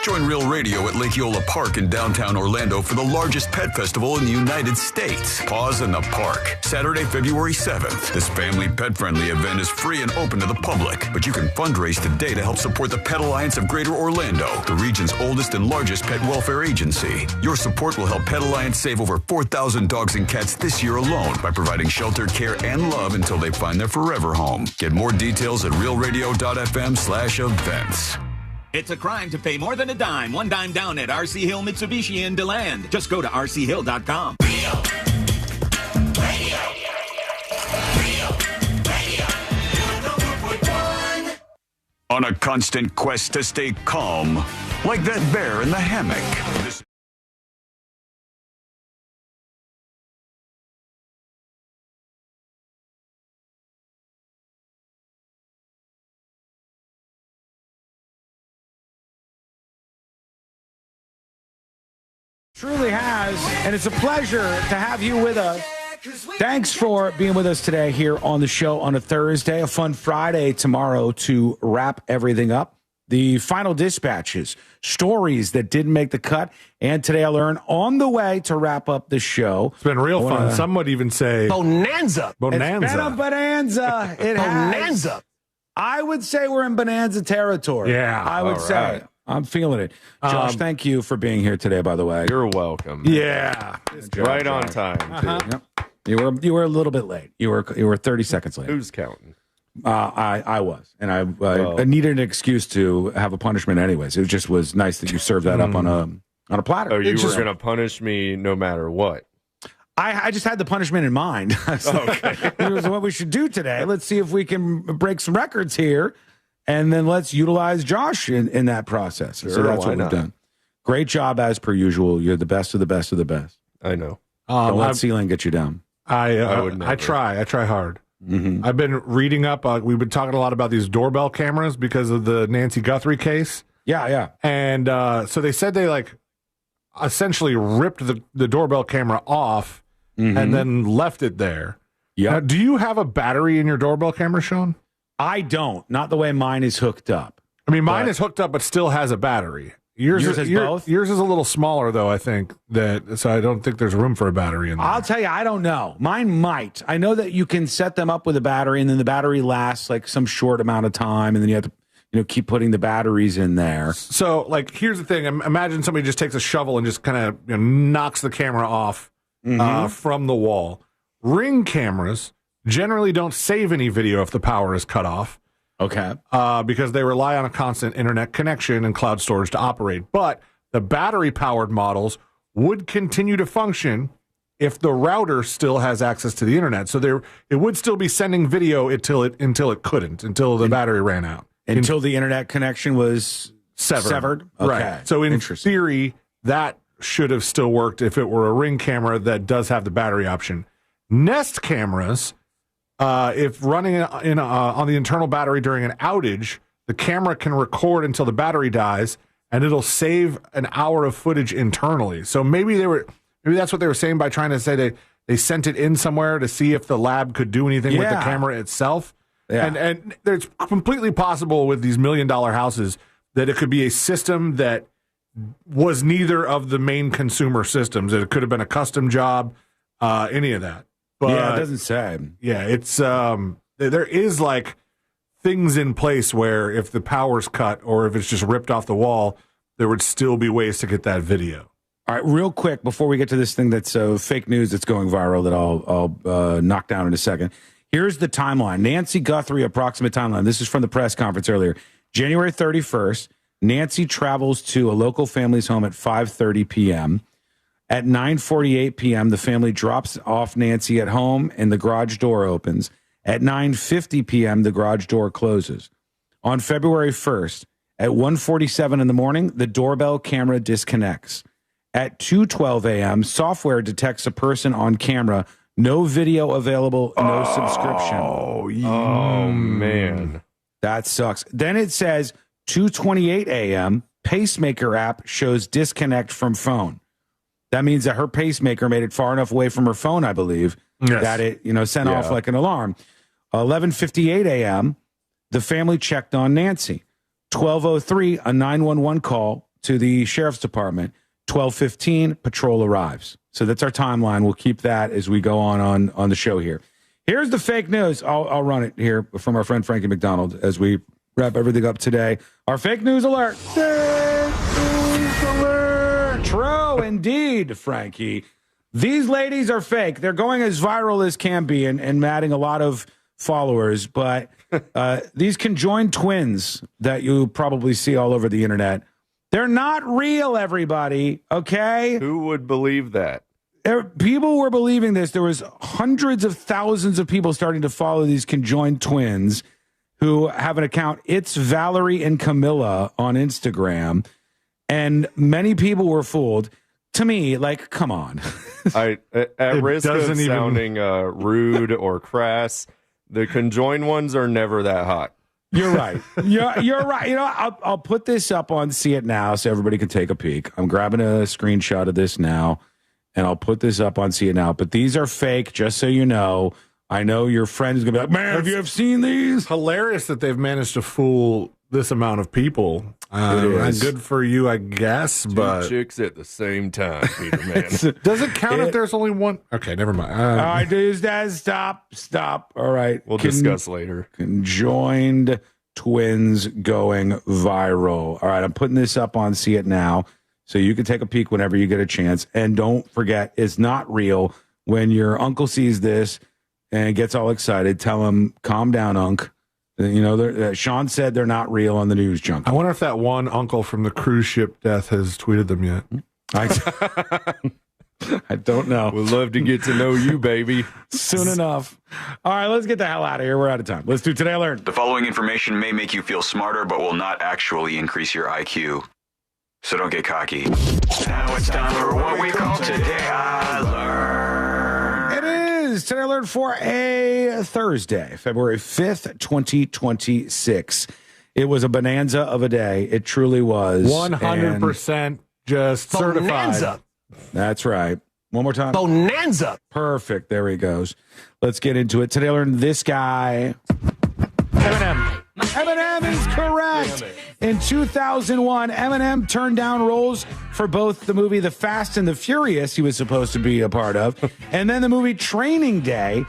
Join Real Radio at Lake Eola Park in downtown Orlando for the largest pet festival in the United States. Paws in the Park, Saturday, February 7th. This family pet-friendly event is free and open to the public, but you can fundraise today to help support the Pet Alliance of Greater Orlando, the region's oldest and largest pet welfare agency. Your support will help Pet Alliance save over 4,000 dogs and cats this year alone by providing shelter, care, and love until they find their forever home. Get more details at realradio.fm/events. It's a crime to pay more than a dime. One dime down at RC Hill Mitsubishi in DeLand. Just go to rchill.com. On a constant quest to stay calm, like that bear in the hammock. Truly has, and it's a pleasure to have you with us. Thanks for being with us today here on the show on a Thursday. A fun Friday tomorrow to wrap everything up. The final dispatches, stories that didn't make the cut, and today I learned on the way to wrap up the show. It's been real fun. Some would even say bonanza. Bonanza. It's been a bonanza. It bonanza. Has. I would say we're in bonanza territory. Yeah, I would say. Right. I'm feeling it. Josh, thank you for being here today, by the way. You're welcome. Yeah. Right on time, too. Yep. You were a little bit late. You were 30 seconds late. Who's counting? I was. And I needed an excuse to have a punishment anyways. It just was nice that you served that up on a platter. Oh, you were going to punish me no matter what? I just had the punishment in mind. Okay. It was what we should do today. Let's see if we can break some records here. And then let's utilize Josh in that process. Sure, so that's what not? We've done. Great job as per usual. You're the best of the best of the best. I know. Don't let ceiling get you down. I try hard. Mm-hmm. I've been reading up. We've been talking a lot about these doorbell cameras because of the Nancy Guthrie case. Yeah. And so they said they essentially ripped the doorbell camera off and then left it there. Yeah. Do you have a battery in your doorbell camera, Sean? I don't. Not the way mine is hooked up. I mean, mine is hooked up, but still has a battery. Yours has both? Yours is a little smaller, though, I think. So I don't think there's room for a battery in there. I'll tell you, I don't know. Mine might. I know that you can set them up with a battery, and then the battery lasts like some short amount of time, and then you have to keep putting the batteries in there. So, here's the thing. Imagine somebody just takes a shovel and just kind of knocks the camera off from the wall. Ring cameras generally don't save any video if the power is cut off. Okay. Because they rely on a constant internet connection and cloud storage to operate. But the battery-powered models would continue to function if the router still has access to the internet. So it would still be sending video until the battery ran out. Until the internet connection was severed? Okay. Right. So in theory, that should have still worked if it were a Ring camera that does have the battery option. Nest cameras, if running on the internal battery during an outage, the camera can record until the battery dies, and it'll save an hour of footage internally. So maybe that's what they were saying by trying to say they sent it in somewhere to see if the lab could do anything with the camera itself. Yeah. And it's completely possible with these $1 million houses that it could be a system that was neither of the main consumer systems. It could have been a custom job, any of that. But, yeah, it doesn't say. Yeah, it's there is things in place where if the power's cut or if it's just ripped off the wall, there would still be ways to get that video. All right, real quick before we get to this thing that's fake news that's going viral that I'll knock down in a second. Here's the timeline. Nancy Guthrie approximate timeline. This is from the press conference earlier. January 31st, Nancy travels to a local family's home at 5:30 p.m. At 9:48 p.m., the family drops off Nancy at home and the garage door opens. At 9:50 p.m., the garage door closes. On February 1st, at 1:47 in the morning, the doorbell camera disconnects. At 2:12 a.m., software detects a person on camera. No video available, no subscription. Oh, man. That sucks. Then it says 2:28 a.m., pacemaker app shows disconnect from phone. That means that her pacemaker made it far enough away from her phone, I believe, that it sent off like an alarm. 11:58 a.m., the family checked on Nancy. 12:03, a 911 call to the sheriff's department. 12:15, patrol arrives. So that's our timeline. We'll keep that as we go on the show here. Here's the fake news. I'll run it here from our friend Frankie McDonald as we wrap everything up today. Our fake news alert. Fake news alert. True indeed, Frankie. These ladies are fake. They're going as viral as can be and adding a lot of followers. But these conjoined twins that you probably see all over the internet, they're not real, everybody, okay? Who would believe that? People were believing this. There was hundreds of thousands of people starting to follow these conjoined twins who have an account. It's Valerie and Camilla on Instagram. And many people were fooled. To me, come on. At risk of sounding rude or crass, the conjoined ones are never that hot. You're right. You're right. I'll put this up on See It Now so everybody can take a peek. I'm grabbing a screenshot of this now, and I'll put this up on See It Now. But these are fake, just so you know. I know your friend is going to be like, man, have you ever seen these? Hilarious that they've managed to fool this amount of people. Good for you, I guess. But two chicks at the same time, Peter, man. Does it count if there's only one? Okay, never mind. All right, dudes, stop. All right. We'll discuss later. Conjoined twins going viral. All right, I'm putting this up on See It Now so you can take a peek whenever you get a chance. And don't forget, it's not real. When your uncle sees this and gets all excited, tell him, calm down, Unc. Sean said they're not real on the news junk. I wonder if that one uncle from the cruise ship death has tweeted them yet. I don't know. We'd love to get to know you, baby. Soon enough. All right, let's get the hell out of here. We're out of time. Let's do Today I Learned. The following information may make you feel smarter, but will not actually increase your IQ. So don't get cocky. Now it's time for what we call Today I Learned. is Today I Learned for a Thursday, February 5th, 2026. It was a bonanza of a day. It truly was. 100% just certified. Bonanza. That's right. One more time. Bonanza. Perfect. There he goes. Let's get into it. Today I learned this guy. Eminem is correct. In 2001, Eminem turned down roles for both the movie The Fast and the Furious he was supposed to be a part of, and then the movie Training Day.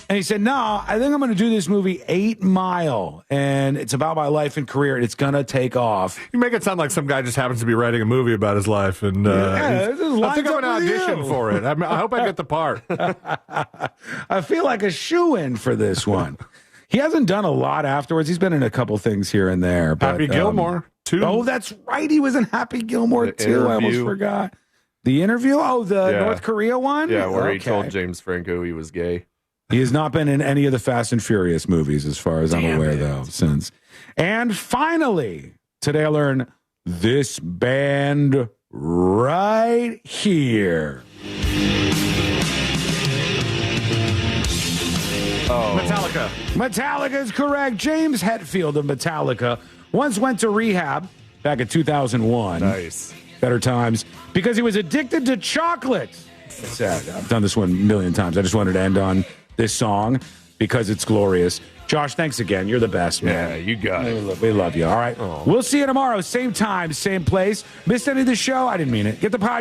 And he said, no, I think I'm going to do this movie 8 Mile, and it's about my life and career, and it's going to take off. You make it sound like some guy just happens to be writing a movie about his life. And I think I'm going to audition for it. I hope I get the part. I feel like a shoo-in for this one. He hasn't done a lot afterwards. He's been in a couple things here and there. But, Happy Gilmore, too. Oh, that's right. He was in Happy Gilmore, too. I almost forgot. The interview? Oh, the North Korea one? Yeah, where he told James Franco he was gay. He has not been in any of the Fast and Furious movies, as far as I'm aware, though, since. And finally, today I learned this band right here. Metallica. Metallica is correct. James Hetfield of Metallica once went to rehab back in 2001. Nice. Better times. Because he was addicted to chocolate. It's sad. I've done this one a million times. I just wanted to end on this song because it's glorious. Josh, thanks again. You're the best, man. Yeah, you got it. We love you. All right. We'll see you tomorrow. Same time, same place. Missed any of the show? I didn't mean it. Get the podcast.